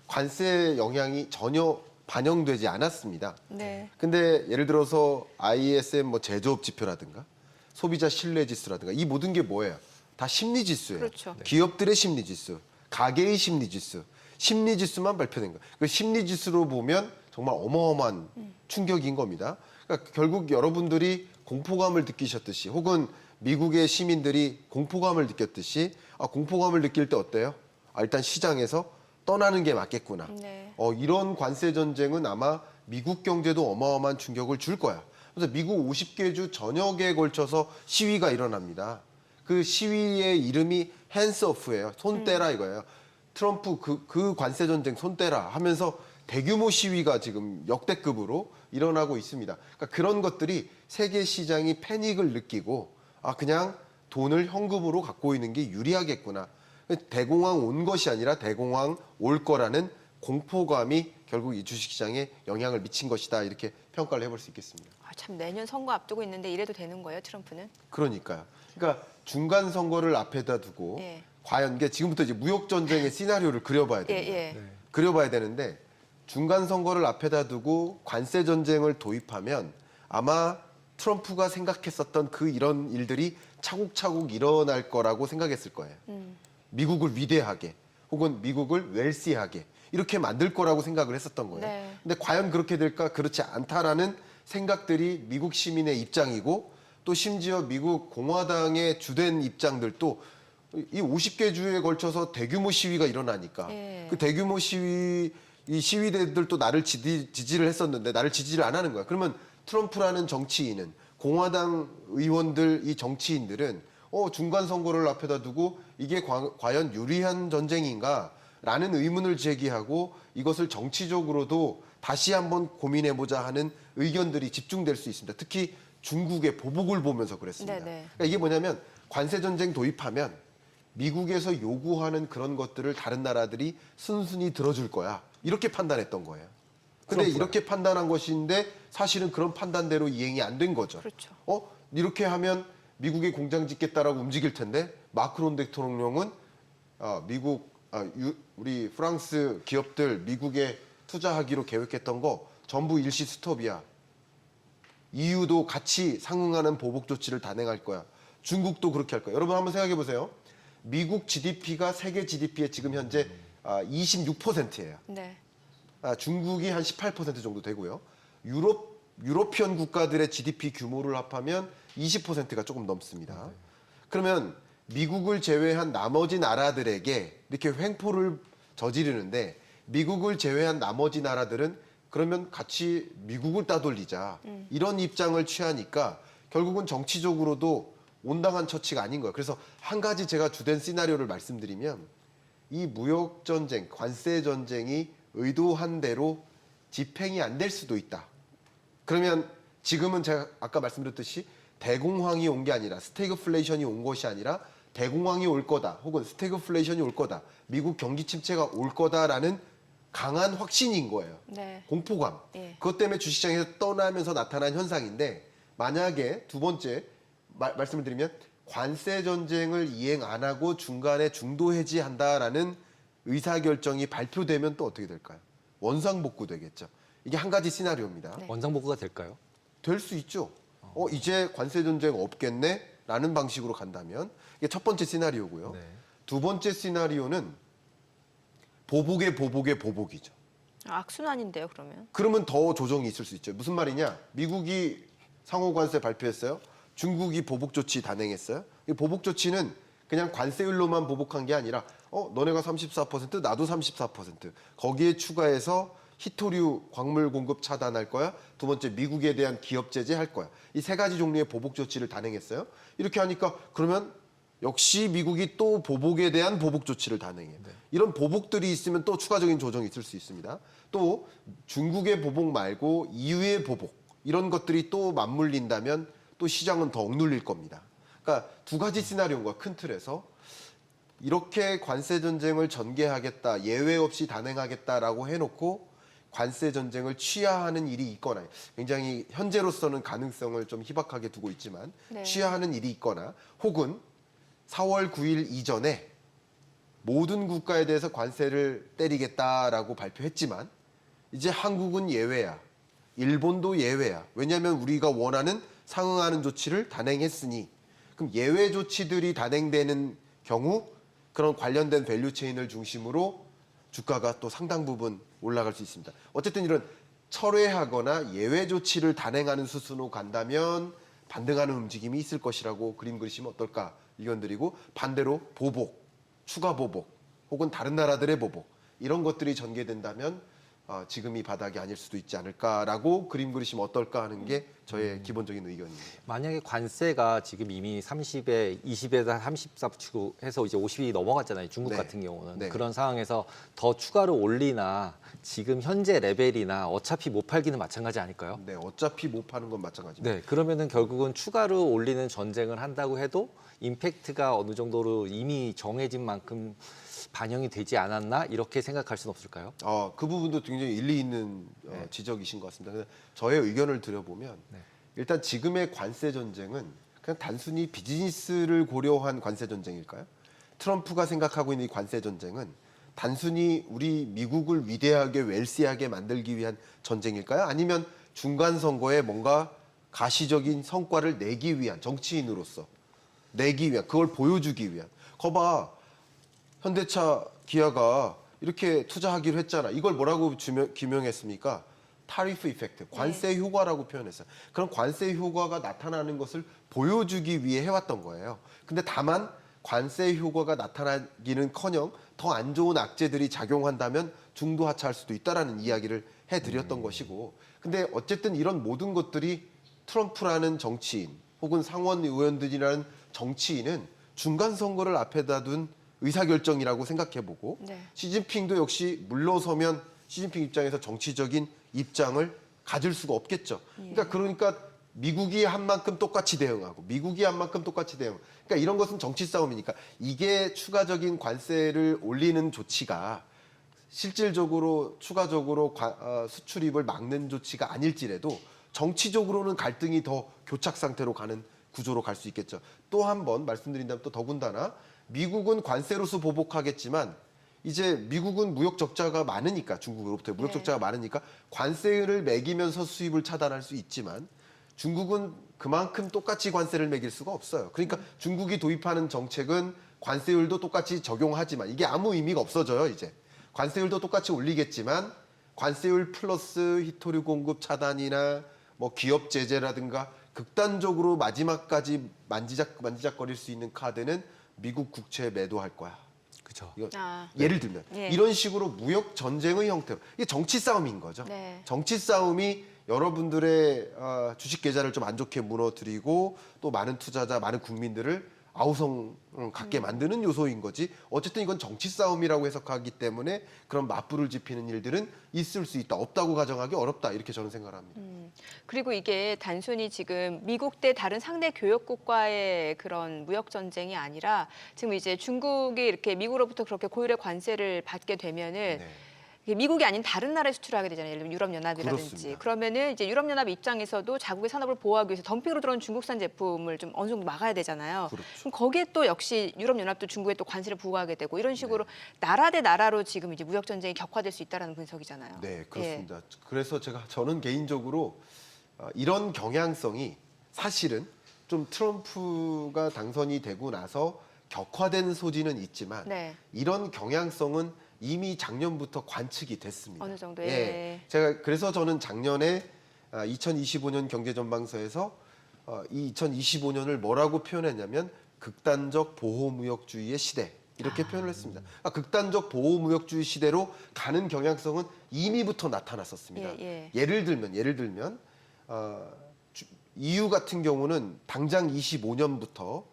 관세 영향이 전혀 반영되지 않았습니다. 네. 근데 예를 들어서 ISM 뭐 제조업 지표라든가 소비자 신뢰 지수라든가 이 모든 게 뭐예요? 다 심리 지수예요. 그렇죠. 기업들의 심리 지수, 가계의 심리 지수, 심리 지수만 발표된 거예요. 그 심리 지수로 보면 정말 어마어마한 충격인 겁니다. 그러니까 결국 여러분들이 공포감을 느끼셨듯이 혹은 미국의 시민들이 공포감을 느꼈듯이 공포감을 느낄 때 어때요? 일단 시장에서 떠나는 게 맞겠구나. 네. 이런 관세 전쟁은 아마 미국 경제도 어마어마한 충격을 줄 거야. 그래서 미국 50개 주 전역에 걸쳐서 시위가 일어납니다. 그 시위의 이름이 hands off예요. 손 떼라 이거예요. 트럼프 그 관세 전쟁 손 떼라 하면서 대규모 시위가 지금 역대급으로 일어나고 있습니다. 그러니까 그런 것들이 세계 시장이 패닉을 느끼고 그냥 돈을 현금으로 갖고 있는 게 유리하겠구나. 대공황 온 것이 아니라 대공황 올 거라는 공포감이 결국 이 주식시장에 영향을 미친 것이다. 이렇게 평가를 해볼 수 있겠습니다. 참 내년 선거 앞두고 있는데 이래도 되는 거예요, 트럼프는? 그러니까요. 그러니까 중간 선거를 앞에다 두고 예. 과연 이게 지금부터 이제 무역 전쟁의 시나리오를 그려봐야 예, 됩니다. 예. 그려봐야 되는데 중간 선거를 앞에다 두고 관세 전쟁을 도입하면 아마 트럼프가 생각했었던 이런 일들이 차곡차곡 일어날 거라고 생각했을 거예요. 미국을 위대하게 혹은 미국을 웰시하게 이렇게 만들 거라고 생각을 했었던 거예요. 네. 근데 과연 그렇게 될까? 그렇지 않다라는 생각들이 미국 시민의 입장이고 또 심지어 미국 공화당의 주된 입장들도 이 50개 주에 걸쳐서 대규모 시위가 일어나니까 예. 그 대규모 이 시위대들도 나를 지지를 했었는데 나를 지지를 안 하는 거야. 그러면 트럼프라는 정치인은 공화당 의원들 이 정치인들은 중간 선거를 앞에다 두고 이게 과연 유리한 전쟁인가라는 의문을 제기하고 이것을 정치적으로도 다시 한번 고민해보자 하는 의견들이 집중될 수 있습니다. 특히 중국의 보복을 보면서 그랬습니다. 네네. 그러니까 이게 뭐냐면 관세 전쟁 도입하면 미국에서 요구하는 그런 것들을 다른 나라들이 순순히 들어줄 거야. 이렇게 판단했던 거예요. 근데 이렇게 판단한 것인데 사실은 그런 판단대로 이행이 안 된 거죠. 그렇죠. 이렇게 하면 미국이 공장 짓겠다라고 움직일 텐데 마크론 대통령은 우리 프랑스 기업들 미국에 투자하기로 계획했던 거 전부 일시 스톱이야. EU도 같이 상응하는 보복 조치를 단행할 거야. 중국도 그렇게 할 거야. 여러분 한번 생각해 보세요. 미국 GDP가 세계 GDP의 지금 현재 26%예요. 네. 중국이 한 18% 정도 되고요. 유로피언 국가들의 GDP 규모를 합하면 20%가 조금 넘습니다. 그러면 미국을 제외한 나머지 나라들에게 이렇게 횡포를 저지르는데 미국을 제외한 나머지 나라들은 그러면 같이 미국을 따돌리자 이런 입장을 취하니까 결국은 정치적으로도 온당한 처치가 아닌 거예요. 그래서 한 가지 제가 주된 시나리오를 말씀드리면 이 무역 전쟁, 관세 전쟁이 의도한 대로 집행이 안 될 수도 있다. 그러면 지금은 제가 아까 말씀드렸듯이 대공황이 온 게 아니라 스태그플레이션이 온 것이 아니라 대공황이 올 거다. 혹은 스태그플레이션이 올 거다. 미국 경기 침체가 올 거다라는 강한 확신인 거예요. 네. 공포감. 예. 그것 때문에 주식시장에서 떠나면서 나타난 현상인데 만약에 두 번째 말씀을 드리면 관세 전쟁을 이행 안 하고 중간에 중도 해지한다라는 의사결정이 발표되면 또 어떻게 될까요? 원상복구 되겠죠. 이게 한 가지 시나리오입니다. 네. 원상복구가 될까요? 될 수 있죠. 이제 관세 전쟁 없겠네? 라는 방식으로 간다면 이게 첫 번째 시나리오고요. 네. 두 번째 시나리오는 보복의 보복이죠. 악순환인데요, 그러면. 그러면 더 조정이 있을 수 있죠. 무슨 말이냐? 미국이 상호 관세 발표했어요. 중국이 보복 조치 단행했어요. 이 보복 조치는 그냥 관세율로만 보복한 게 아니라 너네가 34%, 나도 34%. 거기에 추가해서 희토류 광물 공급 차단할 거야. 두 번째 미국에 대한 기업 제재 할 거야. 이 세 가지 종류의 보복 조치를 단행했어요. 이렇게 하니까 그러면 역시 미국이 또 보복에 대한 보복 조치를 단행해요. 이런 보복들이 있으면 또 추가적인 조정이 있을 수 있습니다. 또 중국의 보복 말고 EU의 보복 이런 것들이 또 맞물린다면 또 시장은 더 억눌릴 겁니다. 그러니까 두 가지 시나리오가 큰 틀에서 이렇게 관세 전쟁을 전개하겠다, 예외 없이 단행하겠다라고 해놓고 관세 전쟁을 취하하는 일이 있거나 굉장히 현재로서는 가능성을 좀 희박하게 두고 있지만 네. 취하하는 일이 있거나 혹은 4월 9일 이전에 모든 국가에 대해서 관세를 때리겠다라고 발표했지만 이제 한국은 예외야. 일본도 예외야. 왜냐하면 우리가 원하는 상응하는 조치를 단행했으니 그럼 예외 조치들이 단행되는 경우 그런 관련된 밸류체인을 중심으로 주가가 또 상당 부분 올라갈 수 있습니다. 어쨌든 이런 철회하거나 예외 조치를 단행하는 수순으로 간다면 반등하는 움직임이 있을 것이라고 그림 그리시면 어떨까 의견드리고 반대로 보복, 추가 보복 혹은 다른 나라들의 보복 이런 것들이 전개된다면 지금 이 바닥이 아닐 수도 있지 않을까라고 그림 그리시면 어떨까 하는 게 저의 기본적인 의견입니다. 만약에 관세가 지금 이미 30에 20에다 34 해서 이제 50이 넘어갔잖아요. 중국 네. 같은 경우는. 네. 그런 상황에서 더 추가로 올리나 지금 현재 레벨이나 어차피 못 팔기는 마찬가지 아닐까요? 네, 어차피 못 파는 건 마찬가지입니다. 네, 그러면은 결국은 추가로 올리는 전쟁을 한다고 해도 임팩트가 어느 정도로 이미 정해진 만큼 반영이 되지 않았나 이렇게 생각할 수는 없을까요? 그 부분도 굉장히 일리 있는 지적이신 것 같습니다. 근데 저의 의견을 드려보면 일단 지금의 관세 전쟁은 그냥 단순히 비즈니스를 고려한 관세 전쟁일까요? 트럼프가 생각하고 있는 이 관세 전쟁은 단순히 우리 미국을 위대하게 웰시하게 만들기 위한 전쟁일까요? 아니면 중간 선거에 뭔가 가시적인 성과를 내기 위한 정치인으로서 내기 위한 그걸 보여주기 위한 거봐 현대차 기아가 이렇게 투자하기로 했잖아. 이걸 뭐라고 규명했습니까? 타리프 이펙트, 관세 효과라고 표현했어요. 그런 관세 효과가 나타나는 것을 보여주기 위해 해왔던 거예요. 근데 다만 관세 효과가 나타나기는커녕 더 안 좋은 악재들이 작용한다면 중도 하차할 수도 있다라는 이야기를 해드렸던 것이고 근데 어쨌든 이런 모든 것들이 트럼프라는 정치인 혹은 상원 의원들이라는 정치인은 중간 선거를 앞에다 둔 의사결정이라고 생각해보고 네. 시진핑도 역시 물러서면 시진핑 입장에서 정치적인 입장을 가질 수가 없겠죠. 그러니까 미국이 한 만큼 똑같이 대응하고 미국이 한 만큼 똑같이 대응. 그러니까 이런 것은 정치 싸움이니까 이게 추가적인 관세를 올리는 조치가 실질적으로 추가적으로 수출입을 막는 조치가 아닐지라도 정치적으로는 갈등이 더 교착 상태로 가는 구조로 갈 수 있겠죠. 또 한 번 말씀드린다면 또 더군다나 미국은 관세로서 보복하겠지만 이제 미국은 무역 적자가 많으니까 중국으로부터 무역 적자가 많으니까 관세를 매기면서 수입을 차단할 수 있지만 중국은 그만큼 똑같이 관세를 매길 수가 없어요. 그러니까 중국이 도입하는 정책은 관세율도 똑같이 적용하지만 이게 아무 의미가 없어져요, 이제. 관세율도 똑같이 올리겠지만 관세율 플러스 희토류 공급 차단이나 뭐 기업 제재라든가 극단적으로 마지막까지 만지작거릴 수 있는 카드는 미국 국채에 매도할 거야. 그렇죠. 이거 아. 예를 들면 예. 이런 식으로 무역 전쟁의 형태로 이게 정치 싸움인 거죠. 네. 정치 싸움이 여러분들의 주식 계좌를 좀 안 좋게 무너뜨리고 또 많은 투자자, 많은 국민들을 아우성 갖게 만드는 요소인 거지. 어쨌든 이건 정치 싸움이라고 해석하기 때문에 그런 맞불을 지피는 일들은 있을 수 있다. 없다고 가정하기 어렵다. 이렇게 저는 생각을 합니다. 그리고 이게 단순히 지금 미국 대 다른 상대 교역국과의 그런 무역 전쟁이 아니라 지금 이제 중국이 이렇게 미국으로부터 그렇게 고율의 관세를 받게 되면은 네. 미국이 아닌 다른 나라에 수출하게 되잖아요. 예를 들면 유럽연합이라든지. 그렇습니다. 그러면은 이제 유럽연합 입장에서도 자국의 산업을 보호하기 위해서 덤핑으로 들어온 중국산 제품을 좀 어느 정도 막아야 되잖아요. 그렇죠. 그럼 거기에 또 역시 유럽연합도 중국에 또 관세를 부과하게 되고 이런 식으로 네. 나라 대 나라로 지금 이제 무역 전쟁이 격화될 수 있다라는 분석이잖아요. 네, 그렇습니다. 그래서 저는 개인적으로 이런 경향성이 사실은 좀 트럼프가 당선이 되고 나서 격화된 소지는 있지만 네. 이런 경향성은 이미 작년부터 관측이 됐습니다. 어느 정도? 예. 제가 그래서 저는 작년에 2025년 경제전망서에서 이 2025년을 뭐라고 표현했냐면 극단적 보호무역주의의 시대 이렇게 표현을 했습니다. 극단적 보호무역주의 시대로 가는 경향성은 이미부터 나타났었습니다. 예를 들면 EU 같은 경우는 당장 25년부터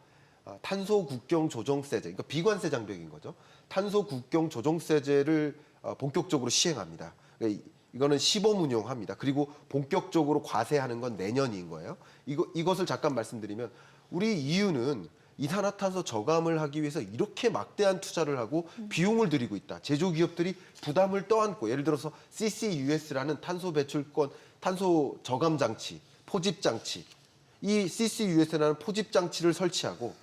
탄소 국경 조정세제, 그러니까 비관세 장벽인 거죠. 탄소 국경 조정세제를 본격적으로 시행합니다. 그러니까 이거는 시범 운용합니다. 그리고 본격적으로 과세하는 건 내년인 거예요. 이것을 잠깐 말씀드리면 우리 EU는 이산화탄소 저감을 하기 위해서 이렇게 막대한 투자를 하고 비용을 들이고 있다. 제조기업들이 부담을 떠안고 예를 들어서 CCUS라는 탄소 배출권, 탄소 저감 장치, 포집 장치, 이 CCUS라는 포집 장치를 설치하고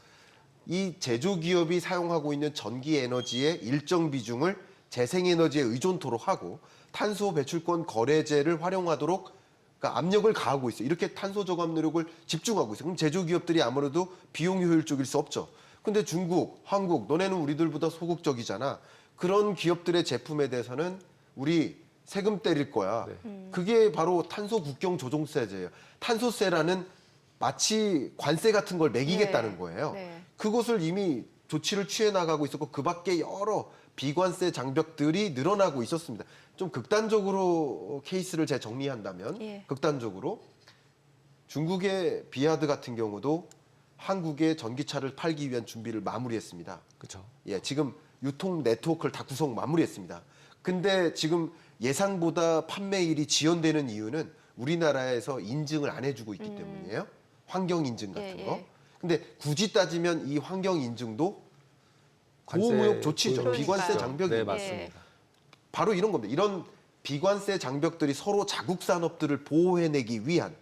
이 제조기업이 사용하고 있는 전기 에너지의 일정 비중을 재생에너지에 의존토록 하고 탄소 배출권 거래제를 활용하도록 그러니까 압력을 가하고 있어요. 이렇게 탄소 저감 노력을 집중하고 있어요. 그럼 제조기업들이 아무래도 비용 효율적일 수 없죠. 근데 중국, 한국, 너네는 우리들보다 소극적이잖아. 그런 기업들의 제품에 대해서는 우리 세금 때릴 거야. 그게 바로 탄소 국경 조정세제예요. 탄소세라는 마치 관세 같은 걸 매기겠다는 거예요. 네. 그것을 이미 조치를 취해 나가고 있었고 그 밖에 여러 비관세 장벽들이 늘어나고 있었습니다. 좀 극단적으로 케이스를 제가 정리한다면 극단적으로 중국의 비아드 같은 경우도 한국의 전기차를 팔기 위한 준비를 마무리했습니다. 그렇죠. 예, 지금 유통 네트워크를 다 구성 마무리했습니다. 근데 지금 예상보다 판매일이 지연되는 이유는 우리나라에서 인증을 안 해주고 있기 때문이에요. 환경 인증 같은 거. 근데 굳이 따지면 이 환경 인증도 보호무역 조치죠. 그러니까요. 비관세 장벽이. 네, 맞습니다. 바로 이런 겁니다. 이런 비관세 장벽들이 서로 자국 산업들을 보호해내기 위한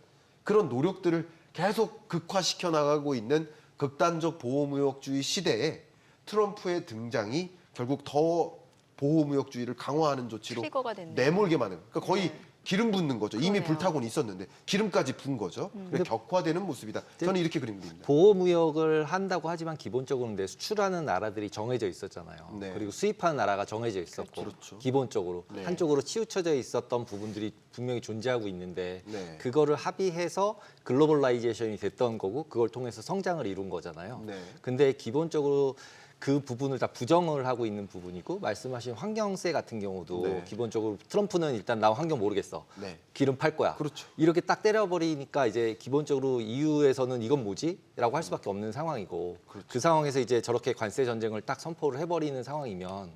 그런 노력들을 계속 극화시켜 나가고 있는 극단적 보호무역주의 시대에 트럼프의 등장이 결국 더 보호무역주의를 강화하는 조치로 트리거가 됐네요. 내몰게 만든. 그러니까 거의 네. 기름 붓는 거죠. 이미 그러네요. 불타고는 있었는데 기름까지 분 거죠. 그래서 격화되는 모습이다. 저는 이렇게 그립니다. 보호무역을 한다고 하지만 기본적으로는 내 수출하는 나라들이 정해져 있었잖아요. 네. 그리고 수입하는 나라가 정해져 있었고 그렇죠. 기본적으로 네. 한쪽으로 치우쳐져 있었던 부분들이 분명히 존재하고 있는데 네. 그거를 합의해서 글로벌라이제이션이 됐던 거고 그걸 통해서 성장을 이룬 거잖아요. 네. 근데 기본적으로 그 부분을 다 부정을 하고 있는 부분이고 말씀하신 환경세 같은 경우도 네. 기본적으로 트럼프는 일단 나 환경 모르겠어. 네. 기름 팔 거야. 그렇죠. 이렇게 딱 때려버리니까 이제 기본적으로 EU에서는 이건 뭐지? 라고 할 수밖에 없는 상황이고 그렇죠. 그 상황에서 이제 저렇게 관세 전쟁을 딱 선포를 해버리는 상황이면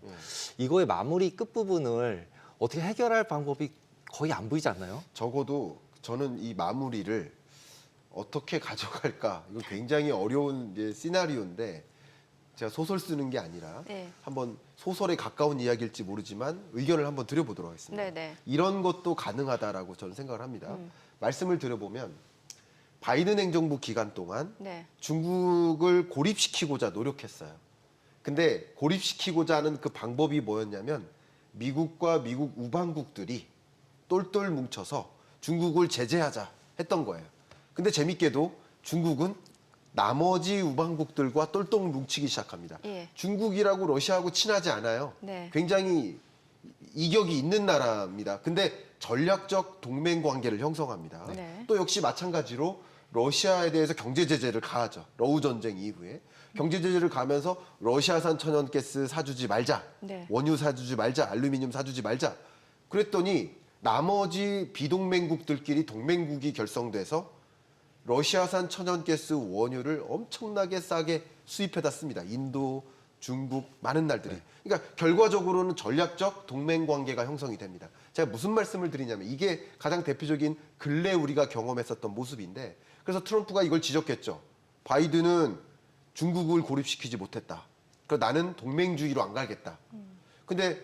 이거의 마무리 끝부분을 어떻게 해결할 방법이 거의 안 보이지 않나요? 적어도 저는 이 마무리를 어떻게 가져갈까 이거 굉장히 어려운 이제 시나리오인데 제가 소설 쓰는 게 아니라 네. 한번 소설에 가까운 이야기일지 모르지만 의견을 한번 드려보도록 하겠습니다. 네네. 이런 것도 가능하다라고 저는 생각을 합니다. 말씀을 드려보면 바이든 행정부 기간 동안 네. 중국을 고립시키고자 노력했어요. 근데 고립시키고자 하는 그 방법이 뭐였냐면 미국과 미국 우방국들이 똘똘 뭉쳐서 중국을 제재하자 했던 거예요. 근데 재밌게도 중국은 나머지 우방국들과 똘똘 뭉치기 시작합니다. 예. 중국이라고 러시아하고 친하지 않아요. 네. 굉장히 이격이 있는 나라입니다. 근데 전략적 동맹 관계를 형성합니다. 네. 또 역시 마찬가지로 러시아에 대해서 경제 제재를 가하죠. 러우 전쟁 이후에 경제 제재를 가면서 러시아산 천연가스 사주지 말자, 네. 원유 사주지 말자, 알루미늄 사주지 말자. 그랬더니 나머지 비동맹국들끼리 동맹국이 결성돼서 러시아산 천연가스 원유를 엄청나게 싸게 수입해다 씁니다. 인도, 중국, 많은 날들이. 그러니까 결과적으로는 전략적 동맹 관계가 형성이 됩니다. 제가 무슨 말씀을 드리냐면 이게 가장 대표적인 근래 우리가 경험했었던 모습인데 그래서 트럼프가 이걸 지적했죠. 바이든은 중국을 고립시키지 못했다. 그래서 나는 동맹주의로 안 가겠다. 근데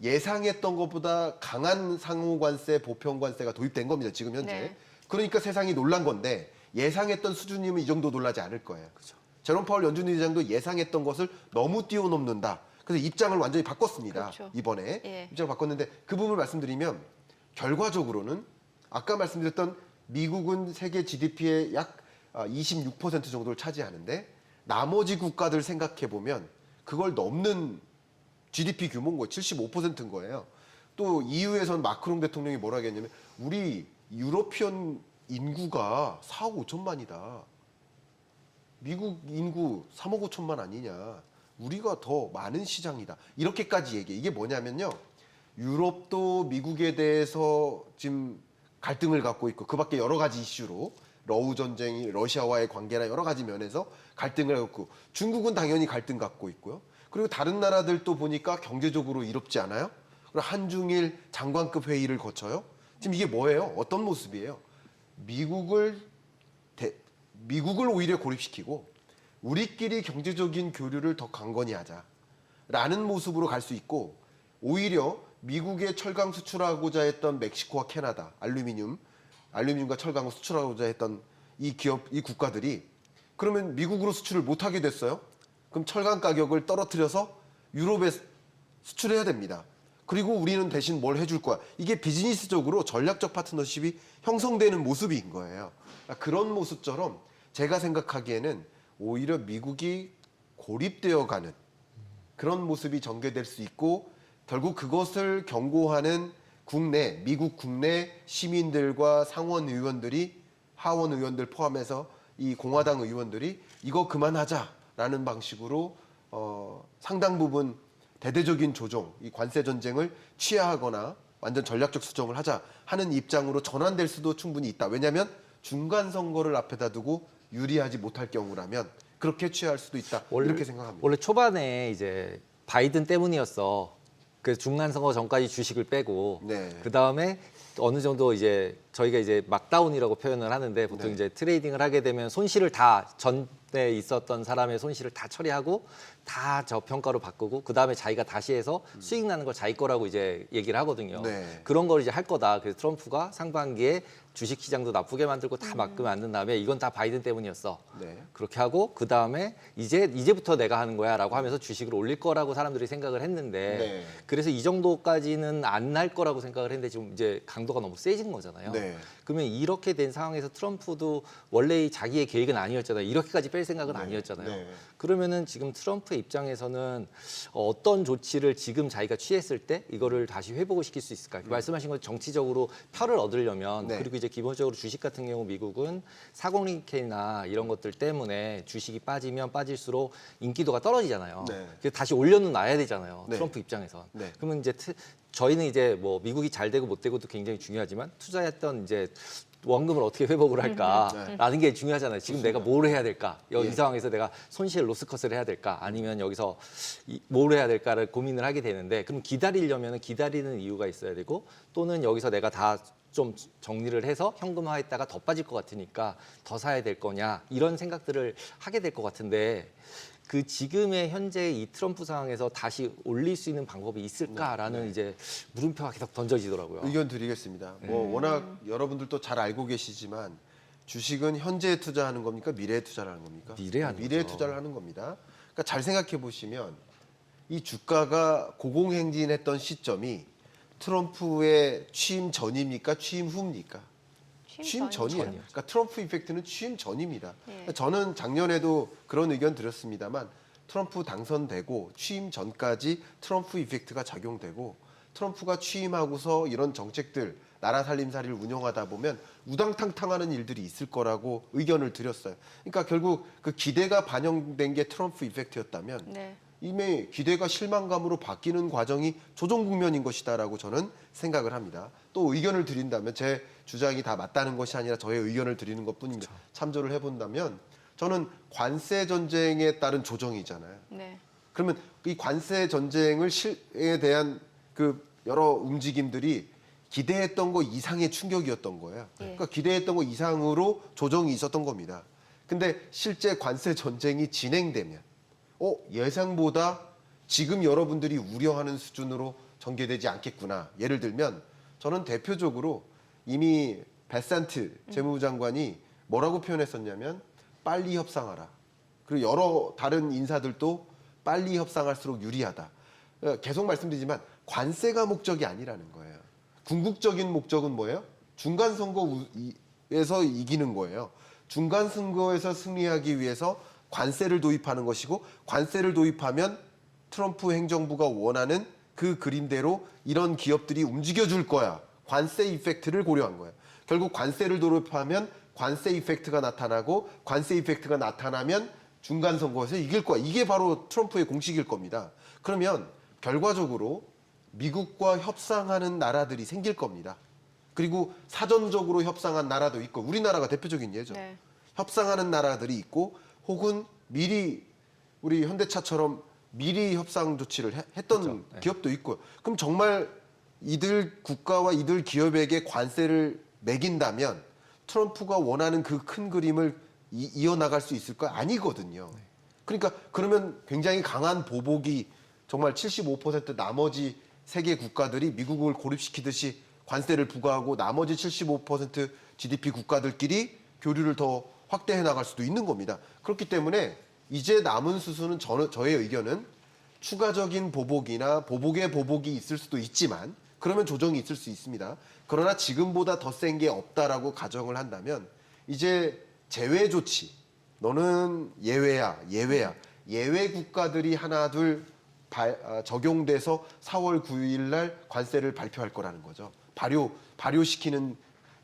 예상했던 것보다 강한 상호관세, 보편관세가 도입된 겁니다. 지금 현재. 네. 그러니까 세상이 놀란 건데 예상했던 수준이면 이 정도 놀라지 않을 거예요. 그렇죠. 제롬 파월 연준 의장도 예상했던 것을 너무 뛰어넘는다. 그래서 입장을 완전히 바꿨습니다. 그렇죠. 이번에 예. 입장을 바꿨는데 그 부분을 말씀드리면 결과적으로는 아까 말씀드렸던 미국은 세계 GDP의 약 26% 정도를 차지하는데 나머지 국가들 생각해 보면 그걸 넘는 GDP 규모인 거예요. 75%인 거예요. 또 EU에서는 마크롱 대통령이 뭐라 했냐면 우리 유러피언 인구가 4억 5천만이다. 미국 인구 3억 5천만 아니냐. 우리가 더 많은 시장이다. 이렇게까지 얘기해. 이게 뭐냐면요. 유럽도 미국에 대해서 지금 갈등을 갖고 있고 그 밖에 여러 가지 이슈로 러우 전쟁이 러시아와의 관계나 여러 가지 면에서 갈등을 갖고 중국은 당연히 갈등 갖고 있고요. 그리고 다른 나라들도 보니까 경제적으로 이롭지 않아요? 그리고 한중일 장관급 회의를 거쳐요. 지금 이게 뭐예요? 어떤 모습이에요? 미국을 오히려 고립시키고 우리끼리 경제적인 교류를 더 강건히 하자라는 모습으로 갈 수 있고 오히려 미국에 철강 수출하고자 했던 멕시코와 캐나다 알루미늄과 철강을 수출하고자 했던 이 국가들이 그러면 미국으로 수출을 못하게 됐어요. 그럼 철강 가격을 떨어뜨려서 유럽에 수출해야 됩니다. 그리고 우리는 대신 뭘 해줄 거야. 이게 비즈니스적으로 전략적 파트너십이 형성되는 모습인 거예요. 그런 모습처럼 제가 생각하기에는 오히려 미국이 고립되어가는 그런 모습이 전개될 수 있고 결국 그것을 경고하는 미국 국내 시민들과 상원 의원들이 하원 의원들 포함해서 이 공화당 의원들이 이거 그만하자라는 방식으로 상당 부분 대대적인 조정, 이 관세 전쟁을 취하하거나 완전 전략적 수정을 하자 하는 입장으로 전환될 수도 충분히 있다. 왜냐하면 중간 선거를 앞에다 두고 유리하지 못할 경우라면 그렇게 취할 수도 있다. 이렇게 생각합니다. 원래 초반에 이제 바이든 때문이었어. 그 중간 선거 전까지 주식을 빼고 네. 그 다음에 어느 정도 이제 저희가 이제 막다운이라고 표현을 하는데 보통 네. 이제 트레이딩을 하게 되면 손실을 다 전에 있었던 사람의 손실을 다 처리하고 다 저평가로 바꾸고 그 다음에 자기가 다시 해서 수익 나는 걸 자기 거라고 이제 얘기를 하거든요. 네. 그런 걸 이제 할 거다. 그래서 트럼프가 상반기에 주식 시장도 나쁘게 만들고 다 막게 만든 다음에 이건 다 바이든 때문이었어. 네. 그렇게 하고 그 다음에 이제부터 내가 하는 거야라고 하면서 주식을 올릴 거라고 사람들이 생각을 했는데 네. 그래서 이 정도까지는 안 날 거라고 생각을 했는데 지금 이제 강도가 너무 세진 거잖아요. 네. 그러면 이렇게 된 상황에서 트럼프도 원래 자기의 계획은 아니었잖아요. 이렇게까지 뺄 생각은 아니었잖아요. 네. 그러면은 지금 트럼프 입장에서는 어떤 조치를 지금 자기가 취했을 때 이거를 다시 회복을 시킬 수 있을까? 말씀하신 것 정치적으로 표를 얻으려면 네. 그리고 이제 기본적으로 주식 같은 경우 미국은 40링케나 이런 것들 때문에 주식이 빠지면 빠질수록 인기도가 떨어지잖아요. 네. 그래서 다시 올려놔야 되잖아요. 네. 트럼프 입장에선. 네. 그러면 이제 저희는 이제 뭐 미국이 잘 되고 못 되고도 굉장히 중요하지만 투자했던 이제 원금을 어떻게 회복을 할까라는 게 중요하잖아요. 지금 내가 뭘 해야 될까? 이 상황에서 내가 손실 로스컷을 해야 될까? 아니면 여기서 뭘 해야 될까를 고민을 하게 되는데 그럼 기다리려면 기다리는 이유가 있어야 되고 또는 여기서 내가 다 좀 정리를 해서 현금화했다가 더 빠질 것 같으니까 더 사야 될 거냐 이런 생각들을 하게 될 것 같은데 그 지금의 현재 이 트럼프 상황에서 다시 올릴 수 있는 방법이 있을까라는 이제 물음표가 계속 던져지더라고요. 의견 드리겠습니다. 뭐 워낙 여러분들도 잘 알고 계시지만 주식은 현재에 투자하는 겁니까? 미래에 투자를 하는 겁니까? 미래에 투자를 하는 겁니다. 그러니까 잘 생각해 보시면 이 주가가 고공행진했던 시점이 트럼프의 취임 전입니까? 취임 후입니까? 취임 전이에요. 그러니까 트럼프 이펙트는 취임 전입니다. 예. 저는 작년에도 그런 의견 드렸습니다만 트럼프 당선되고 취임 전까지 트럼프 이펙트가 작용되고 트럼프가 취임하고서 이런 정책들 나라 살림살이를 운영하다 보면 우당탕탕하는 일들이 있을 거라고 의견을 드렸어요. 그러니까 결국 그 기대가 반영된 게 트럼프 이펙트였다면 네. 이미 기대가 실망감으로 바뀌는 과정이 조정 국면인 것이다라고 저는 생각을 합니다. 또 의견을 드린다면 제 주장이 다 맞다는 것이 아니라 저의 의견을 드리는 것뿐입니다. 참조를 해본다면 저는 관세 전쟁에 따른 조정이잖아요. 네. 그러면 이 관세 전쟁에 대한 그 여러 움직임들이 기대했던 거 이상의 충격이었던 거예요. 그러니까 기대했던 거 이상으로 조정이 있었던 겁니다. 근데 실제 관세 전쟁이 진행되면 예상보다 지금 여러분들이 우려하는 수준으로 전개되지 않겠구나. 예를 들면 저는 대표적으로 이미 베산트 재무부 장관이 뭐라고 표현했었냐면 빨리 협상하라. 그리고 여러 다른 인사들도 빨리 협상할수록 유리하다. 계속 말씀드리지만 관세가 목적이 아니라는 거예요. 궁극적인 목적은 뭐예요? 중간 선거에서 이기는 거예요. 중간 선거에서 승리하기 위해서 관세를 도입하는 것이고 관세를 도입하면 트럼프 행정부가 원하는 그 그림대로 이런 기업들이 움직여줄 거야. 관세 이펙트를 고려한 거예요. 결국 관세를 도입하면 관세 이펙트가 나타나고 관세 이펙트가 나타나면 중간 선거에서 이길 거야. 이게 바로 트럼프의 공식일 겁니다. 그러면 결과적으로 미국과 협상하는 나라들이 생길 겁니다. 그리고 사전적으로 협상한 나라도 있고 우리나라가 대표적인 예죠. 네. 협상하는 나라들이 있고 혹은 미리 우리 현대차처럼 미리 협상 조치를 했던 그렇죠. 네. 기업도 있고요. 그럼 정말 이들 국가와 이들 기업에게 관세를 매긴다면 트럼프가 원하는 그 큰 그림을 이어나갈 수 있을까? 아니거든요. 그러니까 그러면 굉장히 강한 보복이 정말 75% 나머지 세계 국가들이 미국을 고립시키듯이 관세를 부과하고 나머지 75% GDP 국가들끼리 교류를 더 확대해 나갈 수도 있는 겁니다. 그렇기 때문에 이제 남은 수순은 저의 의견은 추가적인 보복이나 보복의 보복이 있을 수도 있지만 그러면 조정이 있을 수 있습니다. 그러나 지금보다 더 센 게 없다라고 가정을 한다면 이제 제외 조치, 너는 예외야. 예외 국가들이 하나 둘 적용돼서 4월 9일 날 관세를 발표할 거라는 거죠. 발효시키는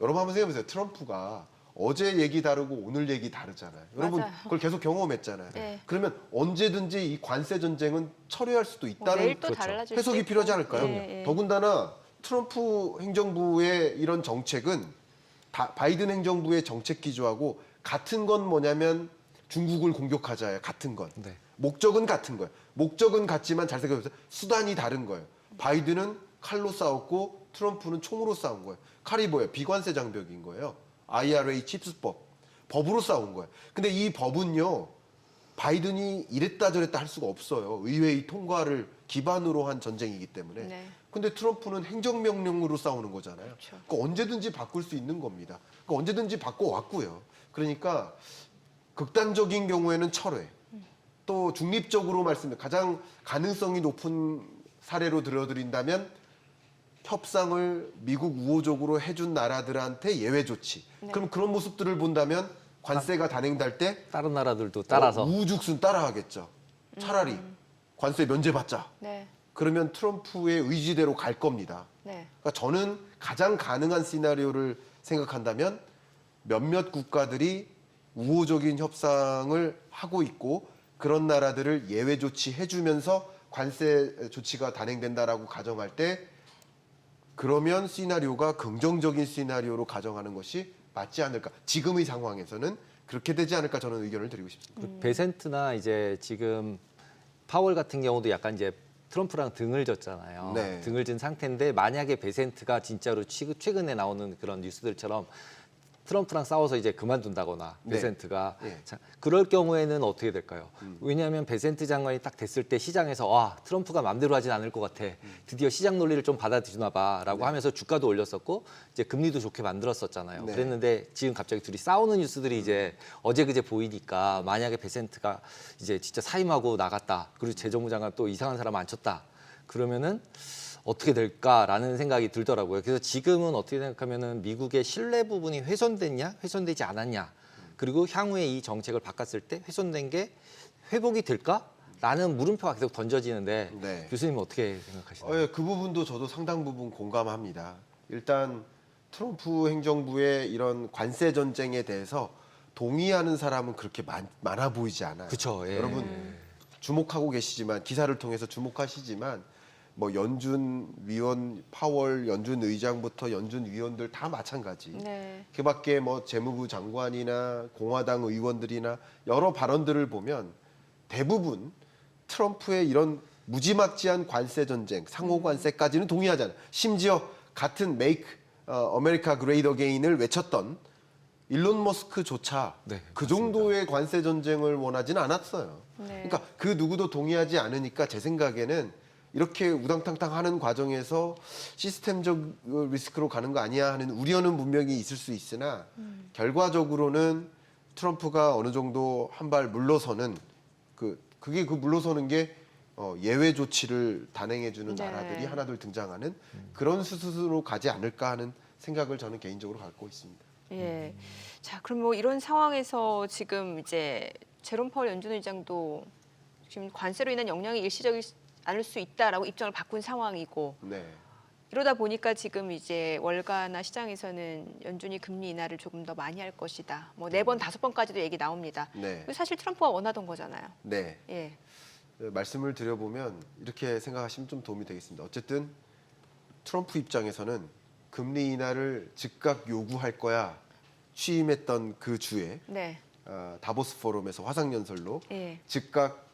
여러분 한번 생각해 보세요. 트럼프가 어제 얘기 다르고 오늘 얘기 다르잖아요. 여러분 맞아요. 그걸 계속 경험했잖아요. 네. 그러면 언제든지 이 관세 전쟁은 철회할 수도 있다는 내일 또 달라질 수도 해석이 있고. 필요하지 않을까요? 예, 예. 더군다나 트럼프 행정부의 이런 정책은 바이든 행정부의 정책 기조하고 같은 건 뭐냐면 중국을 공격하자예요. 같은 건. 네. 목적은 같은 거예요. 목적은 같지만 잘 생각해보세요. 수단이 다른 거예요. 바이든은 칼로 싸웠고 트럼프는 총으로 싸운 거예요. 칼이 뭐예요? 비관세 장벽인 거예요. IRA 칩스법. 법으로 싸운 거예요. 근데 이 법은요. 바이든이 이랬다 저랬다 할 수가 없어요. 의회의 통과를 기반으로 한 전쟁이기 때문에. 네. 근데 트럼프는 행정명령으로 싸우는 거잖아요. 그렇죠. 그러니까 언제든지 바꿀 수 있는 겁니다. 그러니까 언제든지 바꿔왔고요. 그러니까 극단적인 경우에는 철회. 또 중립적으로 가장 가능성이 높은 사례로 들어드린다면 협상을 미국 우호적으로 해준 나라들한테 예외 조치. 네. 그럼 그런 모습들을 본다면 관세가 단행될 때 다른 나라들도 따라서 우죽순 따라하겠죠. 차라리 관세 면제받자. 네. 그러면 트럼프의 의지대로 갈 겁니다. 네. 그러니까 저는 가장 가능한 시나리오를 생각한다면 몇몇 국가들이 우호적인 협상을 하고 있고 그런 나라들을 예외 조치해주면서 관세 조치가 단행된다라고 가정할 때 그러면 시나리오가 긍정적인 시나리오로 가정하는 것이 맞지 않을까. 지금의 상황에서는 그렇게 되지 않을까 저는 의견을 드리고 싶습니다. 베센트나 이제 지금 파월 같은 경우도 약간 이제 트럼프랑 등을 졌잖아요. 네. 등을 진 상태인데 만약에 베센트가 진짜로 최근에 나오는 그런 뉴스들처럼 트럼프랑 싸워서 이제 그만둔다거나 네. 베센트가 네. 자, 그럴 경우에는 어떻게 될까요? 왜냐하면 베센트 장관이 딱 됐을 때 시장에서 와 트럼프가 마음대로 하진 않을 것 같아. 드디어 시장 논리를 좀 받아들이나 봐라고 하면서 주가도 올렸었고 이제 금리도 좋게 만들었었잖아요. 네. 그랬는데 지금 갑자기 둘이 싸우는 뉴스들이 이제 어제 그제 보이니까 만약에 베센트가 이제 진짜 사임하고 나갔다. 그리고 재정부 장관 또 이상한 사람 앉혔다. 그러면은 어떻게 될까라는 생각이 들더라고요. 그래서 지금은 어떻게 생각하면은 미국의 신뢰 부분이 훼손됐냐, 훼손되지 않았냐, 그리고 향후에 이 정책을 바꿨을 때 훼손된 게 회복이 될까라는 물음표가 계속 던져지는데 네. 교수님은 어떻게 생각하시나요? 예, 그 부분도 저도 상당 부분 공감합니다. 일단 트럼프 행정부의 이런 관세 전쟁에 대해서 동의하는 사람은 그렇게 많아 보이지 않아요. 그쵸, 예. 여러분 주목하고 계시지만 기사를 통해서 주목하시지만 뭐 연준 위원 파월 연준 의장부터 연준 위원들 다 마찬가지. 네. 그밖에 뭐 재무부 장관이나 공화당 의원들이나 여러 발언들을 보면 대부분 트럼프의 이런 무지막지한 관세 전쟁, 상호 관세까지는 동의하잖아요. 심지어 같은 Make America Great Again을 외쳤던 일론 머스크조차 네, 그 맞습니다. 정도의 관세 전쟁을 원하지는 않았어요. 네. 그러니까 그 누구도 동의하지 않으니까 제 생각에는 이렇게 우당탕탕 하는 과정에서 시스템적 리스크로 가는 거 아니야 하는 우려는 분명히 있을 수 있으나 결과적으로는 트럼프가 어느 정도 한 발 물러서는 그게 물러서는 게 예외 조치를 단행해 주는 네. 나라들이 하나둘 등장하는 그런 수순으로 가지 않을까 하는 생각을 저는 개인적으로 갖고 있습니다. 예. 자, 그럼 뭐 이런 상황에서 지금 이제 제롬 파월 연준 의장도 지금 관세로 인한 영향이 일시적이지 않을 수 있다라고 입장을 바꾼 상황이고 네. 이러다 보니까 지금 이제 월가나 시장에서는 연준이 금리 인하를 조금 더 많이 할 것이다. 뭐 4번, 5번까지도 얘기 나옵니다. 네. 이거 사실 트럼프가 원하던 거잖아요. 네. 예. 말씀을 드려보면 이렇게 생각하시면 좀 도움이 되겠습니다. 어쨌든 트럼프 입장에서는 금리 인하를 즉각 요구할 거야 취임했던 그 주에 네. 다보스 포럼에서 화상연설로 예. 즉각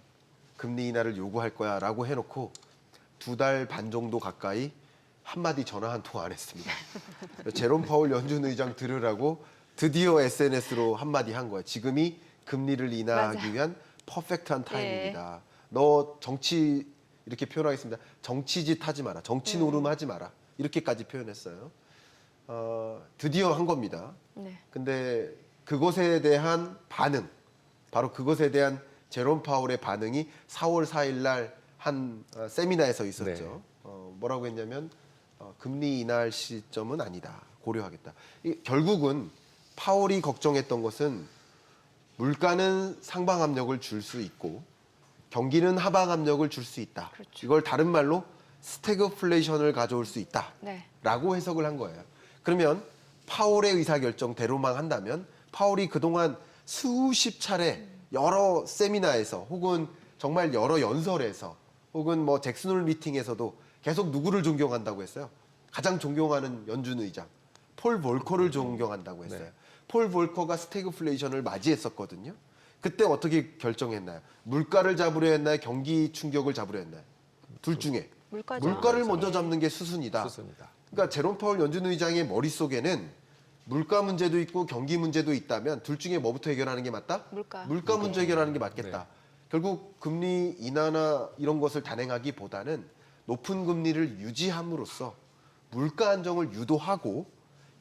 금리 인하를 요구할 거야라고 해놓고 2달 반 정도 가까이 한마디 전화 한 통 안 했습니다. 제롬 파월 연준 의장 들으라고 드디어 SNS로 한마디 한 거예요. 지금이 금리를 인하하기 맞아. 위한 퍼펙트한 타임입니다. 너 정치 이렇게 표현하겠습니다. 정치짓 하지 마라. 정치 노름하지 마라. 이렇게까지 표현했어요. 드디어 한 겁니다. 네. 근데 그것에 대한 반응, 바로 그것에 대한 제롬 파월의 반응이 4월 4일 날 한 세미나에서 있었죠. 네. 뭐라고 했냐면 금리 인하할 시점은 아니다. 고려하겠다. 결국은 파월이 걱정했던 것은 물가는 상방 압력을 줄 수 있고 경기는 하방 압력을 줄 수 있다. 그렇죠. 이걸 다른 말로 스태그플레이션을 가져올 수 있다. 네. 라고 해석을 한 거예요. 그러면 파월의 의사결정대로만 한다면 파월이 그동안 수십 차례 여러 세미나에서 혹은 정말 여러 연설에서 혹은 뭐 잭슨홀 미팅에서도 계속 누구를 존경한다고 했어요? 가장 존경하는 연준 의장 폴 볼커를 존경한다고 했어요. 네. 폴 볼커가 스태그플레이션을 맞이했었거든요. 그때 어떻게 결정했나요? 물가를 잡으려 했나요? 경기 충격을 잡으려 했나요? 둘 중에 물가죠. 물가를 먼저 잡는 게 수순이다. 수순이다. 그러니까 제롬 파월 연준 의장의 머릿속에는 물가 문제도 있고 경기 문제도 있다면 둘 중에 뭐부터 해결하는 게 맞다? 물가. 문제 해결하는 게 맞겠다. 결국 금리 인하나 이런 것을 단행하기보다는 높은 금리를 유지함으로써 물가 안정을 유도하고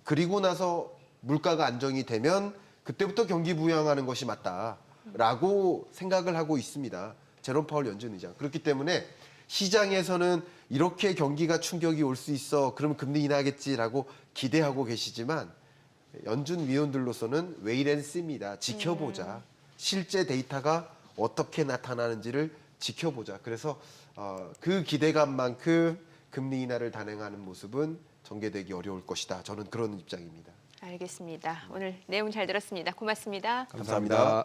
그리고 나서 물가가 안정이 되면 그때부터 경기 부양하는 것이 맞다라고 생각을 하고 있습니다. 제롬 파월 연준 의장. 그렇기 때문에 시장에서는 이렇게 경기가 충격이 올 수 있어. 그러면 금리 인하하겠지라고 기대하고 계시지만 연준 위원들로서는 웨이앤씨입니다. 지켜보자. 실제 데이터가 어떻게 나타나는지를 지켜보자. 그래서 그 기대감만큼 금리 인하를 단행하는 모습은 전개되기 어려울 것이다. 저는 그런 입장입니다. 알겠습니다. 오늘 내용 잘 들었습니다. 고맙습니다. 감사합니다.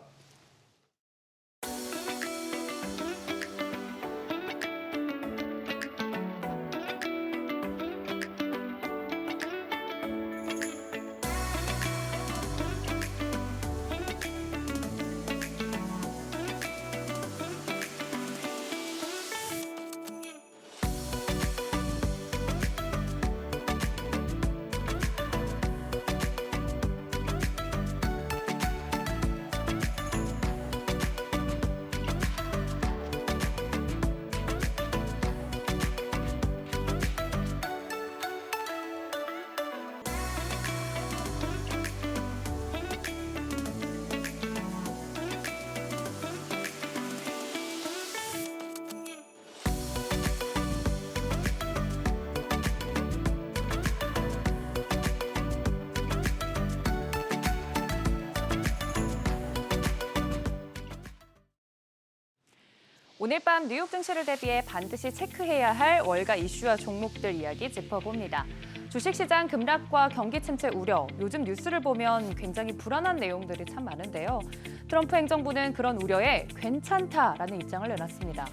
오늘 밤 뉴욕 증시를 대비해 반드시 체크해야 할 월가 이슈와 종목들 이야기 짚어봅니다. 주식시장 급락과 경기 침체 우려, 요즘 뉴스를 보면 굉장히 불안한 내용들이 참 많은데요. 트럼프 행정부는 그런 우려에 괜찮다라는 입장을 내놨습니다.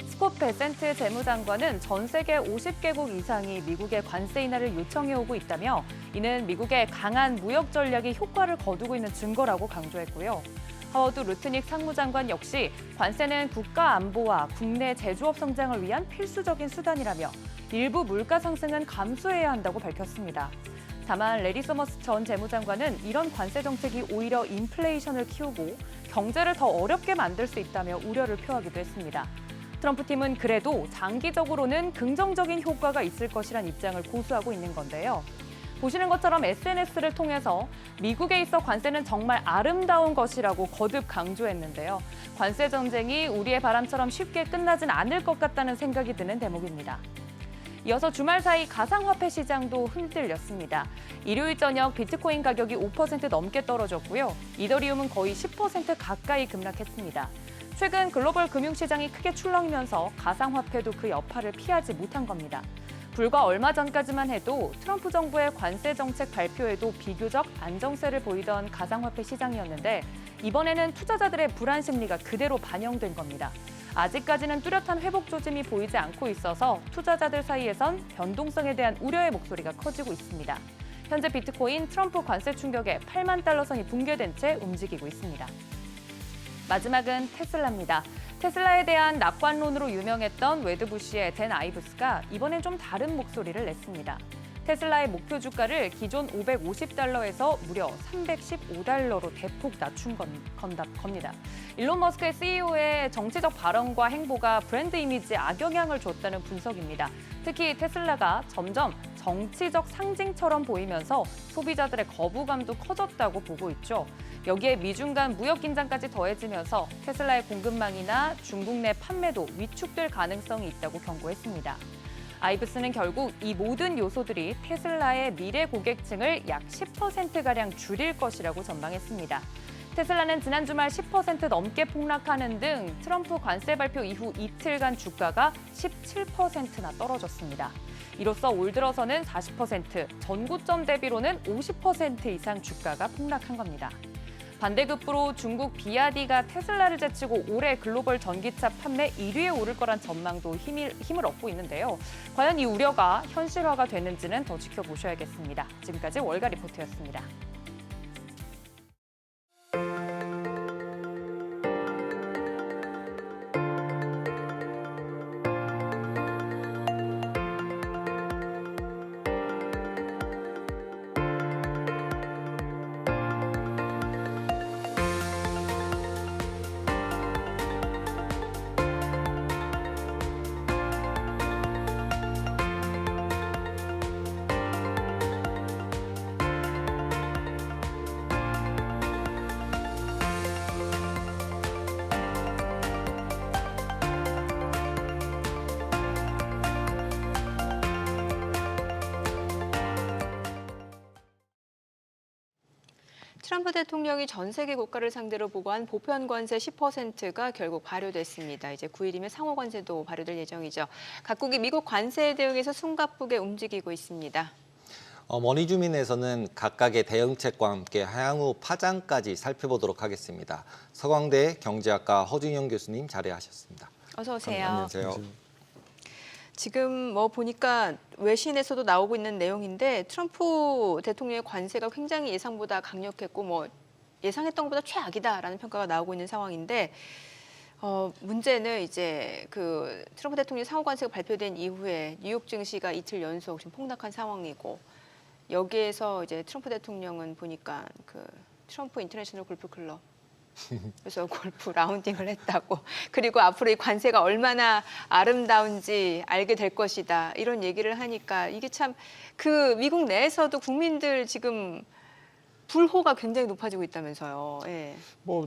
스콧 베센트 재무장관은 전 세계 50개국 이상이 미국의 관세 인하를 요청해오고 있다며 이는 미국의 강한 무역 전략이 효과를 거두고 있는 증거라고 강조했고요. 하워드 루트닉 상무장관 역시 관세는 국가 안보와 국내 제조업 성장을 위한 필수적인 수단이라며 일부 물가 상승은 감수해야 한다고 밝혔습니다. 다만 레리 서머스 전 재무장관은 이런 관세 정책이 오히려 인플레이션을 키우고 경제를 더 어렵게 만들 수 있다며 우려를 표하기도 했습니다. 트럼프 팀은 그래도 장기적으로는 긍정적인 효과가 있을 것이란 입장을 고수하고 있는 건데요. 보시는 것처럼 SNS를 통해서 미국에 있어 관세는 정말 아름다운 것이라고 거듭 강조했는데요. 관세 전쟁이 우리의 바람처럼 쉽게 끝나진 않을 것 같다는 생각이 드는 대목입니다. 이어서 주말 사이 가상화폐 시장도 흔들렸습니다. 일요일 저녁 비트코인 가격이 5% 넘게 떨어졌고요. 이더리움은 거의 10% 가까이 급락했습니다. 최근 글로벌 금융시장이 크게 출렁이면서 가상화폐도 그 여파를 피하지 못한 겁니다. 불과 얼마 전까지만 해도 트럼프 정부의 관세 정책 발표에도 비교적 안정세를 보이던 가상화폐 시장이었는데 이번에는 투자자들의 불안 심리가 그대로 반영된 겁니다. 아직까지는 뚜렷한 회복 조짐이 보이지 않고 있어서 투자자들 사이에선 변동성에 대한 우려의 목소리가 커지고 있습니다. 현재 비트코인 트럼프 관세 충격에 8만 달러 선이 붕괴된 채 움직이고 있습니다. 마지막은 테슬라입니다. 테슬라에 대한 낙관론으로 유명했던 웨드부시의 댄 아이브스가 이번엔 좀 다른 목소리를 냈습니다. 테슬라의 목표 주가를 기존 550달러에서 무려 315달러로 대폭 낮춘 겁니다. 일론 머스크의 CEO의 정치적 발언과 행보가 브랜드 이미지에 악영향을 줬다는 분석입니다. 특히 테슬라가 점점 정치적 상징처럼 보이면서 소비자들의 거부감도 커졌다고 보고 있죠. 여기에 미중 간 무역 긴장까지 더해지면서 테슬라의 공급망이나 중국 내 판매도 위축될 가능성이 있다고 경고했습니다. 아이브스는 결국 이 모든 요소들이 테슬라의 미래 고객층을 약 10%가량 줄일 것이라고 전망했습니다. 테슬라는 지난 주말 10% 넘게 폭락하는 등 트럼프 관세 발표 이후 이틀간 주가가 17%나 떨어졌습니다. 이로써 올 들어서는 40%, 전고점 대비로는 50% 이상 주가가 폭락한 겁니다. 반대급부로 중국 비아디가 테슬라를 제치고 올해 글로벌 전기차 판매 1위에 오를 거란 전망도 힘을 얻고 있는데요. 과연 이 우려가 현실화가 되는지는 더 지켜보셔야겠습니다. 지금까지 월가 리포트였습니다. 트럼프 대통령이 전 세계 국가를 상대로 보고한 보편 관세 10%가 결국 발효됐습니다. 이제 9일이면 상호 관세도 발효될 예정이죠. 각국이 미국 관세에 대응해서 숨가쁘게 움직이고 있습니다. 머니주민에서는 각각의 대응책과 함께 향후 파장까지 살펴보도록 하겠습니다. 서강대 경제학과 허준영 교수님 자리하셨습니다. 어서 오세요. 안녕하세요. 지금 보니까 외신에서도 나오고 있는 내용인데 트럼프 대통령의 관세가 굉장히 예상보다 강력했고 예상했던 것보다 최악이다라는 평가가 나오고 있는 상황인데 문제는 이제 그 트럼프 대통령 상호 관세가 발표된 이후에 뉴욕 증시가 이틀 연속 지금 폭락한 상황이고 여기에서 이제 트럼프 대통령은 보니까 그 트럼프 인터내셔널 골프 클럽 그래서 골프 라운딩을 했다고. 그리고 앞으로 이 관세가 얼마나 아름다운지 알게 될 것이다. 이런 얘기를 하니까 이게 참 그 미국 내에서도 국민들 지금 불호가 굉장히 높아지고 있다면서요. 예.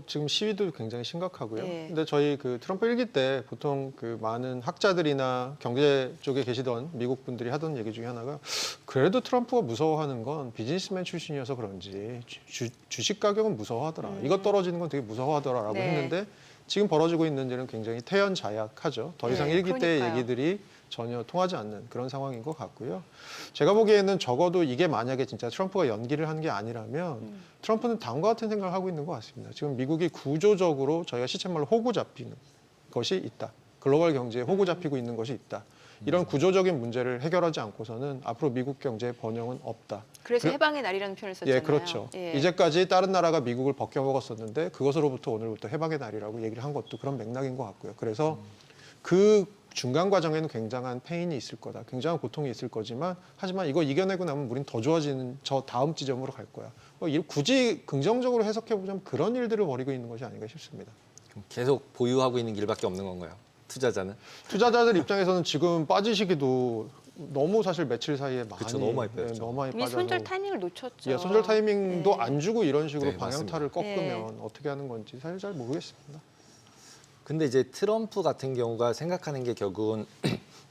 지금 시위도 굉장히 심각하고요. 예. 근데 저희 그 트럼프 일기 때 보통 그 많은 학자들이나 경제 쪽에 계시던 미국 분들이 하던 얘기 중에 하나가 그래도 트럼프가 무서워하는 건 비즈니스맨 출신이어서 그런지 주식 가격은 무서워하더라. 이것 떨어지는 건 되게 무서워하더라라고 네. 했는데 지금 벌어지고 있는 일은 굉장히 태연자약하죠. 더 이상 네, 일기 때의 그러니까요. 얘기들이 전혀 통하지 않는 그런 상황인 것 같고요. 제가 보기에는 적어도 이게 만약에 진짜 트럼프가 연기를 한 게 아니라면 트럼프는 다음과 같은 생각을 하고 있는 것 같습니다. 지금 미국이 구조적으로 저희가 시쳇말로 호구 잡히는 것이 있다. 글로벌 경제에 호구 잡히고 있는 것이 있다. 이런 구조적인 문제를 해결하지 않고서는 앞으로 미국 경제의 번영은 없다. 그래서 해방의 날이라는 표현을 썼잖아요. 예, 그렇죠. 예. 이제까지 다른 나라가 미국을 벗겨먹었었는데 그것으로부터 오늘부터 해방의 날이라고 얘기를 한 것도 그런 맥락인 것 같고요. 그래서 그 중간 과정에는 굉장한 페인이 있을 거다. 굉장한 고통이 있을 거지만 하지만 이거 이겨내고 나면 우린 더 좋아지는 저 다음 지점으로 갈 거야. 굳이 긍정적으로 해석해보자면 그런 일들을 벌이고 있는 것이 아닌가 싶습니다. 계속 보유하고 있는 길밖에 없는 건가요? 투자자는? 투자자들 입장에서는 지금 빠지시기도 너무 사실 며칠 사이에 많이, 그쵸, 너무 많이 빠졌죠. 너무 많이 이미 빠져서 손절 타이밍을 놓쳤죠. 예, 손절 타이밍도 네. 안 주고 이런 식으로 네, 방향타를 꺾으면 네. 어떻게 하는 건지 사실 잘 모르겠습니다. 근데 이제 트럼프 같은 경우가 생각하는 게 결국은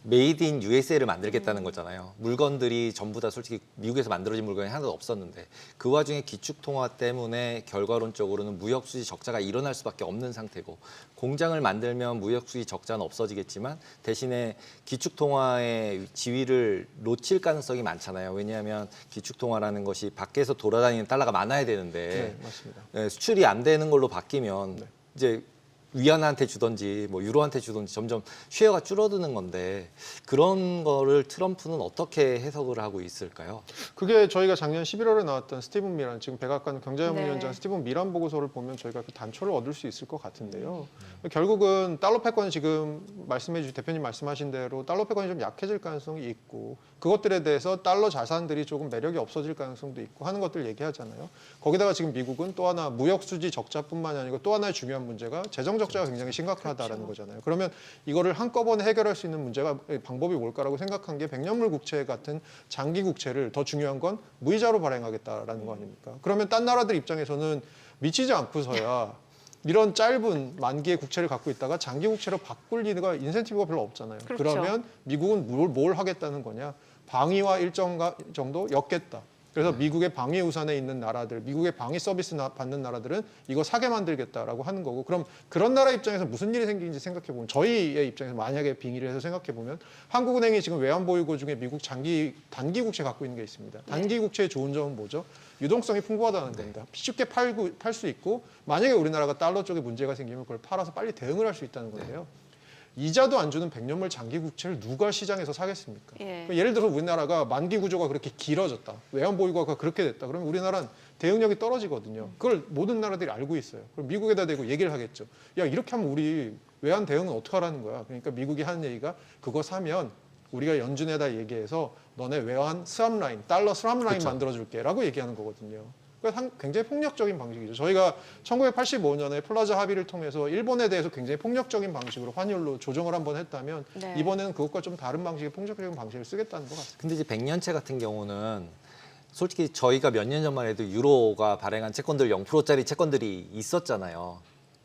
메이드 인 USA를 만들겠다는 거잖아요. 물건들이 전부 다 솔직히 미국에서 만들어진 물건이 하나도 없었는데 그 와중에 기축통화 때문에 결과론적으로는 무역수지 적자가 일어날 수밖에 없는 상태고 공장을 만들면 무역수지 적자는 없어지겠지만 대신에 기축통화의 지위를 놓칠 가능성이 많잖아요. 왜냐하면 기축통화라는 것이 밖에서 돌아다니는 달러가 많아야 되는데 네, 맞습니다. 수출이 안 되는 걸로 바뀌면 이제 위안한테 주던지 뭐 유로한테 주던지 점점 쉐어가 줄어드는 건데 그런 거를 트럼프는 어떻게 해석을 하고 있을까요? 그게 저희가 작년 11월에 나왔던 스티븐 미란, 지금 백악관 경제연구위원장 네. 스티븐 미란 보고서를 보면 저희가 그 단초를 얻을 수 있을 것 같은데요. 결국은 달러 패권이 지금 대표님 말씀하신 대로 달러 패권이 좀 약해질 가능성이 있고 그것들에 대해서 달러 자산들이 조금 매력이 없어질 가능성도 있고 하는 것들 얘기하잖아요. 거기다가 지금 미국은 또 하나 무역 수지 적자뿐만이 아니고 또 하나의 중요한 문제가 재정 적자가 굉장히 심각하다라는 거잖아요. 그러면 이거를 한꺼번에 해결할 수 있는 문제가 방법이 뭘까라고 생각한 게 백년물 국채 같은 장기 국채를 더 중요한 건 무이자로 발행하겠다라는 거 아닙니까? 그러면 딴 나라들 입장에서는 미치지 않고서야 이런 짧은 만기의 국채를 갖고 있다가 장기 국채로 바꿀 리가 인센티브가 별로 없잖아요. 그렇죠. 그러면 미국은 뭘 하겠다는 거냐? 방위와 일정 정도 엮겠다. 그래서 미국의 방위 우산에 있는 나라들, 미국의 방위 서비스 받는 나라들은 이거 사게 만들겠다라고 하는 거고, 그럼 그런 나라 입장에서 무슨 일이 생기는지 생각해 보면, 저희의 입장에서 만약에 빙의를 해서 생각해 보면 한국은행이 지금 외환 보유고 중에 미국 단기 국채 갖고 있는 게 있습니다. 단기 국채의 좋은 점은 뭐죠? 유동성이 풍부하다는 겁니다. 쉽게 팔 수 있고, 만약에 우리나라가 달러 쪽에 문제가 생기면 그걸 팔아서 빨리 대응을 할 수 있다는 건데요. 이자도 안 주는 백년물 장기 국채를 누가 시장에서 사겠습니까? 예. 예를 들어 우리나라가 만기 구조가 그렇게 길어졌다, 외환 보유고가 그렇게 됐다, 그러면 우리나라는 대응력이 떨어지거든요. 그걸 모든 나라들이 알고 있어요. 그럼 미국에다 대고 얘기를 하겠죠. 야, 이렇게 하면 우리 외환 대응은 어떻게 하라는 거야? 그러니까 미국이 하는 얘기가, 그거 사면 우리가 연준에다 얘기해서 너네 외환 스왑 라인, 달러 스왑 라인 만들어줄게라고 얘기하는 거거든요. 굉장히 폭력적인 방식이죠. 저희가 1985년에 플라자 합의를 통해서 일본에 대해서 굉장히 폭력적인 방식으로 환율로 조정을 한번 했다면 네. 이번에는 그것과 좀 다른 방식의 폭력적인 방식을 쓰겠다는 것 같습니다. 근데 이제 백년채 같은 경우는 솔직히 저희가 몇 년 전만 해도 유로가 발행한 채권들 0%짜리 채권들이 있었잖아요.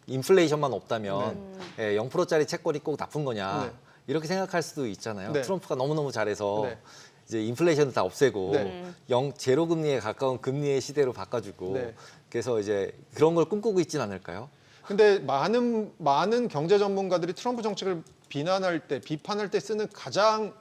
인플레이션만 없다면 0%짜리 채권이 꼭 나쁜 거냐 네. 이렇게 생각할 수도 있잖아요. 네. 트럼프가 너무너무 잘해서 네. 이제 인플레이션을 다 없애고 네. 제로 금리에 가까운 금리의 시대로 바꿔주고 네. 그래서 이제 그런 걸 꿈꾸고 있진 않을까요? 근데 많은 경제 전문가들이 트럼프 정책을 비판할 때 쓰는 가장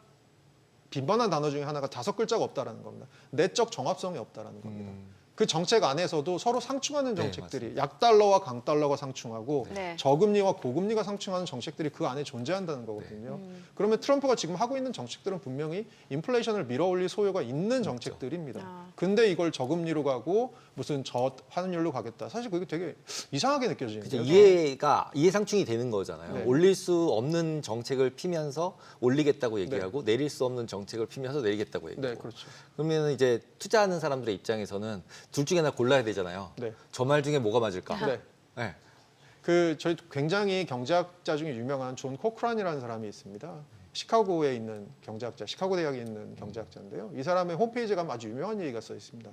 빈번한 단어 중에 하나가 5글자가 없다라는 겁니다. 내적 정합성이 없다라는 겁니다. 그 정책 안에서도 서로 상충하는 정책들이, 약달러와 강달러가 상충하고 네. 저금리와 고금리가 상충하는 정책들이 그 안에 존재한다는 거거든요. 그러면 트럼프가 지금 하고 있는 정책들은 분명히 인플레이션을 밀어올릴 소요가 있는 정책들입니다. 아. 근데 이걸 저금리로 가고 무슨 저환율로 가겠다. 사실 그게 되게 이상하게 느껴지는데요. 이해 상충이 되는 거잖아요. 네. 올릴 수 없는 정책을 피면서 올리겠다고 얘기하고 내릴 수 없는 정책을 피면서 내리겠다고 얘기하고. 네, 그렇죠. 그러면 이제 투자하는 사람들의 입장에서는 둘 중에 하나 골라야 되잖아요. 네. 저 말 중에 뭐가 맞을까? 네. 네. 저희 굉장히 경제학자 중에 유명한 존 코크란이라는 사람이 있습니다. 시카고에 있는 경제학자, 시카고 대학에 있는 경제학자인데요. 이 사람의 홈페이지에 가면 아주 유명한 얘기가 써 있습니다.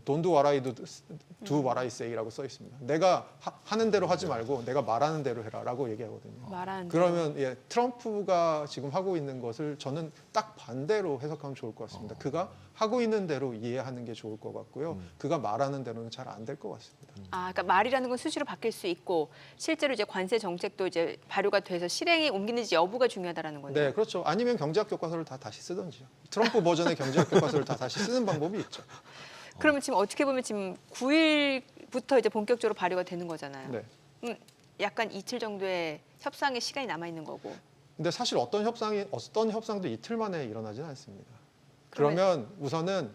Don't do what I do what I say라고 써 있습니다. 내가 하는 대로 하지 말고 내가 말하는 대로 해라라고 얘기하거든요. 말하는 그러면 트럼프가 지금 하고 있는 것을 저는 딱 반대로 해석하면 좋을 것 같습니다. 그가 하고 있는 대로 이해하는 게 좋을 것 같고요. 그가 말하는 대로는 잘 안 될 것 같습니다. 아, 그러니까 말이라는 건 수시로 바뀔 수 있고 실제로 이제 관세 정책도 이제 발효가 돼서 실행에 옮기는지 여부가 중요하다라는 거네요. 네, 그렇죠. 아니면 경제학 교과서를 다 다시 쓰던지요. 트럼프 버전의 경제학 교과서를 다 다시 쓰는 방법이 있죠. 그러면 지금 어떻게 보면 지금 9일부터 이제 본격적으로 발효가 되는 거잖아요. 네. 약간 이틀 정도의 협상의 시간이 남아 있는 거고. 근데 사실 어떤 협상도 이틀 만에 일어나지는 않습니다. 그러면 우선은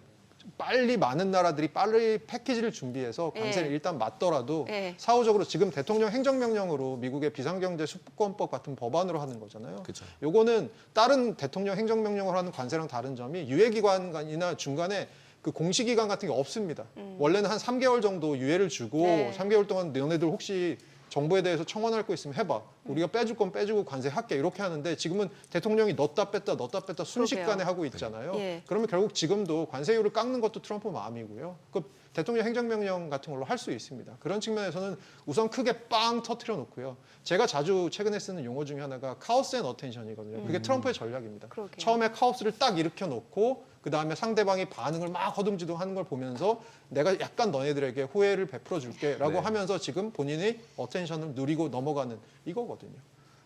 빨리 많은 나라들이 빨리 패키지를 준비해서 관세를 예. 일단 맞더라도 예. 사후적으로 지금 대통령 행정명령으로 미국의 비상경제 수권법 같은 법안으로 하는 거잖아요. 그렇죠. 요거는 다른 대통령 행정명령으로 하는 관세랑 다른 점이 유예기관이나 중간에 그 공시기간 같은 게 없습니다. 원래는 한 3개월 정도 유예를 주고 네. 3개월 동안 너네들 혹시 정부에 대해서 청원할 거 있으면 해봐. 우리가 빼줄 건 빼주고 관세할게 이렇게 하는데 지금은 대통령이 넣었다 뺐다 순식간에 그러게요. 하고 있잖아요. 예. 그러면 결국 지금도 관세율을 깎는 것도 트럼프 마음이고요. 그 대통령 행정명령 같은 걸로 할 수 있습니다. 그런 측면에서는 우선 크게 빵 터트려 놓고요. 제가 자주 최근에 쓰는 용어 중에 하나가 카오스 앤 어텐션이거든요. 그게 트럼프의 전략입니다. 그러게요. 처음에 카오스를 딱 일으켜 놓고 그다음에 상대방이 반응을 막 허둥지둥 하는 걸 보면서 내가 약간 너네들에게 호혜를 베풀어 줄게라고 네. 하면서 지금 본인이 어텐션을 누리고 넘어가는 이거거든요.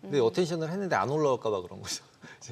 근데 어텐션을 했는데 안 올라올까 봐 그런 거죠.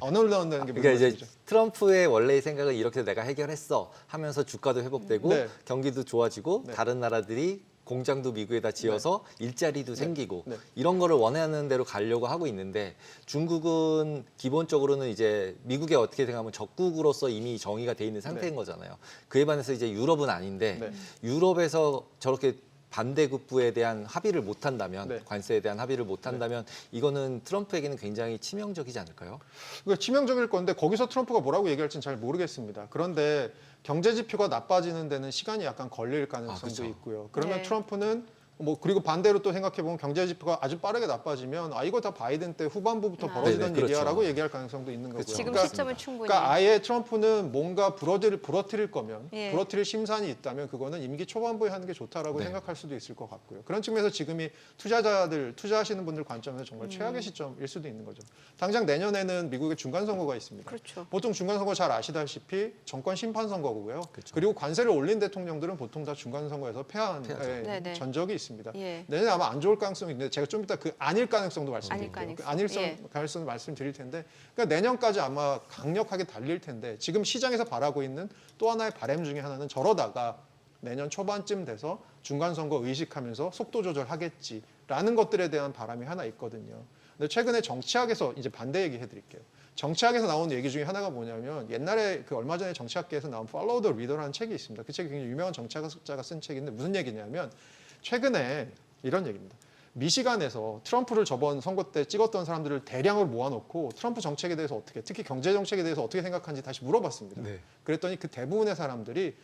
안 올라온다는 게 무슨 그러니까 이제 말씀이죠? 트럼프의 원래의 생각은 이렇게 내가 해결했어 하면서 주가도 회복되고 네. 경기도 좋아지고 네. 다른 나라들이 공장도 미국에다 지어서 일자리도 생기고 네. 이런 거를 원하는 대로 가려고 하고 있는데 중국은 기본적으로는 이제 미국에 어떻게 생각하면 적국으로서 이미 정의가 돼 있는 상태인 네. 거잖아요. 그에 반해서 이제 유럽은 아닌데 네. 유럽에서 저렇게 반대급부에 대한 합의를 못 한다면 네. 관세에 대한 합의를 못 한다면 이거는 트럼프에게는 굉장히 치명적이지 않을까요? 그러니까 치명적일 건데 거기서 트럼프가 뭐라고 얘기할지는 잘 모르겠습니다. 그런데 경제 지표가 나빠지는 데는 시간이 약간 걸릴 가능성도 그렇죠. 있고요. 그러면 네. 트럼프는 뭐 그리고 반대로 또 생각해 보면 경제 지표가 아주 빠르게 나빠지면 이거 다 바이든 때 후반부부터 벌어지던 네네, 그렇죠. 일이야라고 얘기할 가능성도 있는 거고요. 그렇죠. 지금 그러니까, 시점은 충분히. 그러니까 아예 트럼프는 뭔가 부러뜨릴 거면 예. 부러뜨릴 심산이 있다면 그거는 임기 초반부에 하는 게 좋다라고 네. 생각할 수도 있을 것 같고요. 그런 측면에서 지금이 투자하시는 분들 관점에서 정말 최악의 시점일 수도 있는 거죠. 당장 내년에는 미국의 중간 선거가 있습니다. 그렇죠. 보통 중간 선거 잘 아시다시피 정권 심판 선거고요. 그렇죠. 그리고 관세를 올린 대통령들은 보통 다 중간 선거에서 패한 패하죠. 네네. 전적이 있습니다. 예. 내년에 아마 안 좋을 가능성이 있는데 제가 좀 이따 그 아닐 가능성도 말씀드릴게요. 아닐 그 가능성. 아닐 예. 가능성 말씀드릴 텐데 그러니까 내년까지 아마 강력하게 달릴 텐데 지금 시장에서 바라고 있는 또 하나의 바램 중에 하나는 저러다가 내년 초반쯤 돼서 중간 선거 의식하면서 속도 조절하겠지라는 것들에 대한 바람이 하나 있거든요. 근데 최근에 정치학에서 이제 반대 얘기 해드릴게요. 정치학에서 나온 얘기 중에 하나가 뭐냐면 옛날에 그 얼마 전에 정치학계에서 나온 Follow the Leader라는 책이 있습니다. 그 책이 굉장히 유명한 정치학자가 쓴 책인데 무슨 얘기냐면 최근에 이런 얘기입니다. 미시간에서 트럼프를 저번 선거 때 찍었던 사람들을 대량으로 모아놓고 트럼프 정책에 대해서 어떻게, 특히 경제 정책에 대해서 어떻게 생각하는지 다시 물어봤습니다. 네. 그랬더니 그 대부분의 사람들이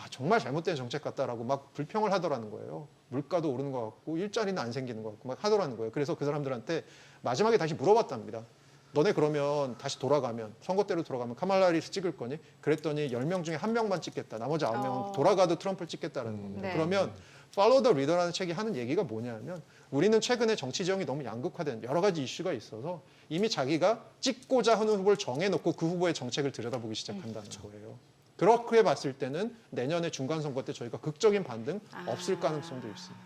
정말 잘못된 정책 같다라고 막 불평을 하더라는 거예요. 물가도 오르는 것 같고 일자리는 안 생기는 것 같고 막 하더라는 거예요. 그래서 그 사람들한테 마지막에 다시 물어봤답니다. 너네 그러면 다시 돌아가면 선거 때로 돌아가면 카말라 해리스 찍을 거니? 그랬더니 10명 중에 1명만 찍겠다. 나머지 9명은 돌아가도 트럼프를 찍겠다라는 겁니다. 네. 그러면 Follow the Leader라는 책이 하는 얘기가 뭐냐면 우리는 최근에 정치 지형이 너무 양극화된 여러 가지 이슈가 있어서 이미 자기가 찍고자 하는 후보를 정해놓고 그 후보의 정책을 들여다보기 시작한다는 거예요. 그렇게 봤을 때는 내년에 중간 선거 때 저희가 극적인 반등 없을 가능성도 있습니다.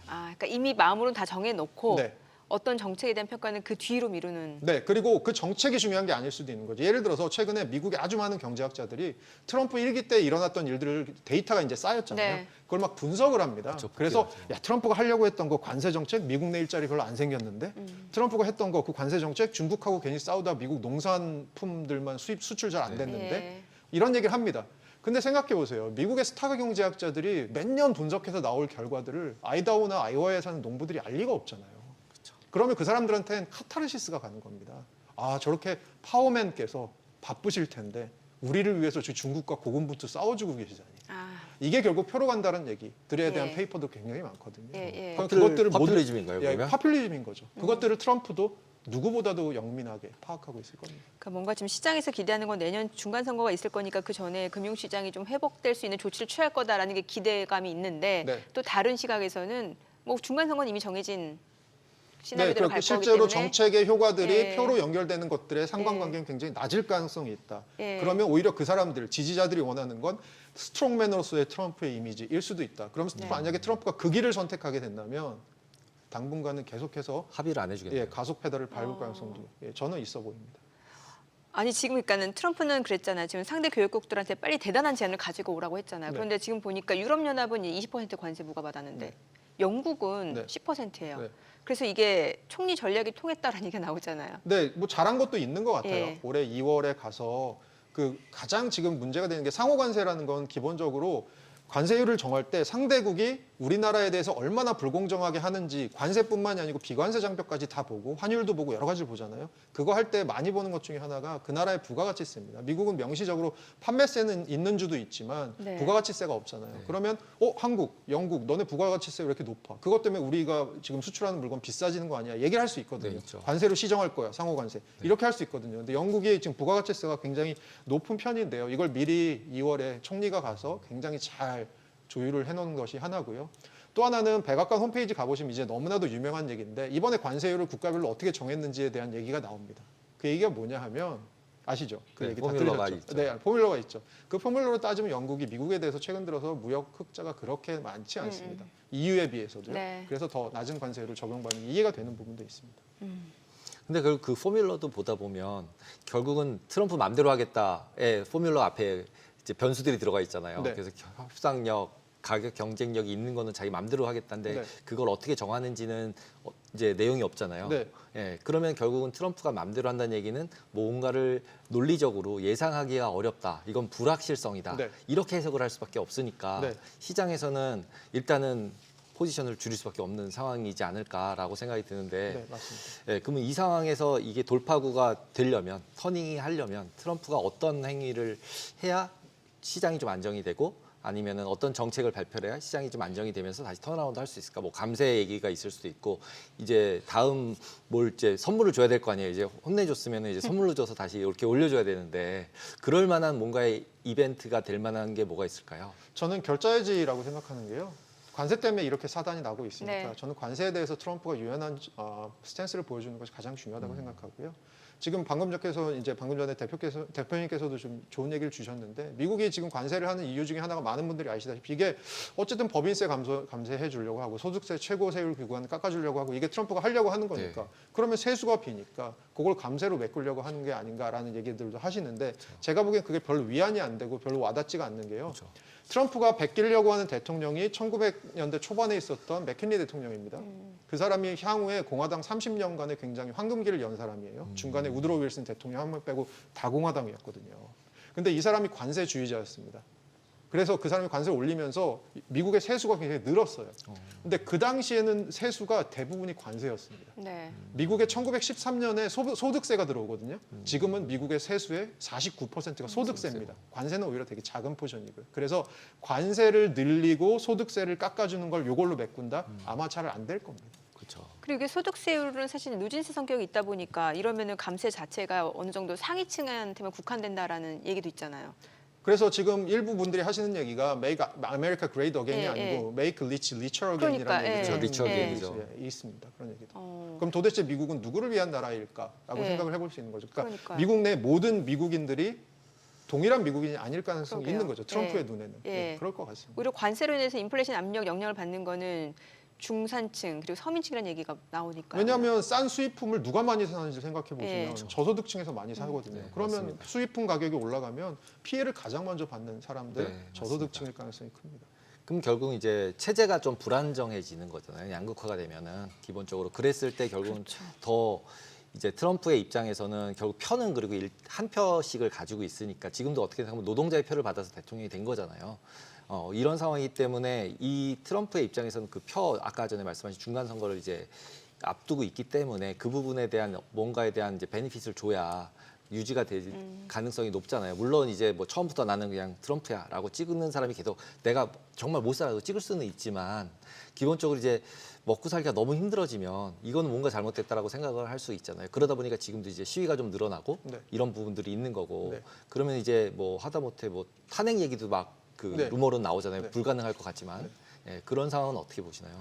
그러니까 이미 마음으로는 다 정해놓고 네. 어떤 정책에 대한 평가는 그 뒤로 미루는. 네, 그리고 그 정책이 중요한 게 아닐 수도 있는 거죠. 예를 들어서 최근에 미국의 아주 많은 경제학자들이 트럼프 1기 때 일어났던 일들을 데이터가 이제 쌓였잖아요. 네. 그걸 막 분석을 합니다. 그렇죠, 그래서 그렇죠. 야 트럼프가 하려고 했던 거 관세 정책, 미국 내 일자리 별로 안 생겼는데 트럼프가 했던 거 그 관세 정책, 중국하고 괜히 싸우다 미국 농산품들만 수출 잘 안 됐는데 예. 이런 얘기를 합니다. 근데 생각해 보세요. 미국의 스타 경제학자들이 몇 년 분석해서 나올 결과들을 아이다호나 아이오와에 사는 농부들이 알 리가 없잖아요. 그러면 그 사람들한테는 카타르시스가 가는 겁니다. 저렇게 파워맨께서 바쁘실 텐데 우리를 위해서 중국과 고군분투 싸워주고 계시다니. 이게 결국 표로 간다는 얘기들에 대한 예. 페이퍼도 굉장히 많거든요. 예. 그럼 그것들을 퍼퓰리즘인가요, 그러면? 파퓰리즘인 거죠. 그것들을 트럼프도 누구보다도 영민하게 파악하고 있을 겁니다. 그러니까 뭔가 지금 시장에서 기대하는 건 내년 중간 선거가 있을 거니까 그 전에 금융시장이 좀 회복될 수 있는 조치를 취할 거다라는 게 기대감이 있는데 네. 또 다른 시각에서는 뭐 중간 선거는 이미 정해진 네, 시나리오대로 갈 거기 실제로 때문에 정책의 효과들이 예. 표로 연결되는 것들의 상관관계는 굉장히 낮을 가능성이 있다. 예. 그러면 오히려 그 사람들, 지지자들이 원하는 건 스트롱맨으로서의 트럼프의 이미지일 수도 있다. 그럼 네. 만약에 트럼프가 그 길을 선택하게 된다면 당분간은 계속해서 합의를 안 해주겠네요. 가속 페달을 밟을 가능성도 저는 있어 보입니다. 아니 지금 그러니까는 트럼프는 그랬잖아요. 지금 상대 교역국들한테 빨리 대단한 제안을 가지고 오라고 했잖아요. 네. 그런데 지금 보니까 유럽연합은 20% 관세 부과받았는데 네. 영국은 네. 10%예요. 네. 그래서 이게 총리 전략이 통했다라는 얘기가 나오잖아요. 네, 뭐 잘한 것도 있는 것 같아요. 예. 올해 2월에 가서 그 가장 지금 문제가 되는 게 상호관세라는 건 기본적으로 관세율을 정할 때 상대국이 우리나라에 대해서 얼마나 불공정하게 하는지 관세뿐만이 아니고 비관세 장벽까지 다 보고 환율도 보고 여러 가지를 보잖아요. 그거 할 때 많이 보는 것 중에 하나가 그 나라의 부가가치세입니다. 미국은 명시적으로 판매세는 있는 주도 있지만 네. 부가가치세가 없잖아요. 그러면 한국, 영국 너네 부가가치세 왜 이렇게 높아? 그것 때문에 우리가 지금 수출하는 물건 비싸지는 거 아니야? 얘기를 할 수 있거든요. 네, 있죠. 관세로 시정할 거야, 상호관세. 이렇게 할 수 있거든요. 근데 영국이 지금 부가가치세가 굉장히 높은 편인데요. 이걸 미리 2월에 총리가 가서 굉장히 잘 조율을 해놓은 것이 하나고요. 또 하나는 백악관 홈페이지 가보시면 이제 너무나도 유명한 얘기인데 이번에 관세율을 국가별로 어떻게 정했는지에 대한 얘기가 나옵니다. 그 얘기가 뭐냐 하면 아시죠? 그 네, 얘기 다 포뮬러가 들으셨죠? 있죠. 네, 포뮬러가 있죠. 그 포뮬러로 따지면 영국이 미국에 대해서 최근 들어서 무역 흑자가 그렇게 많지 않습니다. EU에 비해서도요. 네. 그래서 더 낮은 관세율을 적용받는 게 이해가 되는 부분도 있습니다. 근데 그 포뮬러도 보다 보면 결국은 트럼프 맘대로 하겠다의 포뮬러 앞에 이제 변수들이 들어가 있잖아요. 네. 그래서 협상력, 가격 경쟁력이 있는 거는 자기 맘대로 하겠다는데 네. 그걸 어떻게 정하는지는 이제 내용이 없잖아요. 네. 예, 그러면 결국은 트럼프가 맘대로 한다는 얘기는 뭔가를 논리적으로 예상하기가 어렵다. 이건 불확실성이다. 네. 이렇게 해석을 할 수밖에 없으니까 네. 시장에서는 일단은 포지션을 줄일 수밖에 없는 상황이지 않을까라고 생각이 드는데 네, 맞습니다. 예, 그러면 이 상황에서 이게 돌파구가 되려면 터닝이 하려면 트럼프가 어떤 행위를 해야 시장이 좀 안정이 되고 아니면은 어떤 정책을 발표를 해야 시장이 좀 안정이 되면서 다시 턴어라운드 할 수 있을까? 뭐 감세 얘기가 있을 수도 있고 이제 다음 뭘 이제 선물을 줘야 될 거 아니에요. 이제 혼내줬으면 이제 선물로 줘서 다시 이렇게 올려줘야 되는데 그럴 만한 뭔가의 이벤트가 될 만한 게 뭐가 있을까요? 저는 결자해지라고 생각하는 게요. 관세 때문에 이렇게 사단이 나고 있으니까 네. 저는 관세에 대해서 트럼프가 유연한 스탠스를 보여주는 것이 가장 중요하다고 생각하고요. 지금 방금 전에 대표님께서도 좀 좋은 얘기를 주셨는데 미국이 지금 관세를 하는 이유 중에 하나가 많은 분들이 아시다시피 이게 어쨌든 법인세 감세해 주려고 하고 소득세 최고 세율 기관 깎아주려고 하고 이게 트럼프가 하려고 하는 거니까 네. 그러면 세수가 비니까 그걸 감세로 메꾸려고 하는 게 아닌가라는 얘기들도 하시는데 제가 보기엔 그게 별로 위안이 안 되고 별로 와닿지가 않는 게요. 그렇죠. 트럼프가 베끼려고 하는 대통령이 1900년대 초반에 있었던 맥킨리 대통령입니다. 그 사람이 향후에 공화당 30년간의 굉장히 황금기를 연 사람이에요. 중간에 우드로 윌슨 대통령 한 명 빼고 다 공화당이었거든요. 근데 이 사람이 관세주의자였습니다. 그래서 그 사람이 관세를 올리면서 미국의 세수가 굉장히 늘었어요. 근데 그 당시에는 세수가 대부분이 관세였습니다. 네. 미국의 1913년에 소득세가 들어오거든요. 지금은 미국의 세수의 49%가 소득세입니다. 관세는 오히려 되게 작은 포션이고요. 그래서 관세를 늘리고 소득세를 깎아주는 걸 이걸로 메꾼다? 아마 잘 안 될 겁니다. 그렇죠. 그리고 이게 소득세율은 사실 누진세 성격이 있다 보니까 이러면은 감세 자체가 어느 정도 상위층한테만 국한된다라는 얘기도 있잖아요. 그래서 지금 일부 분들이 하시는 얘기가 Make America Great Again이 예, 아니고 Make Rich Richer Again이라는 그러니까, 얘기가 예. 리처 게임이죠. 있습니다. 그런 얘기도. 어. 그럼 도대체 미국은 누구를 위한 나라일까라고 예. 생각을 해볼 수 있는 거죠. 그러니까 그러니까요. 미국 내 모든 미국인들이 동일한 미국인이 아닐 가능성이 그러게요. 있는 거죠. 트럼프의 예. 눈에는. 예. 예, 그럴 것 같습니다. 오히려 관세로 인해서 인플레이션 압력 영향을 받는 거는 중산층 그리고 서민층이라는 얘기가 나오니까. 왜냐하면 싼 수입품을 누가 많이 사는지 생각해 보시면 예. 저소득층에서 많이 사거든요. 네, 그러면 맞습니다. 수입품 가격이 올라가면 피해를 가장 먼저 받는 사람들 네, 저소득층일 가능성이 큽니다. 그럼 결국 이제 체제가 좀 불안정해지는 거잖아요. 양극화가 되면은 기본적으로 그랬을 때 결국은 더 이제 트럼프의 입장에서는 결국 표는 그리고 한 표씩을 가지고 있으니까 지금도 어떻게 생각하면 노동자의 표를 받아서 대통령이 된 거잖아요. 이런 상황이기 때문에 이 트럼프의 입장에서는 그 표 아까 전에 말씀하신 중간 선거를 이제 앞두고 있기 때문에 그 부분에 대한 뭔가에 대한 이제 베니핏을 줘야 유지가 될 가능성이 높잖아요. 물론 이제 뭐 처음부터 나는 그냥 트럼프야라고 찍는 사람이 계속 내가 정말 못 살아도 찍을 수는 있지만 기본적으로 이제 먹고 살기가 너무 힘들어지면 이거는 뭔가 잘못됐다라고 생각을 할 수 있잖아요. 그러다 보니까 지금도 이제 시위가 좀 늘어나고 네. 이런 부분들이 있는 거고 네. 그러면 이제 뭐 하다못해 뭐 탄핵 얘기도 막 그 네. 루머는 나오잖아요. 네. 불가능할 것 같지만 예, 그런 상황은 어떻게 보시나요?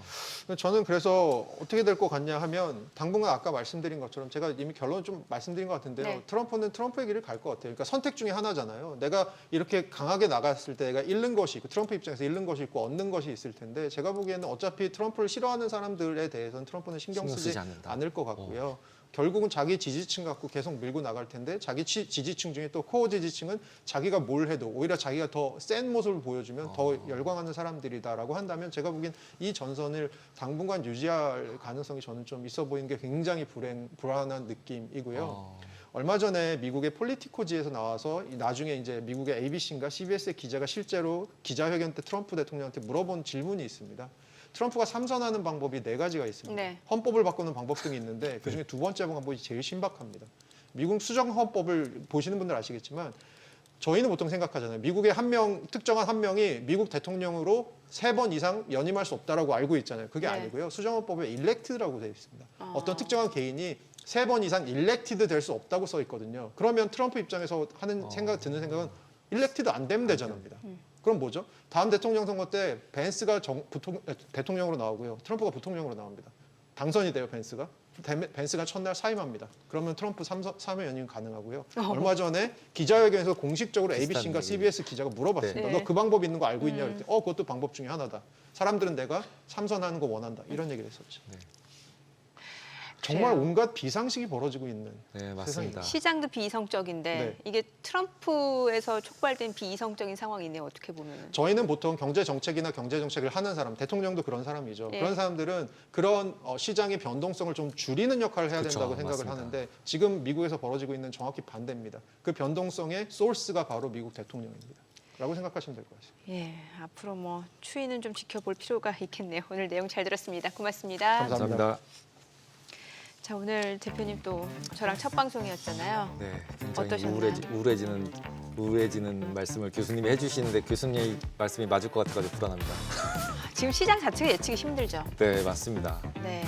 저는 그래서 어떻게 될 것 같냐 하면 당분간 아까 말씀드린 것처럼 제가 이미 결론 좀 말씀드린 것 같은데요. 네. 트럼프는 트럼프의 길을 갈 것 같아요. 그러니까 선택 중에 하나잖아요. 내가 이렇게 강하게 나갔을 때 내가 잃는 것이 있고 트럼프 입장에서 잃는 것이 있고 얻는 것이 있을 텐데 제가 보기에는 어차피 트럼프를 싫어하는 사람들에 대해서는 트럼프는 신경 쓰지 않는다. 않을 것 같고요. 결국은 자기 지지층 갖고 계속 밀고 나갈 텐데 자기 지지층 중에 또 코어 지지층은 자기가 뭘 해도 오히려 자기가 더 센 모습을 보여주면 더 열광하는 사람들이다라고 한다면 제가 보기엔 이 전선을 당분간 유지할 가능성이 저는 좀 있어 보이는 게 굉장히 불안한 느낌이고요. 얼마 전에 미국의 폴리티코지에서 나와서 나중에 이제 미국의 ABC인가 CBS의 기자가 실제로 기자회견 때 트럼프 대통령한테 물어본 질문이 있습니다. 트럼프가 삼선하는 방법이 4가지가 있습니다. 네. 헌법을 바꾸는 방법 등이 있는데 그중에 두 번째 방법이 제일 신박합니다. 미국 수정 헌법을 보시는 분들 아시겠지만 저희는 보통 생각하잖아요. 미국의 특정한 한 명이 미국 대통령으로 3번 이상 연임할 수 없다라고 알고 있잖아요. 그게 네. 아니고요. 수정 헌법에 elected라고 되어 있습니다. 어떤 특정한 개인이 3번 이상 elected 될 수 없다고 써 있거든요. 그러면 트럼프 입장에서 드는 생각은 elected 안 되면 되잖아요. 그럼 뭐죠? 다음 대통령 선거 때 벤스가 대통령으로 나오고요. 트럼프가 부통령으로 나옵니다. 당선이 돼요, 벤스가. 벤스가 첫날 사임합니다. 그러면 트럼프 사면 연임 가능하고요. 얼마 전에 기자회견에서 공식적으로 비슷한 ABC인가 얘기. CBS 기자가 물어봤습니다. 네. 너 그 방법 있는 거 알고 있냐? 그랬더니 그것도 방법 중에 하나다. 사람들은 내가 참선하는 거 원한다. 이런 얘기를 했었죠. 정말 그래요. 온갖 비상식이 벌어지고 있는 네, 맞습니다. 시장도 비이성적인데 네. 이게 트럼프에서 촉발된 비이성적인 상황이네요. 어떻게 보면은. 저희는 보통 경제 정책이나 경제 정책을 하는 사람, 대통령도 그런 사람이죠. 네. 그런 사람들은 그런 시장의 변동성을 좀 줄이는 역할을 해야 그쵸, 된다고 생각을 맞습니다. 하는데 지금 미국에서 벌어지고 있는 정확히 반대입니다. 그 변동성의 소스가 바로 미국 대통령입니다. 라고 생각하시면 될 것 같습니다. 예, 앞으로 뭐 추이는 좀 지켜볼 필요가 있겠네요. 오늘 내용 잘 들었습니다. 고맙습니다. 감사합니다. 자, 오늘 대표님 또 저랑 첫 방송이었잖아요. 네, 굉장히 어떠셨나요? 우울해지는 말씀을 교수님이 해주시는데 교수님 말씀이 맞을 것 같아가지고 불안합니다. 지금 시장 자체가 예측이 힘들죠. 네, 맞습니다. 네.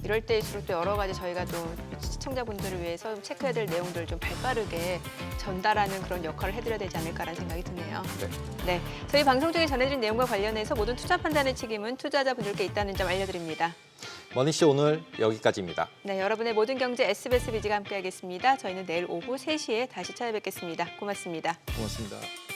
이럴 때일수록 또 여러 가지 저희가 또 시청자분들을 위해서 체크해야 될 내용들을 좀 발빠르게 전달하는 그런 역할을 해드려야 되지 않을까라는 생각이 드네요. 네. 저희 방송 중에 전해드린 내용과 관련해서 모든 투자 판단의 책임은 투자자분들께 있다는 점 알려드립니다. 머니쇼 오늘 여기까지입니다. 네, 여러분의 모든 경제 SBS 비즈가 함께하겠습니다. 저희는 내일 오후 3시에 다시 찾아뵙겠습니다. 고맙습니다. 고맙습니다.